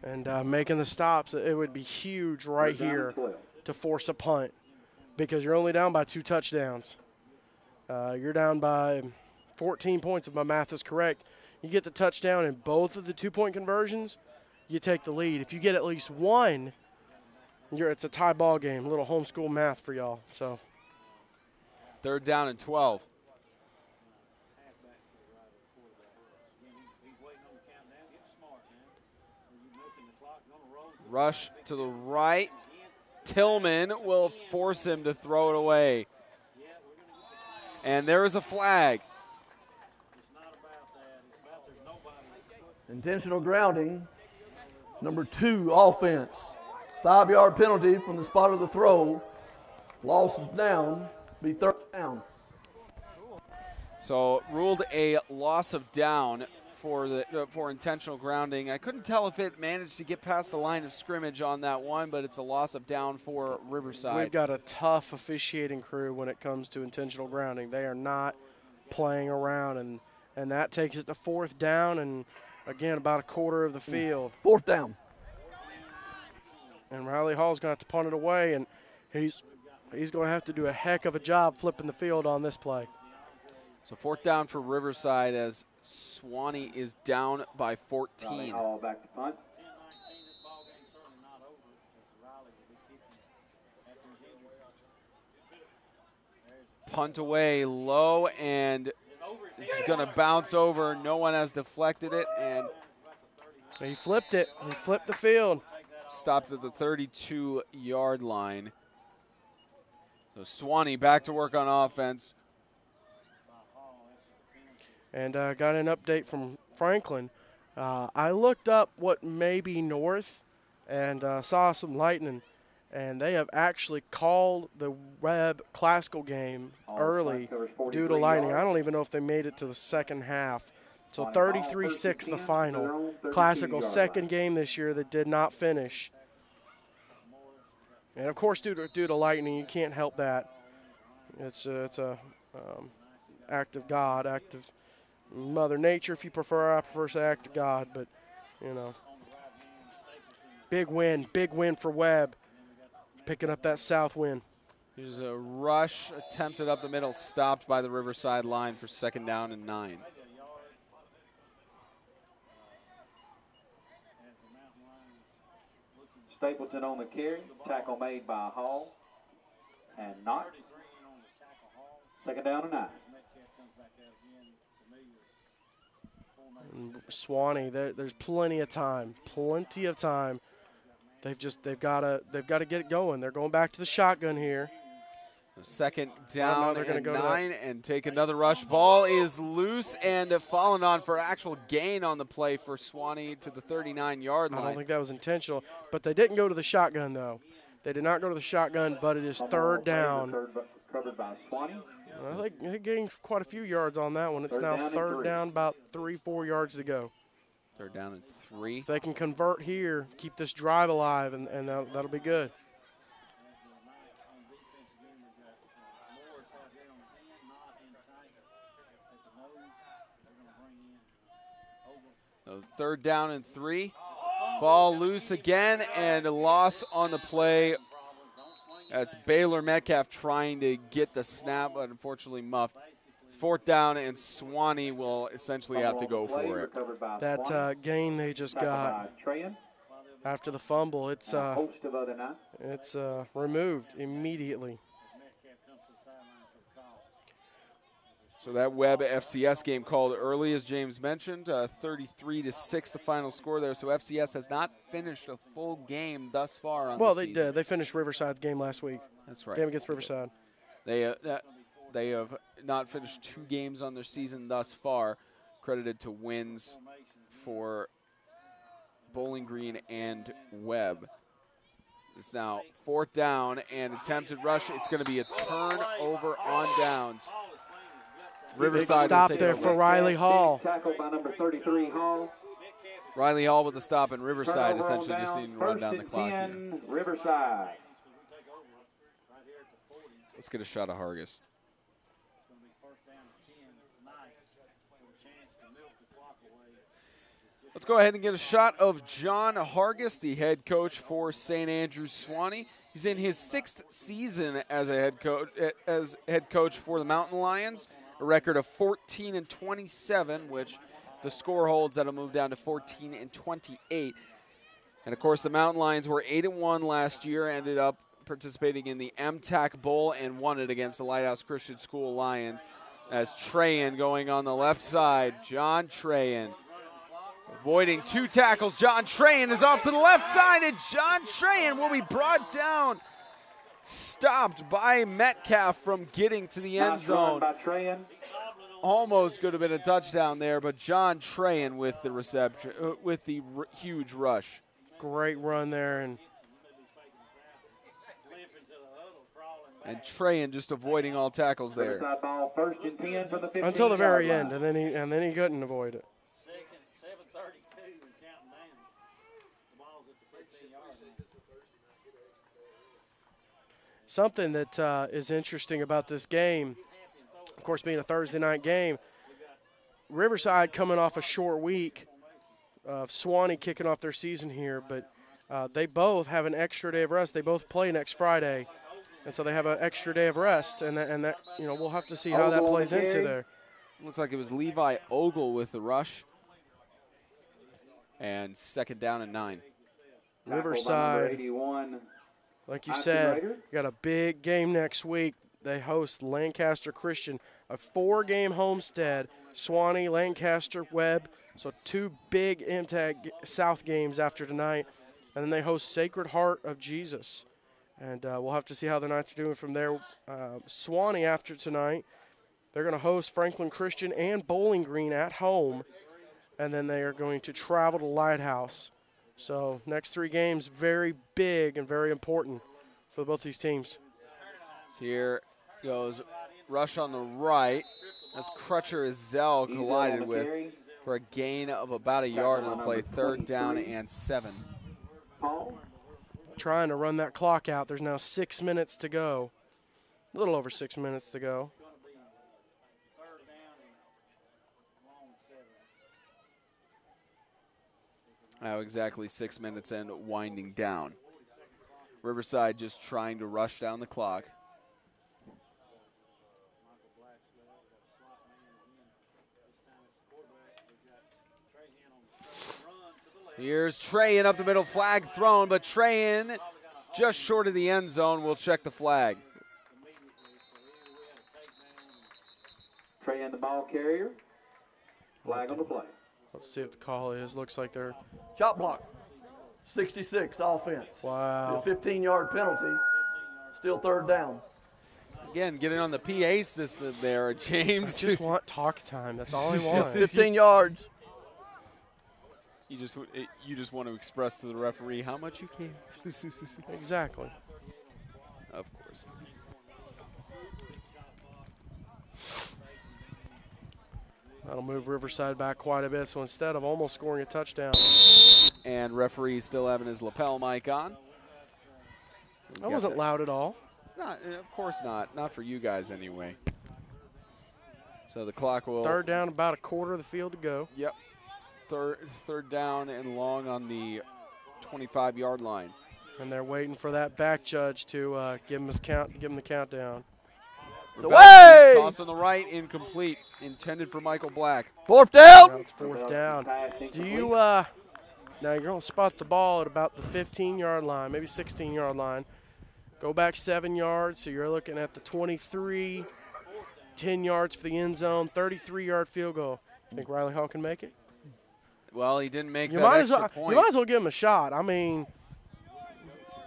And making the stops. It would be huge right here to force a punt, because you're only down by 2 touchdowns. You're down by 14 points if my math is correct. You get the touchdown in both of the 2-point conversions, you take the lead. If you get at least one, it's a tie ball game. A little homeschool math for y'all. So 3rd down and 12. Rush to the right. Tillman will force him to throw it away. And there is a flag. Intentional grounding, number 2 offense. 5-yard penalty from the spot of the throw. Loss of down, be 3rd down. So ruled a loss of down for intentional grounding. I couldn't tell if it managed to get past the line of scrimmage on that one, but it's a loss of down for Riverside. We've got a tough officiating crew when it comes to intentional grounding. They are not playing around, and that takes it to 4th down and, again, about a quarter of the field. 4th down. And Riley Hall's going to have to punt it away, and he's going to have to do a heck of a job flipping the field on this play. So 4th down for Riverside as Sewanee is down by 14. Hall back to punt. Punt away low, and it's going to bounce over. No one has deflected it, and he flipped it. He flipped the field. Stopped at the 32-yard line. So Sewanee back to work on offense. And got an update from Franklin. I looked up what may be north and saw some lightning, and they have actually called the Webb Classical game early due to lightning. I don't even know if they made it to the second half. So 33-6 the final. Classical second game this year that did not finish. And of course, due to lightning, you can't help that. It's a act of God, act of Mother Nature, if you prefer. I prefer to say act of God, but you know, big win for Webb, picking up that south win. Here's a rush attempted up the middle, stopped by the Riverside line for 2nd down and 9. Stapleton on the carry. Tackle made by Hall and Knox. 2nd down and 9. And Sewanee, there's plenty of time. They've got to get it going. They're going back to the shotgun here. 2nd down they're gonna and go 9 and take another rush. Ball is loose and fallen on for actual gain on the play for Sewanee to the 39-yard line. I don't think that was intentional, but they didn't go to the shotgun though. They did not go to the shotgun, but it is 3rd down. Covered by Sewanee. Well, they gained quite a few yards on that one. It's now 3rd down, about 3-4 yards to go. 3rd down and 3. If they can convert here, keep this drive alive, and that'll be good. So 3rd down and 3. Ball loose again and a loss on the play. That's Baylor Metcalf trying to get the snap, but unfortunately muffed. It's 4th down, and Sewanee will essentially have to go for it. That gain they just got after the fumble, it's removed immediately. So that Webb FCS game called early, as James mentioned, 33-6 the final score there. So FCS has not finished a full game thus far on the season. Well, they did. They finished Riverside's game last week. That's right. Game against Riverside. They have not finished 2 games on their season thus far, credited to wins for Bowling Green and Webb. It's now 4th down and attempted rush. It's going to be a turnover on downs. Riverside big stop there for Riley Hall. Tackle by number 33, Hall. Riley Hall with the stop, and Riverside essentially just needing to run down the clock here. Riverside. Let's get a shot of Hargis. Let's go ahead and get a shot of John Hargis, the head coach for St. Andrews Sewanee. He's in his 6th season as a head coach for the Mountain Lions. A record of 14-27, which the score holds, that'll move down to 14-28. And of course, the Mountain Lions were 8-1 last year, ended up participating in the MTAC Bowl and won it against the Lighthouse Christian School Lions. As Trahan going on the left side, John Trahan avoiding 2 tackles. John Trahan is off to the left side, and John Trahan will be brought down. Stopped by Metcalf from getting to the end zone. Almost could have been a touchdown there, but John Trahan with the reception, with the huge rush. Great run there, and Trahan just avoiding all tackles there. Until the very end, and then he couldn't avoid it. Something that is interesting about this game, of course, being a Thursday night game, Riverside coming off a short week, Sewanee kicking off their season here, but they both have an extra day of rest. They both play next Friday, and so they have an extra day of rest, and that we'll have to see how that plays into there. Looks like it was Levi Ogle with the rush, and 2nd down and 9. Riverside. Like you said, got a big game next week. They host Lancaster Christian, a 4-game homestead. Sewanee, Lancaster, Webb. So 2 big MTAG South games after tonight. And then they host Sacred Heart of Jesus. And we'll have to see how the Knights are doing from there. Sewanee after tonight, they're going to host Franklin Christian and Bowling Green at home. and then they are going to travel to Lighthouse. So next 3 games, very big and very important for both these teams. So here goes rush on the right. As Crutcher Zell collided with for a gain of about a yard on the play, 3rd down and 7. Trying to run that clock out. There's now 6 minutes to go. A little over 6 minutes to go. Now exactly 6 minutes and winding down. Riverside just trying to rush down the clock. Here's Trayan up the middle, flag thrown, but Trayan just short of the end zone will check the flag. Trayan, the ball carrier. Flag on the play. Let's see what the call is. Looks like they're Chop block. 66 offense. wow. A 15-yard penalty. Still 3rd down. Again, getting on the PA system there, James. I just want talk time. That's all I want. 15 yards. You just want to express to the referee how much you can. Exactly. Of course. That'll move Riverside back quite a bit. So instead of almost scoring a touchdown. And referee still having his lapel mic on. That wasn't loud at all. Not, of course not. Not for you guys anyway. So the clock will. 3rd down, about a quarter of the field to go. Yep. Third down and long on the 25-yard line. And they're waiting for that back judge to give him the countdown. It's away! Toss on the right, incomplete. Intended for Michael Black. 4th down. Now it's 4th down. Do you now you're going to spot the ball at about the 15-yard line, maybe 16-yard line. Go back 7 yards, so you're looking at the 23, 10 yards for the end zone, 33-yard field goal. Think Riley Hall can make it? Well, he didn't make You that might extra point. You might as well give him a shot. I mean,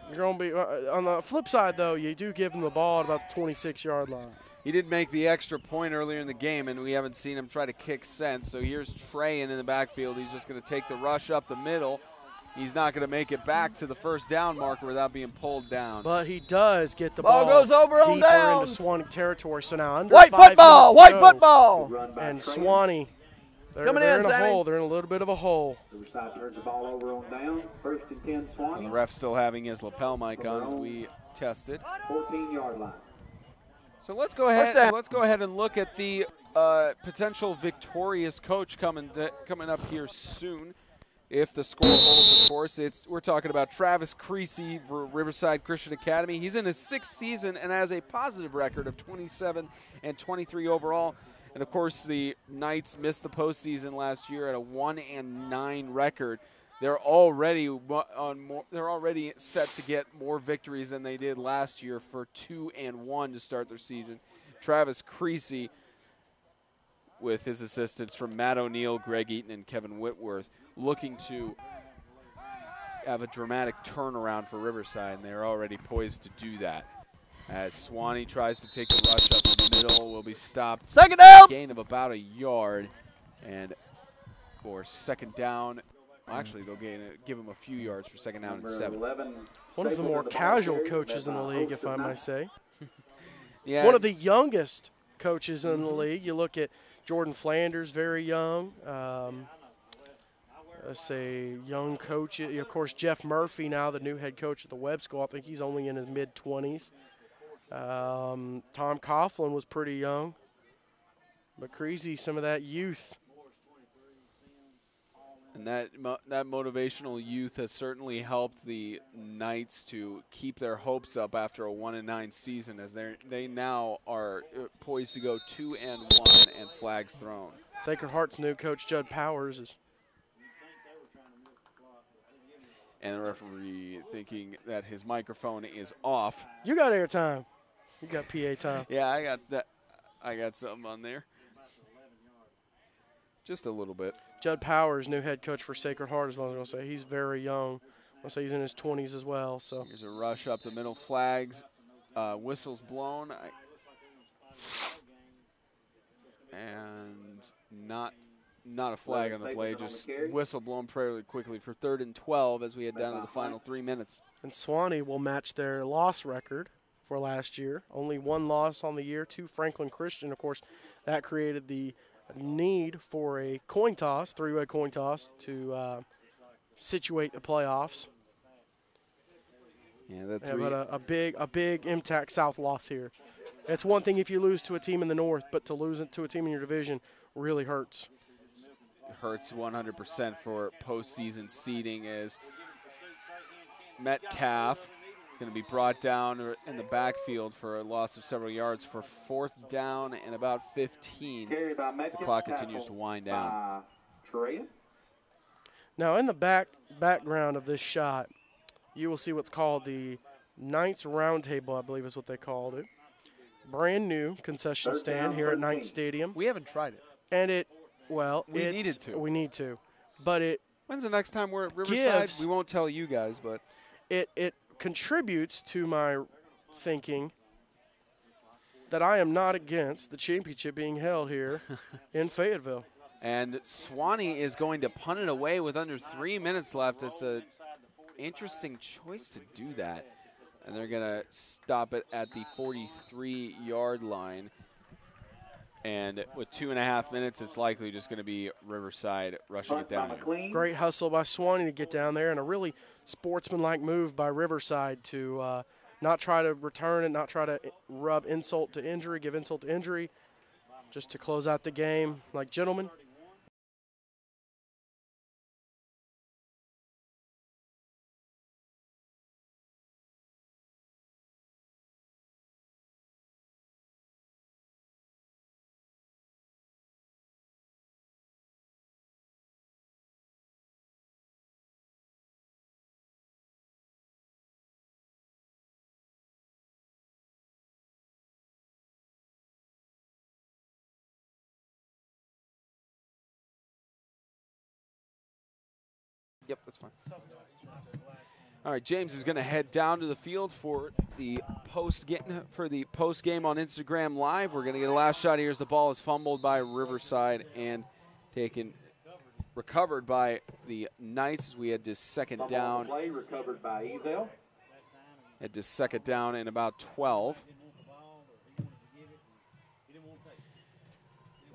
you're going to be on the flip side, though. You do give him the ball at about the 26-yard line. He did make the extra point earlier in the game, and we haven't seen him try to kick since. So here's Trayan in the backfield. He's just going to take the rush up the middle. He's not going to make it back to the 1st down marker without being pulled down. But he does get the Ball ball goes over on deeper downs. into Sewanee territory. So now under White 5 football. minutes to White go. football. And Sewanee, they're Coming in in, a Sammy. hole. They're in a little bit of a hole. Riverside turns the ball over on downs. 1st and 10, Sewanee. And the ref still having his lapel mic on as we tested. 14-yard line. So let's go ahead. Let's go ahead and look at the potential victorious coach coming up here soon. If the score holds, of course, we're talking about Travis Creasy for Riverside Christian Academy. He's in his 6th season and has a positive record of 27 and 23 overall. And of course, the Knights missed the postseason last year at a 1-9 record. They're already set to get more victories than they did last year for 2-1 to start their season. Travis Creasy, with his assistance from Matt O'Neill, Greg Eaton, and Kevin Whitworth, looking to have a dramatic turnaround for Riverside, and they're already poised to do that. As Sewanee tries to take the rush up the middle, will be stopped. 2nd down. Gain of about a yard, and for 2nd down. Well, actually, they'll give him a few yards for 2nd down and 7. One of the more casual coaches in the league, if I might say. Yeah. One of the youngest coaches in the league. You look at Jordan Flanders, very young. Let's say young coach. Of course, Jeff Murphy, now the new head coach at the Webb School. I think he's only in his mid-20s. Tom Coughlin was pretty young. But Creasy, some of that youth. And that motivational youth has certainly helped the Knights to keep their hopes up after a 1-9 season, as they now are poised to go 2-1 and flags thrown. Sacred Heart's new coach, Judd Powers, is. And the referee thinking that his microphone is off. You got airtime. You got PA time. Yeah, I got that. I got something on there. Just a little bit. Judd Powers, new head coach for Sacred Heart, is what I was going to say. He's very young. I'll say he's in his 20s as well. So here's a rush up the middle, flags, whistles blown, and not a flag on the play, just whistle blown fairly quickly for 3rd and 12 as we head down to the final 3 minutes. And Sewanee will match their loss record for last year. Only 1 loss on the year to Franklin Christian. Of course, that created the need for a coin toss, 3-way coin toss, to situate the playoffs. Yeah, that's but a big MTAC South loss here. It's one thing if you lose to a team in the North, but to lose it to a team in your division really hurts. It hurts 100% for postseason seeding as Metcalf is going to be brought down in the backfield for a loss of several yards for 4th down and about 15. The clock continues to wind down. Now in the background of this shot, you will see what's called the Knights Roundtable, I believe is what they called it. Brand new concession stand here at Knights Stadium. We haven't tried it. And we needed to. We need to. But when's the next time we're at Riverside? We won't tell you guys, but it contributes to my thinking that I am not against the championship being held here in Fayetteville. And Sewanee is going to punt it away with under 3 minutes left. It's a interesting choice to do that. And they're going to stop it at the 43-yard line. And with 2.5 minutes, it's likely just going to be Riverside rushing it down here. Great hustle by Sewanee to get down there, and a really sportsmanlike move by Riverside to not try to return and not try to rub insult to injury, give insult to injury, just to close out the game like gentlemen. Yep, that's fine. All right, James is going to head down to the field for the post game on Instagram Live. We're going to get a last shot here as the ball is fumbled by Riverside and recovered by the Knights. We had to second down. Play recovered by Ezel. Had to second down in about 12.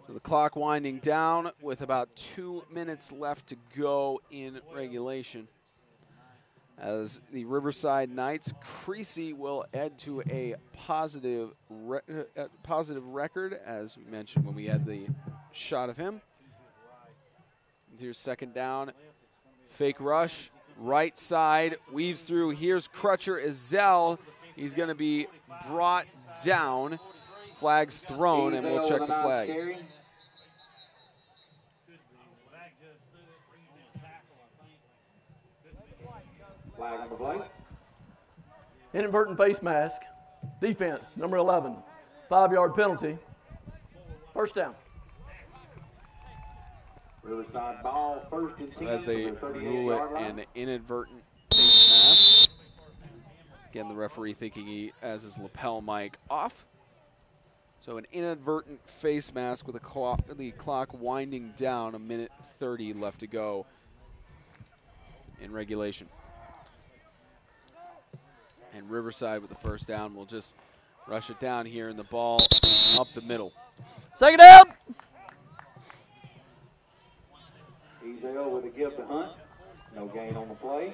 So the clock winding down with about 2 minutes left to go in regulation. As the Riverside Knights, Creasy will add to a positive record, as we mentioned when we had the shot of him. Here's second down. Fake rush, right side, weaves through. Here's Crutcher Ezel. He's going to be brought down. Flag's thrown, and we'll check the flag. Flag on the play. Inadvertent face mask. Defense, number 11. 5-yard penalty. First down. Riverside ball, 1st and 10. As they rule it an inadvertent face mask. Again, the referee thinking he has his lapel mic off. So an inadvertent face mask with the clock winding down, 1:30 left to go in regulation. And Riverside with the first down will just rush it down here, and the ball up the middle. Second down. Ezel with a give to Hunt. No gain on the play.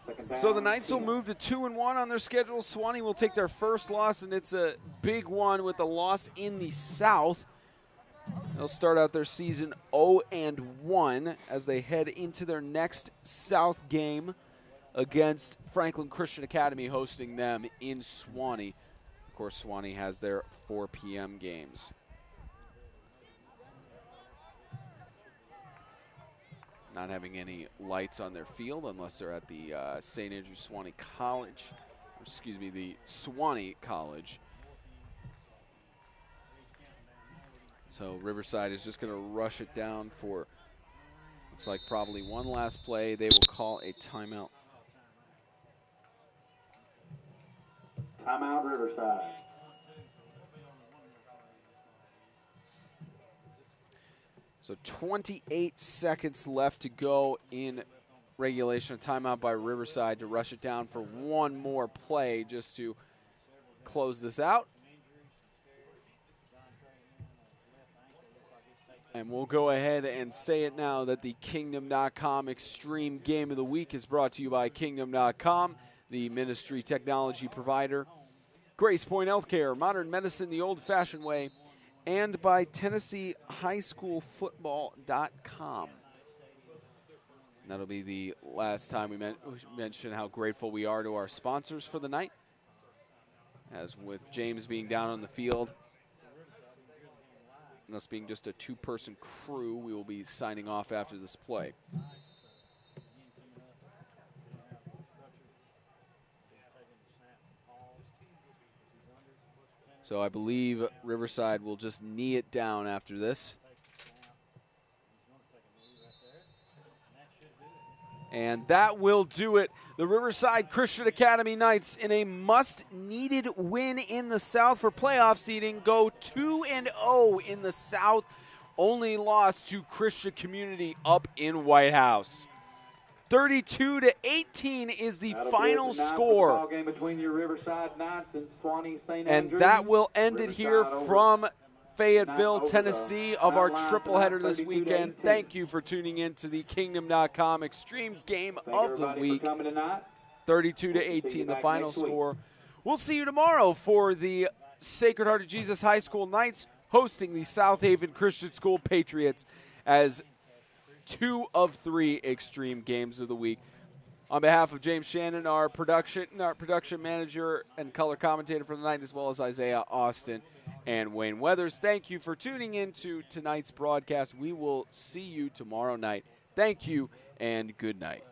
Second down. So the Knights will move to 2-1 on their schedule. Sewanee will take their first loss, and it's a big one with a loss in the South. They'll start out their season 0-1 as they head into their next South game against Franklin Christian Academy, hosting them in Sewanee. Of course, Sewanee has their 4 p.m. games. Not having any lights on their field unless they're at the St. Andrew Sewanee College, or excuse me, the Sewanee College. So Riverside is just going to rush it down for, looks like probably one last play. They will call a timeout. Timeout, Riverside. So 28 seconds left to go in regulation. A timeout by Riverside to rush it down for one more play just to close this out. And we'll go ahead and say it now that the Kingdom.com Extreme Game of the Week is brought to you by Kingdom.com, the ministry technology provider, Grace Point Healthcare, modern medicine the old-fashioned way, and by TennesseeHighSchoolFootball.com. That'll be the last time we mention how grateful we are to our sponsors for the night. As with James being down on the field, and us being just a two-person crew, we will be signing off after this play. So I believe Riverside will just knee it down after this. And that will do it. The Riverside Christian Academy Knights, in a must-needed win in the South for playoff seeding, go 2-0 in the South. Only lost to Christian Community up in White House. 32-18 is the final score. Game between your Riverside Knights and Sewanee St. And Andrews. that will end it here Riverside from Fayetteville, over Tennessee, of our triple header this 32-18. weekend. Thank you for tuning in to the Kingdom.com Extreme Game of the Week. 32-18, the final score. We'll see you tomorrow for the Sacred Heart of Jesus High School Knights hosting the South Haven Christian School Patriots as 2 of 3 Extreme Games of the Week. On behalf of James Shannon, our production manager and color commentator for the night, as well as Isaiah Austin and Wayne Weathers, thank you for tuning in to tonight's broadcast. We will see you tomorrow night. Thank you and good night.